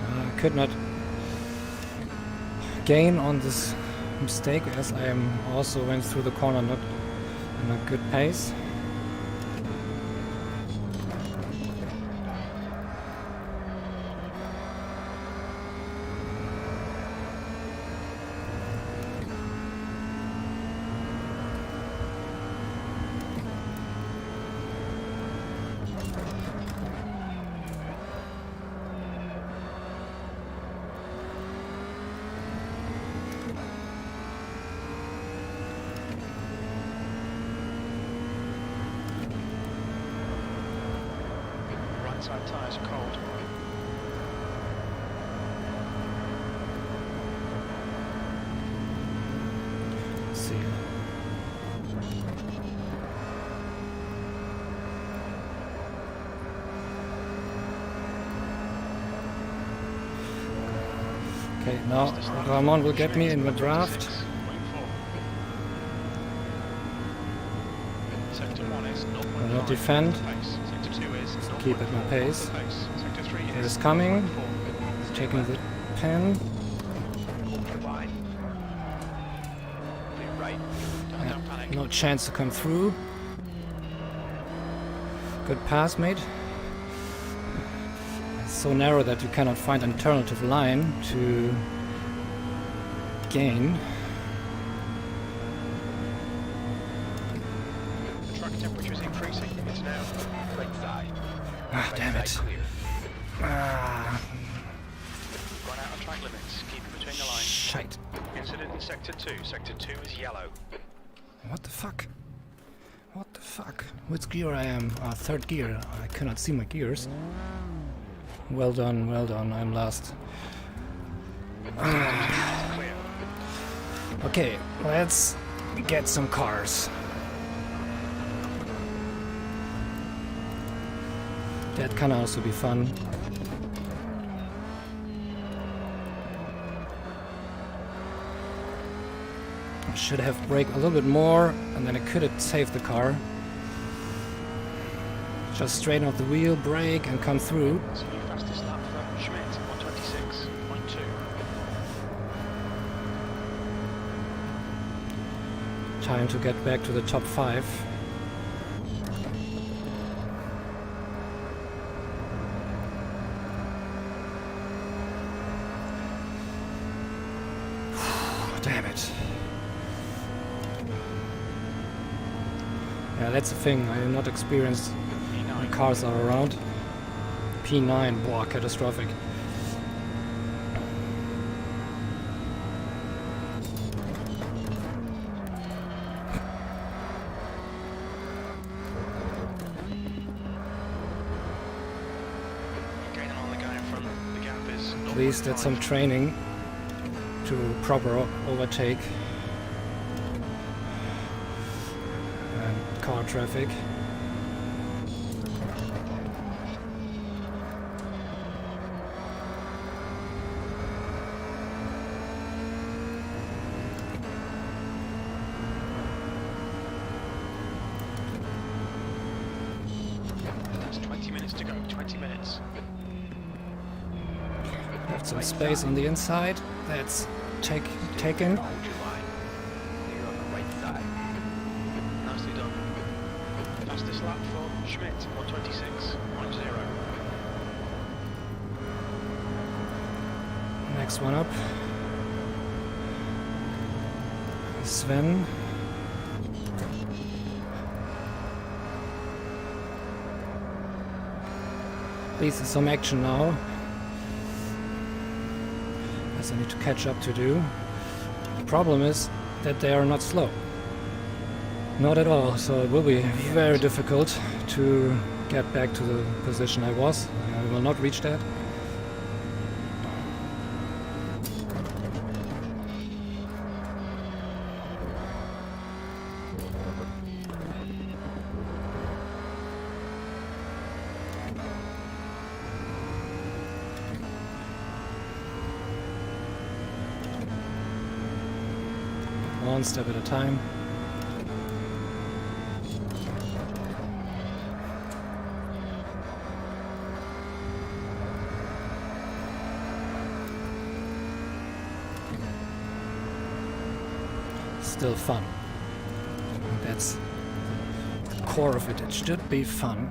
I could not gain on this mistake as I also went through the corner not in a good pace. Right side tyres are cold. Let's see. Okay, now Ramon will get me in the draft. Sector 1 is 0.9 I will defend. off the pace. Sector 2 is Keep at my 0.4 pace. off the pace. Sector 3 Here is is coming. 0.4. Taking the pen. Ultra wide. To your right. Don't panic. No chance to come through. Good pass, mate. It's so narrow that you cannot find an alternative line to gain. The track temperature is increasing. It's now Right side. Ah, Right damn side it. clear. Ah, run out of track limits. Keep it between the lines. shite. Incident in Sector 2. Sector 2 is yellow. What the fuck? What the fuck? Which gear I am? Third gear. I cannot see my gears. Well done, I'm last. Clear. Okay, let's get some cars. That can also be fun. Should have braked a little bit more, and then I could have saved the car. Just straighten off the wheel, brake, and come through. So new fastest lap for Schmidt, 126.2. Time to get back to the top 5. Damn it. Yeah, that's the thing. I am not experienced when cars are around. P9, boah, catastrophic. Gaining on the guy in front. The gap is At least did some training to proper overtake and car traffic. That's 20 minutes to go. 20 minutes. Left some space on the inside. That's taken. Hold your line. Clear on the right side. Nicely done. Fastest lap for Schmidt, 126.0. Next one up. Sven. At least there's some action now. As I need to catch up to do. The problem is that they are not slow. Not at all, so it will be very difficult to get back to the position I was. I will not reach that. One step at a time. Still fun. That's the core of it. It should be fun.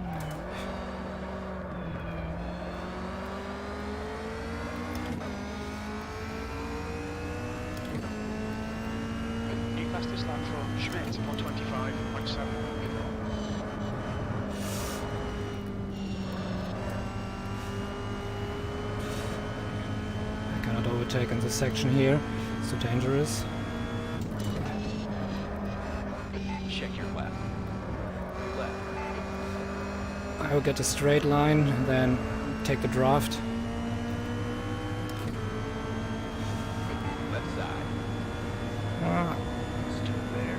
New fastest lap for Schmidt, 125.7. I cannot overtake in this section here. It's too dangerous. Check your left. Left. I will get a straight line and then take the draft. Left side. Ah, Still there.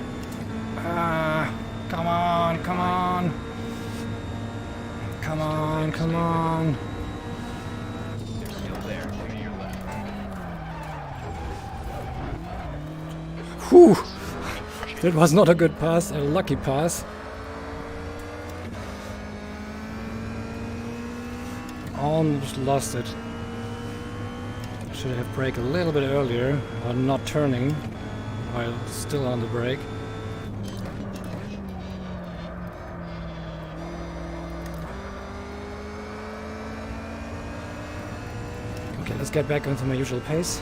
come on, come on. Come on, come on. They're still there. Clear your left. Whew! That was not a good pass, a lucky pass. Almost lost it. Should have braked a little bit earlier, or not turning while still on the brake. Okay, let's get back into my usual pace.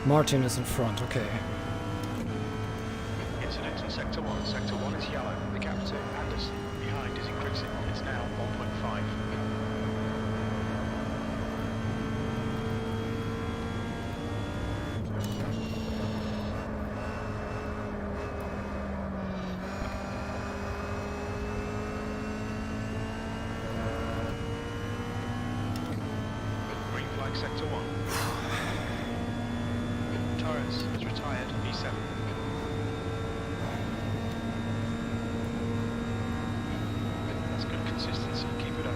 Martin is in front, okay. Incident in Sector 1. Sector 1 is yellow. The gap to Anderson behind is increasing. It's now 1.5. like sector 1. Torres is retired, E7. That's good consistency, keep it up.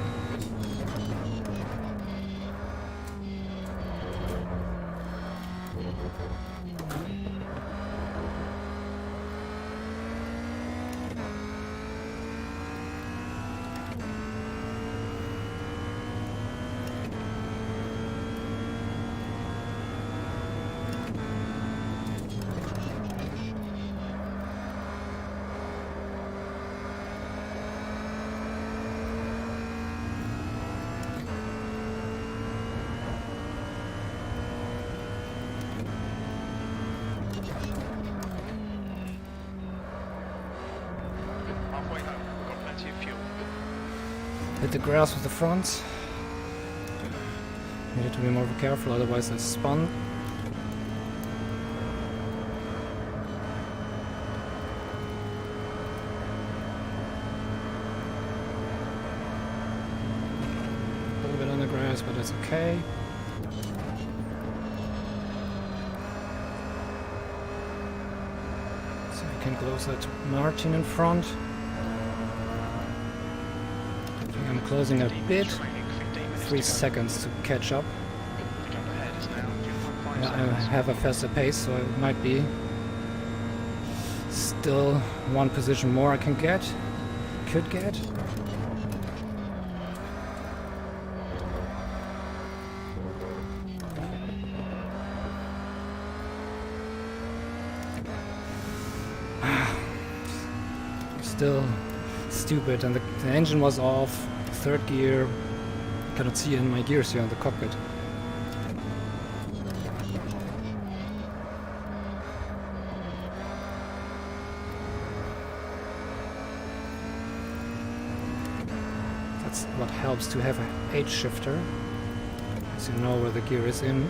Halfway home, we've got plenty of fuel. Hit the grass with the front. Needed to be more careful, otherwise I spun. A little bit on the grass, but that's okay. So we can close that Martin in front. I think I'm closing a bit. 3 seconds to catch up. The gap ahead is now 2.5 Yeah, I seconds. have a faster pace, so it might be still one position more I can get. Could get. Still stupid, and the engine was off. Third gear. Cannot see in my gears here in the cockpit. That's what helps to have a H shifter, so you know where the gear is in.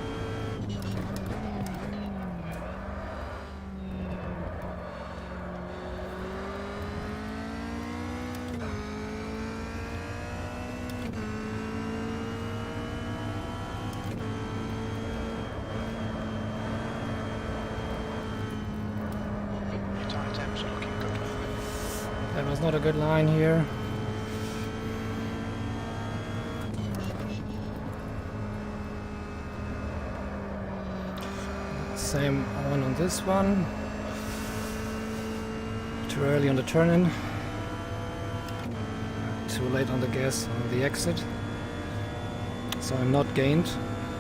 Your tyre temps are looking good. That was not a good line here. Same one on this one. Too early on the turn-in. Too late on the gas on the exit. So I'm not gained.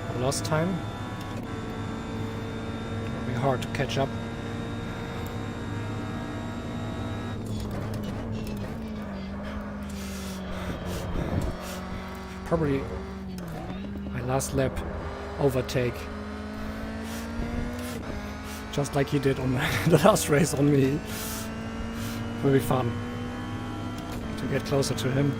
I lost time. It'll be hard to catch up. Probably my last lap overtake. Just like he did on the last race on me. Will be fun to get closer to him.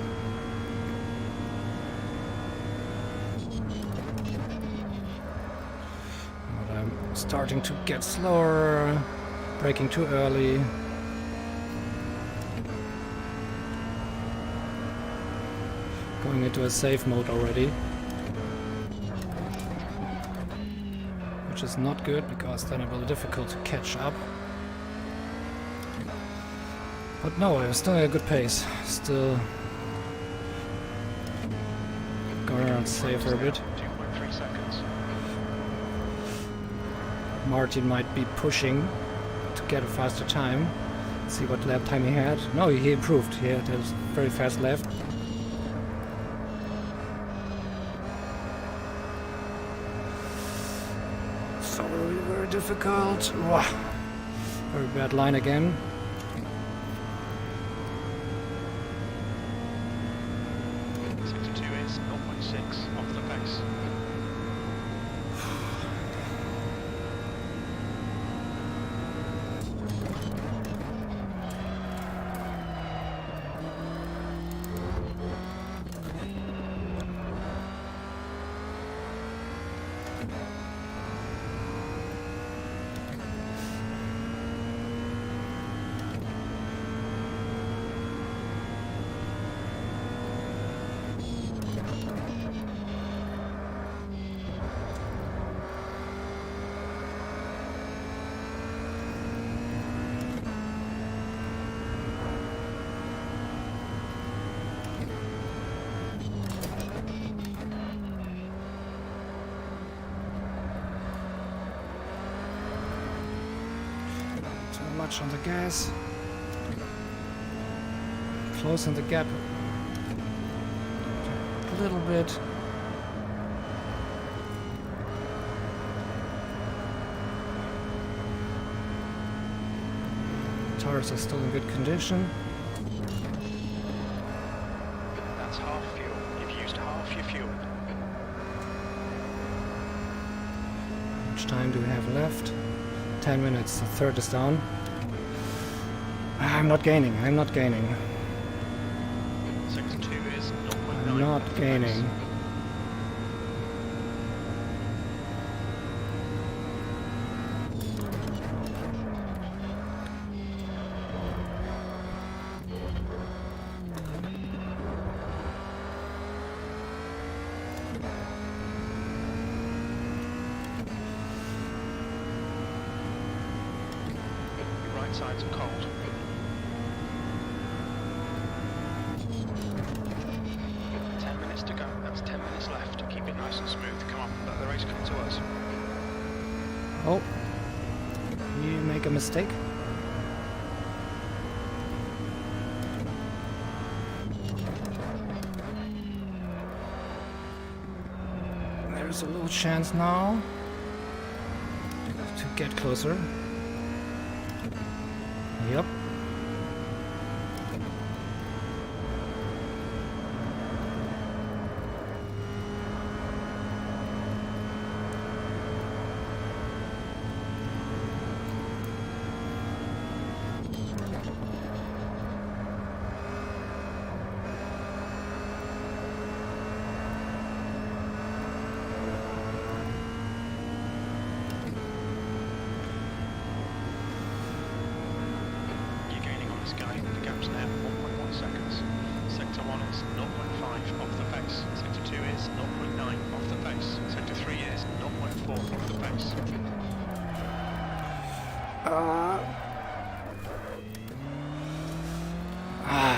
But I'm starting to get slower, braking too early. Going into a safe mode already. Which is not good, because then it will be difficult to catch up. But no, I'm still at a good pace. Still going around safer a bit. 2.3 seconds. Martin might be pushing to get a faster time. Let's see what lap time he had. No, he improved. He had a very fast lap. So very, very difficult. Wah. Very bad line again. Sector 2 is 0.6 off the pace. much on the gas. Closing the gap a little bit. Tires are still in good condition. That's half fuel. You've used half your fuel. How much time do we have left? 10 minutes. The third is down. I'm not gaining. I'm not gaining. Sector 2 is 0.9. I'm not gaining. Right sides are cold. 10 minutes to go. That's 10 minutes left. Keep it nice and smooth. Come on, let the race come to us. Oh, you make a mistake. There's a little chance now to get closer. Yep. Sky, the gap's now 1.1 seconds. Sector 1 is 0.5 off the pace. Sector 2 is 0.9 off the pace. Sector 3 is 0.4 off the pace.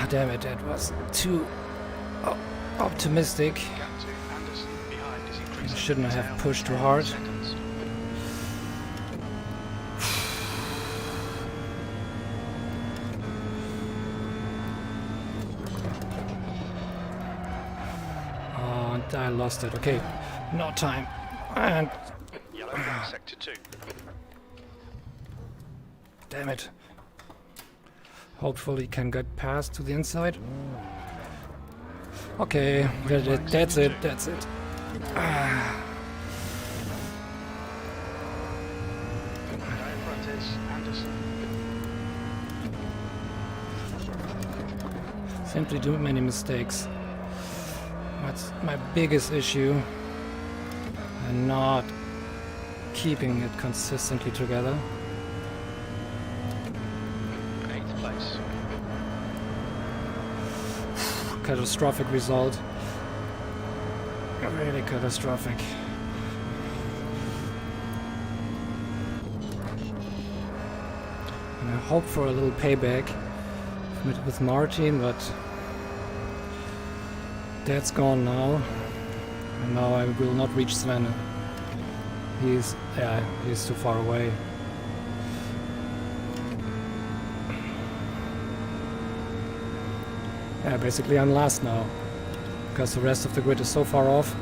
Damn it, that was too optimistic. Gap to Anderson behind is increasing. Shouldn't have Now pushed too 10 hard. seconds. I lost it. Okay, no time. And Yellow flag, sector 2. damn it. Hopefully can get past to the inside. Okay, that's it. That's it. Guy in front is Anderson. Simply do many mistakes. That's my biggest issue. And not keeping it consistently together. 8th place. Catastrophic result. Really catastrophic. And I hope for a little payback with Martin, but that's gone now. And now I will not reach Sven. He's too far away. Yeah, basically I'm last now, because the rest of the grid is so far off.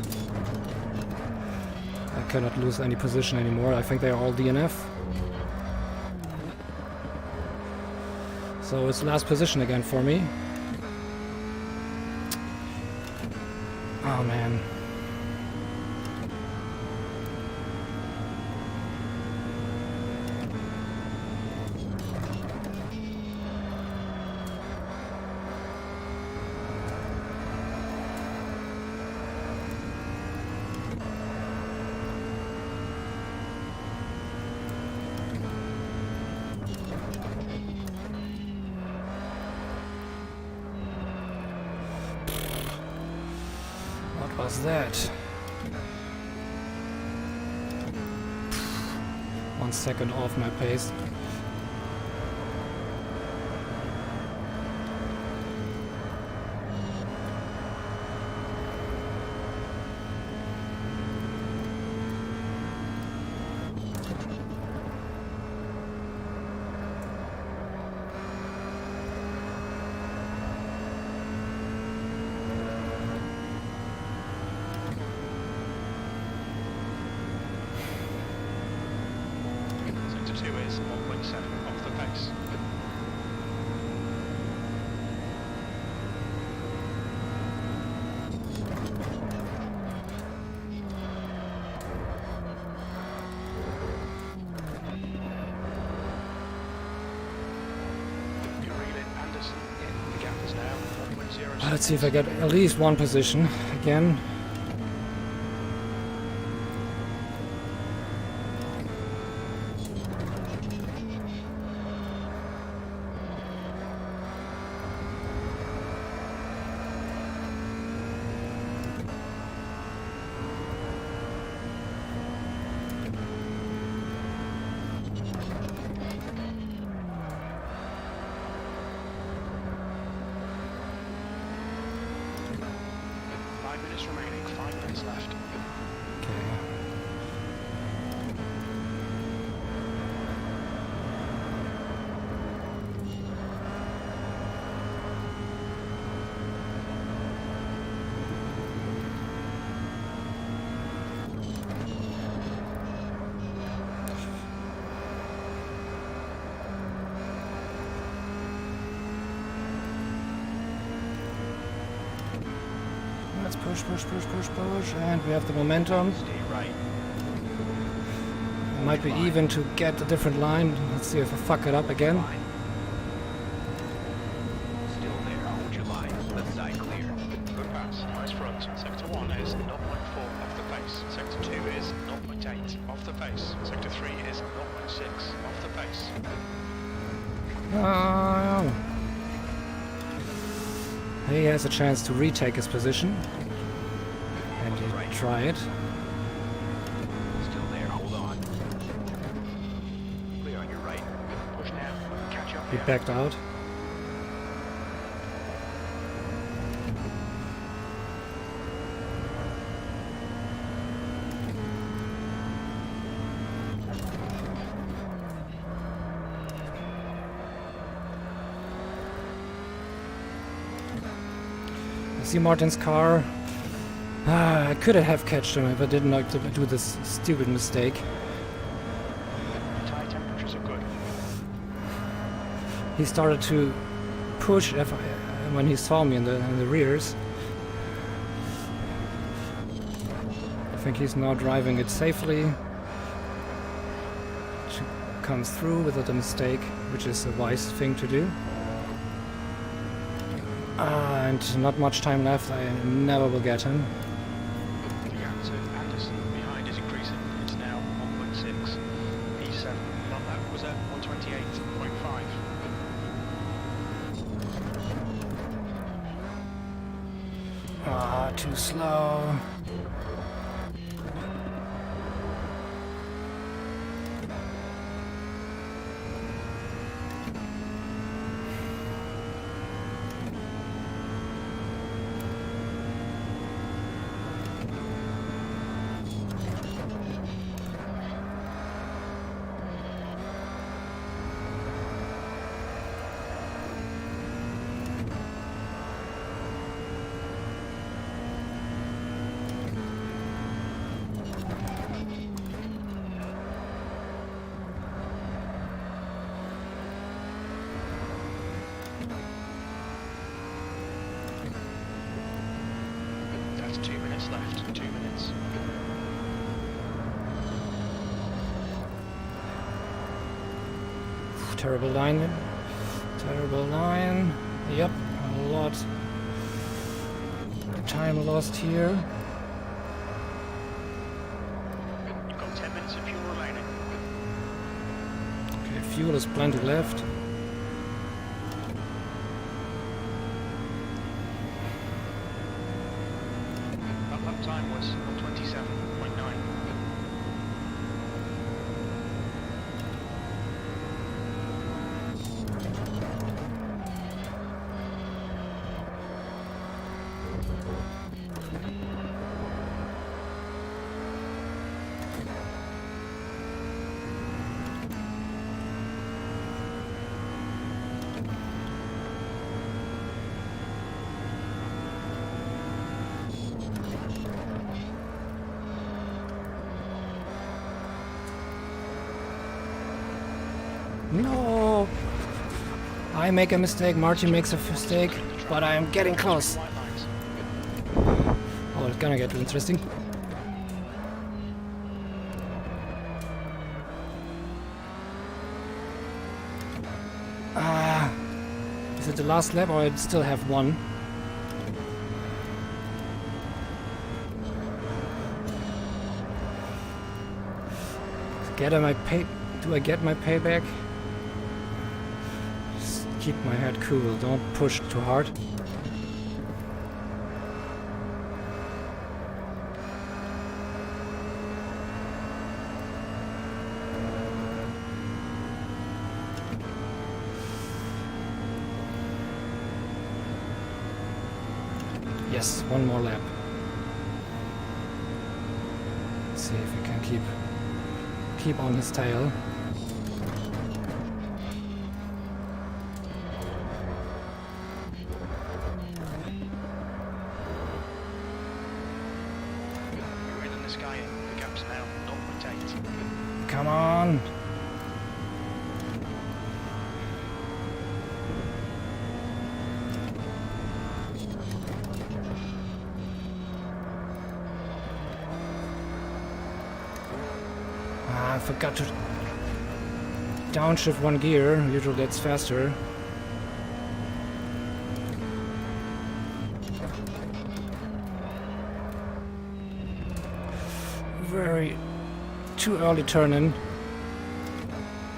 I cannot lose any position anymore. I think they are all DNF. So it's last position again for me. Oh man. What was that? 1 second off my pace. 1.7 off the pace. You're reeling Anderson in. The gap is now 1.06. Let's see if I get at least one position again. Remaining, 5 minutes left. Okay. Let's push, and we have the momentum. Stay right. It might be even to get a different line. Let's see if I fuck it up again. Line. Still there. Hold your line. Left side clear. Good pass. Nice front. Sector 1 is 0.4 off the pace. Sector 2 is 0.8 off the pace. Sector 3 is 0.6 off the pace. He has a chance to retake his position. And you Right. try it. Still there. Hold on. Clear on your right. Push now. Catch up He here. backed out. I see Martin's car. I could have catched him if I didn't like to do this stupid mistake. Tire temperatures are good. He started to push when he saw me in the rears. I think he's now driving it safely. She comes through without a mistake, which is a wise thing to do. And not much time left. I never will get him. The gap to Anderson behind is increasing. It's now 1.6. P7 on that was at 128.5. Too slow. That's 2 minutes left. 2 minutes. Terrible line. Terrible line. Yep, a lot of time lost here. You've got 10 minutes of fuel remaining. Okay, fuel is plenty left. That lap time was 127.9. No! I make a mistake, Martin makes a mistake, but I am getting close. White lines. Oh, it's gonna get interesting. Is it the last lap or I still have one? Do I get my payback? Just keep my head cool, don't push too hard. Yes, one more lap. Let's see if we can keep on his tail. You're in the sky. The gap's now 0.8. Come on! I forgot to downshift one gear, usually that's faster. Very too early turn in.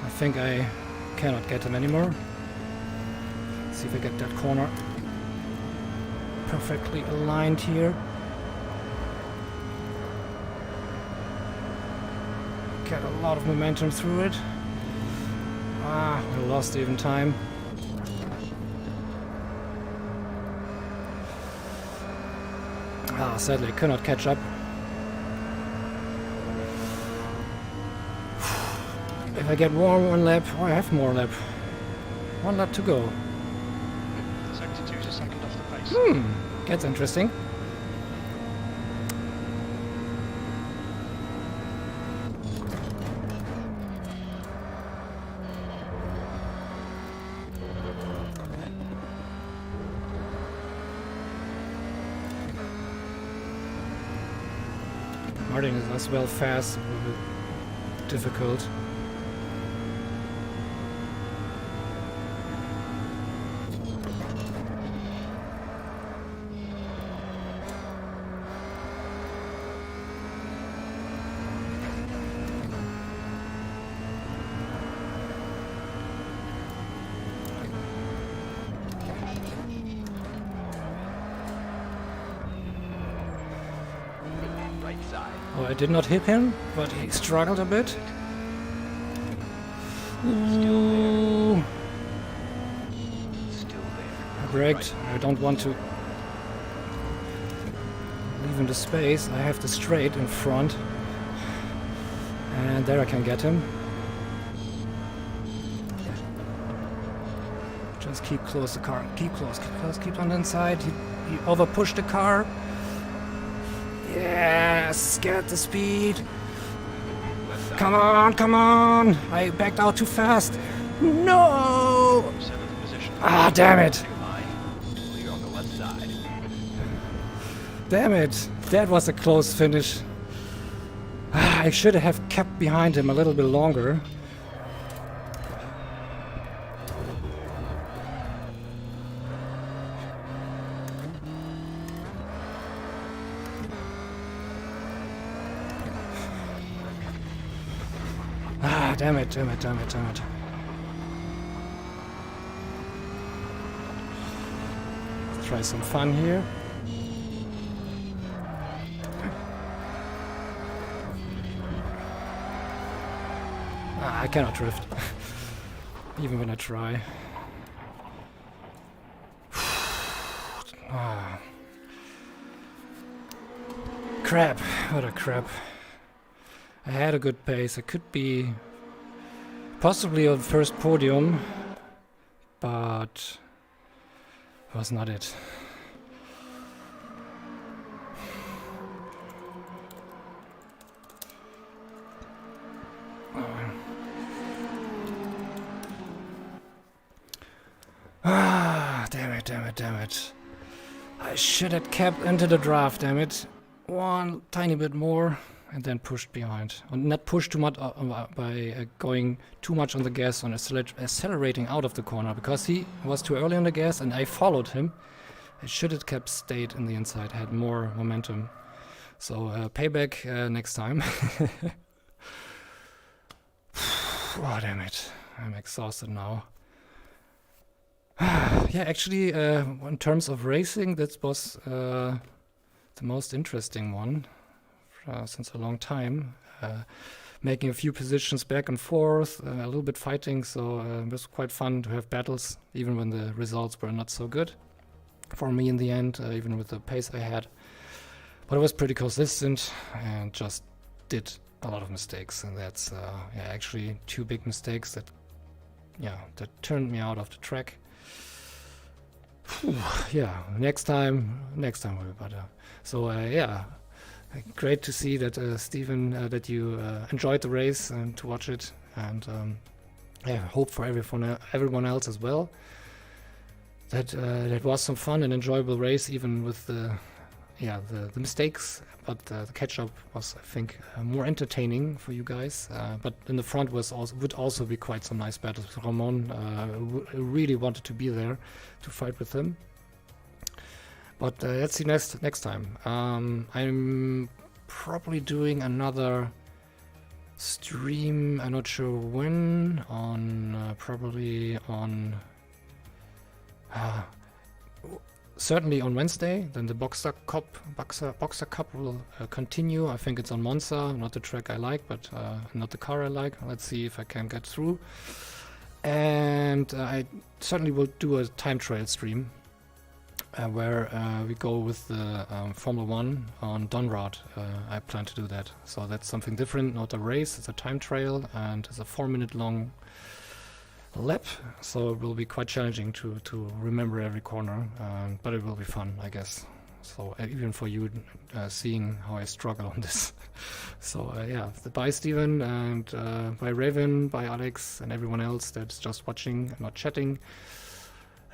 I think I cannot get him anymore. Let's see if I get that corner perfectly aligned here. Get a lot of momentum through it. We lost even time. Sadly I could not catch up. If I get one lap, I have more lap. One lap to go. Sector 2's a second off the pace. That's interesting. Martin is as well fast, a little bit difficult. Right side. Oh, I did not hit him, but he struggled a bit. Ooh. Still there. I braked. I don't want to leave him the space. I have the straight in front. And there I can get him. Just keep close the car. Keep close, keep close, keep on the inside. He over pushed the car. Yes, get the speed. Come on, come on. I backed out too fast. No! 7th position. Ah, damn it. Clear on the left side. Damn it. That was a close finish. I should have kept behind him a little bit longer. Damn it, damn it, damn it, damn it. Let's try some fun here. I cannot drift. Even when I try. Crap, what a crap. I had a good pace. I could be possibly on first podium, but was not it. I should have kept into the draft, damn it. One tiny bit more and then pushed behind. And not pushed too much by going too much on the gas and accelerating out of the corner, because he was too early on the gas and I followed him. I should have stayed in the inside, had more momentum. So payback next time. Oh, damn it. I'm exhausted now. Yeah, actually, in terms of racing, that was the most interesting one since a long time. Making a few positions back and forth, a little bit fighting, so it was quite fun to have battles, even when the results were not so good for me in the end, even with the pace I had. But I was pretty consistent and just did a lot of mistakes, and that's yeah, actually 2 big mistakes that turned me out of the track. Yeah, next time will be better. So yeah, great to see that Stephen, that you enjoyed the race and to watch it, and yeah, hope for everyone else as well that that was some fun and enjoyable race, even with the mistakes, but the catch-up was, I think, more entertaining for you guys. But in the front would also be quite some nice battles with Ramon. Really wanted to be there to fight with him. But let's see next time. I'm probably doing another stream. I'm not sure when. Probably on. Certainly on Wednesday. Then the Boxer Cup will continue. I think it's on Monza, not the track I like, but not the car I like. Let's see if I can get through. And I certainly will do a time trial stream where we go with the Formula 1 on Donrad. I plan to do that. So that's something different, not a race. It's a time trial, and it's a 4-minute long lap, so it will be quite challenging to remember every corner, but it will be fun, I guess. So even for you, seeing how I struggle on this. So yeah, bye Steven, and bye Raven, bye Alex, and everyone else that's just watching and not chatting,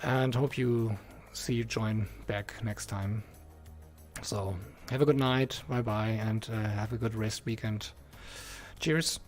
and hope you see you join back next time. So have a good night, bye bye, and have a good rest weekend. Cheers.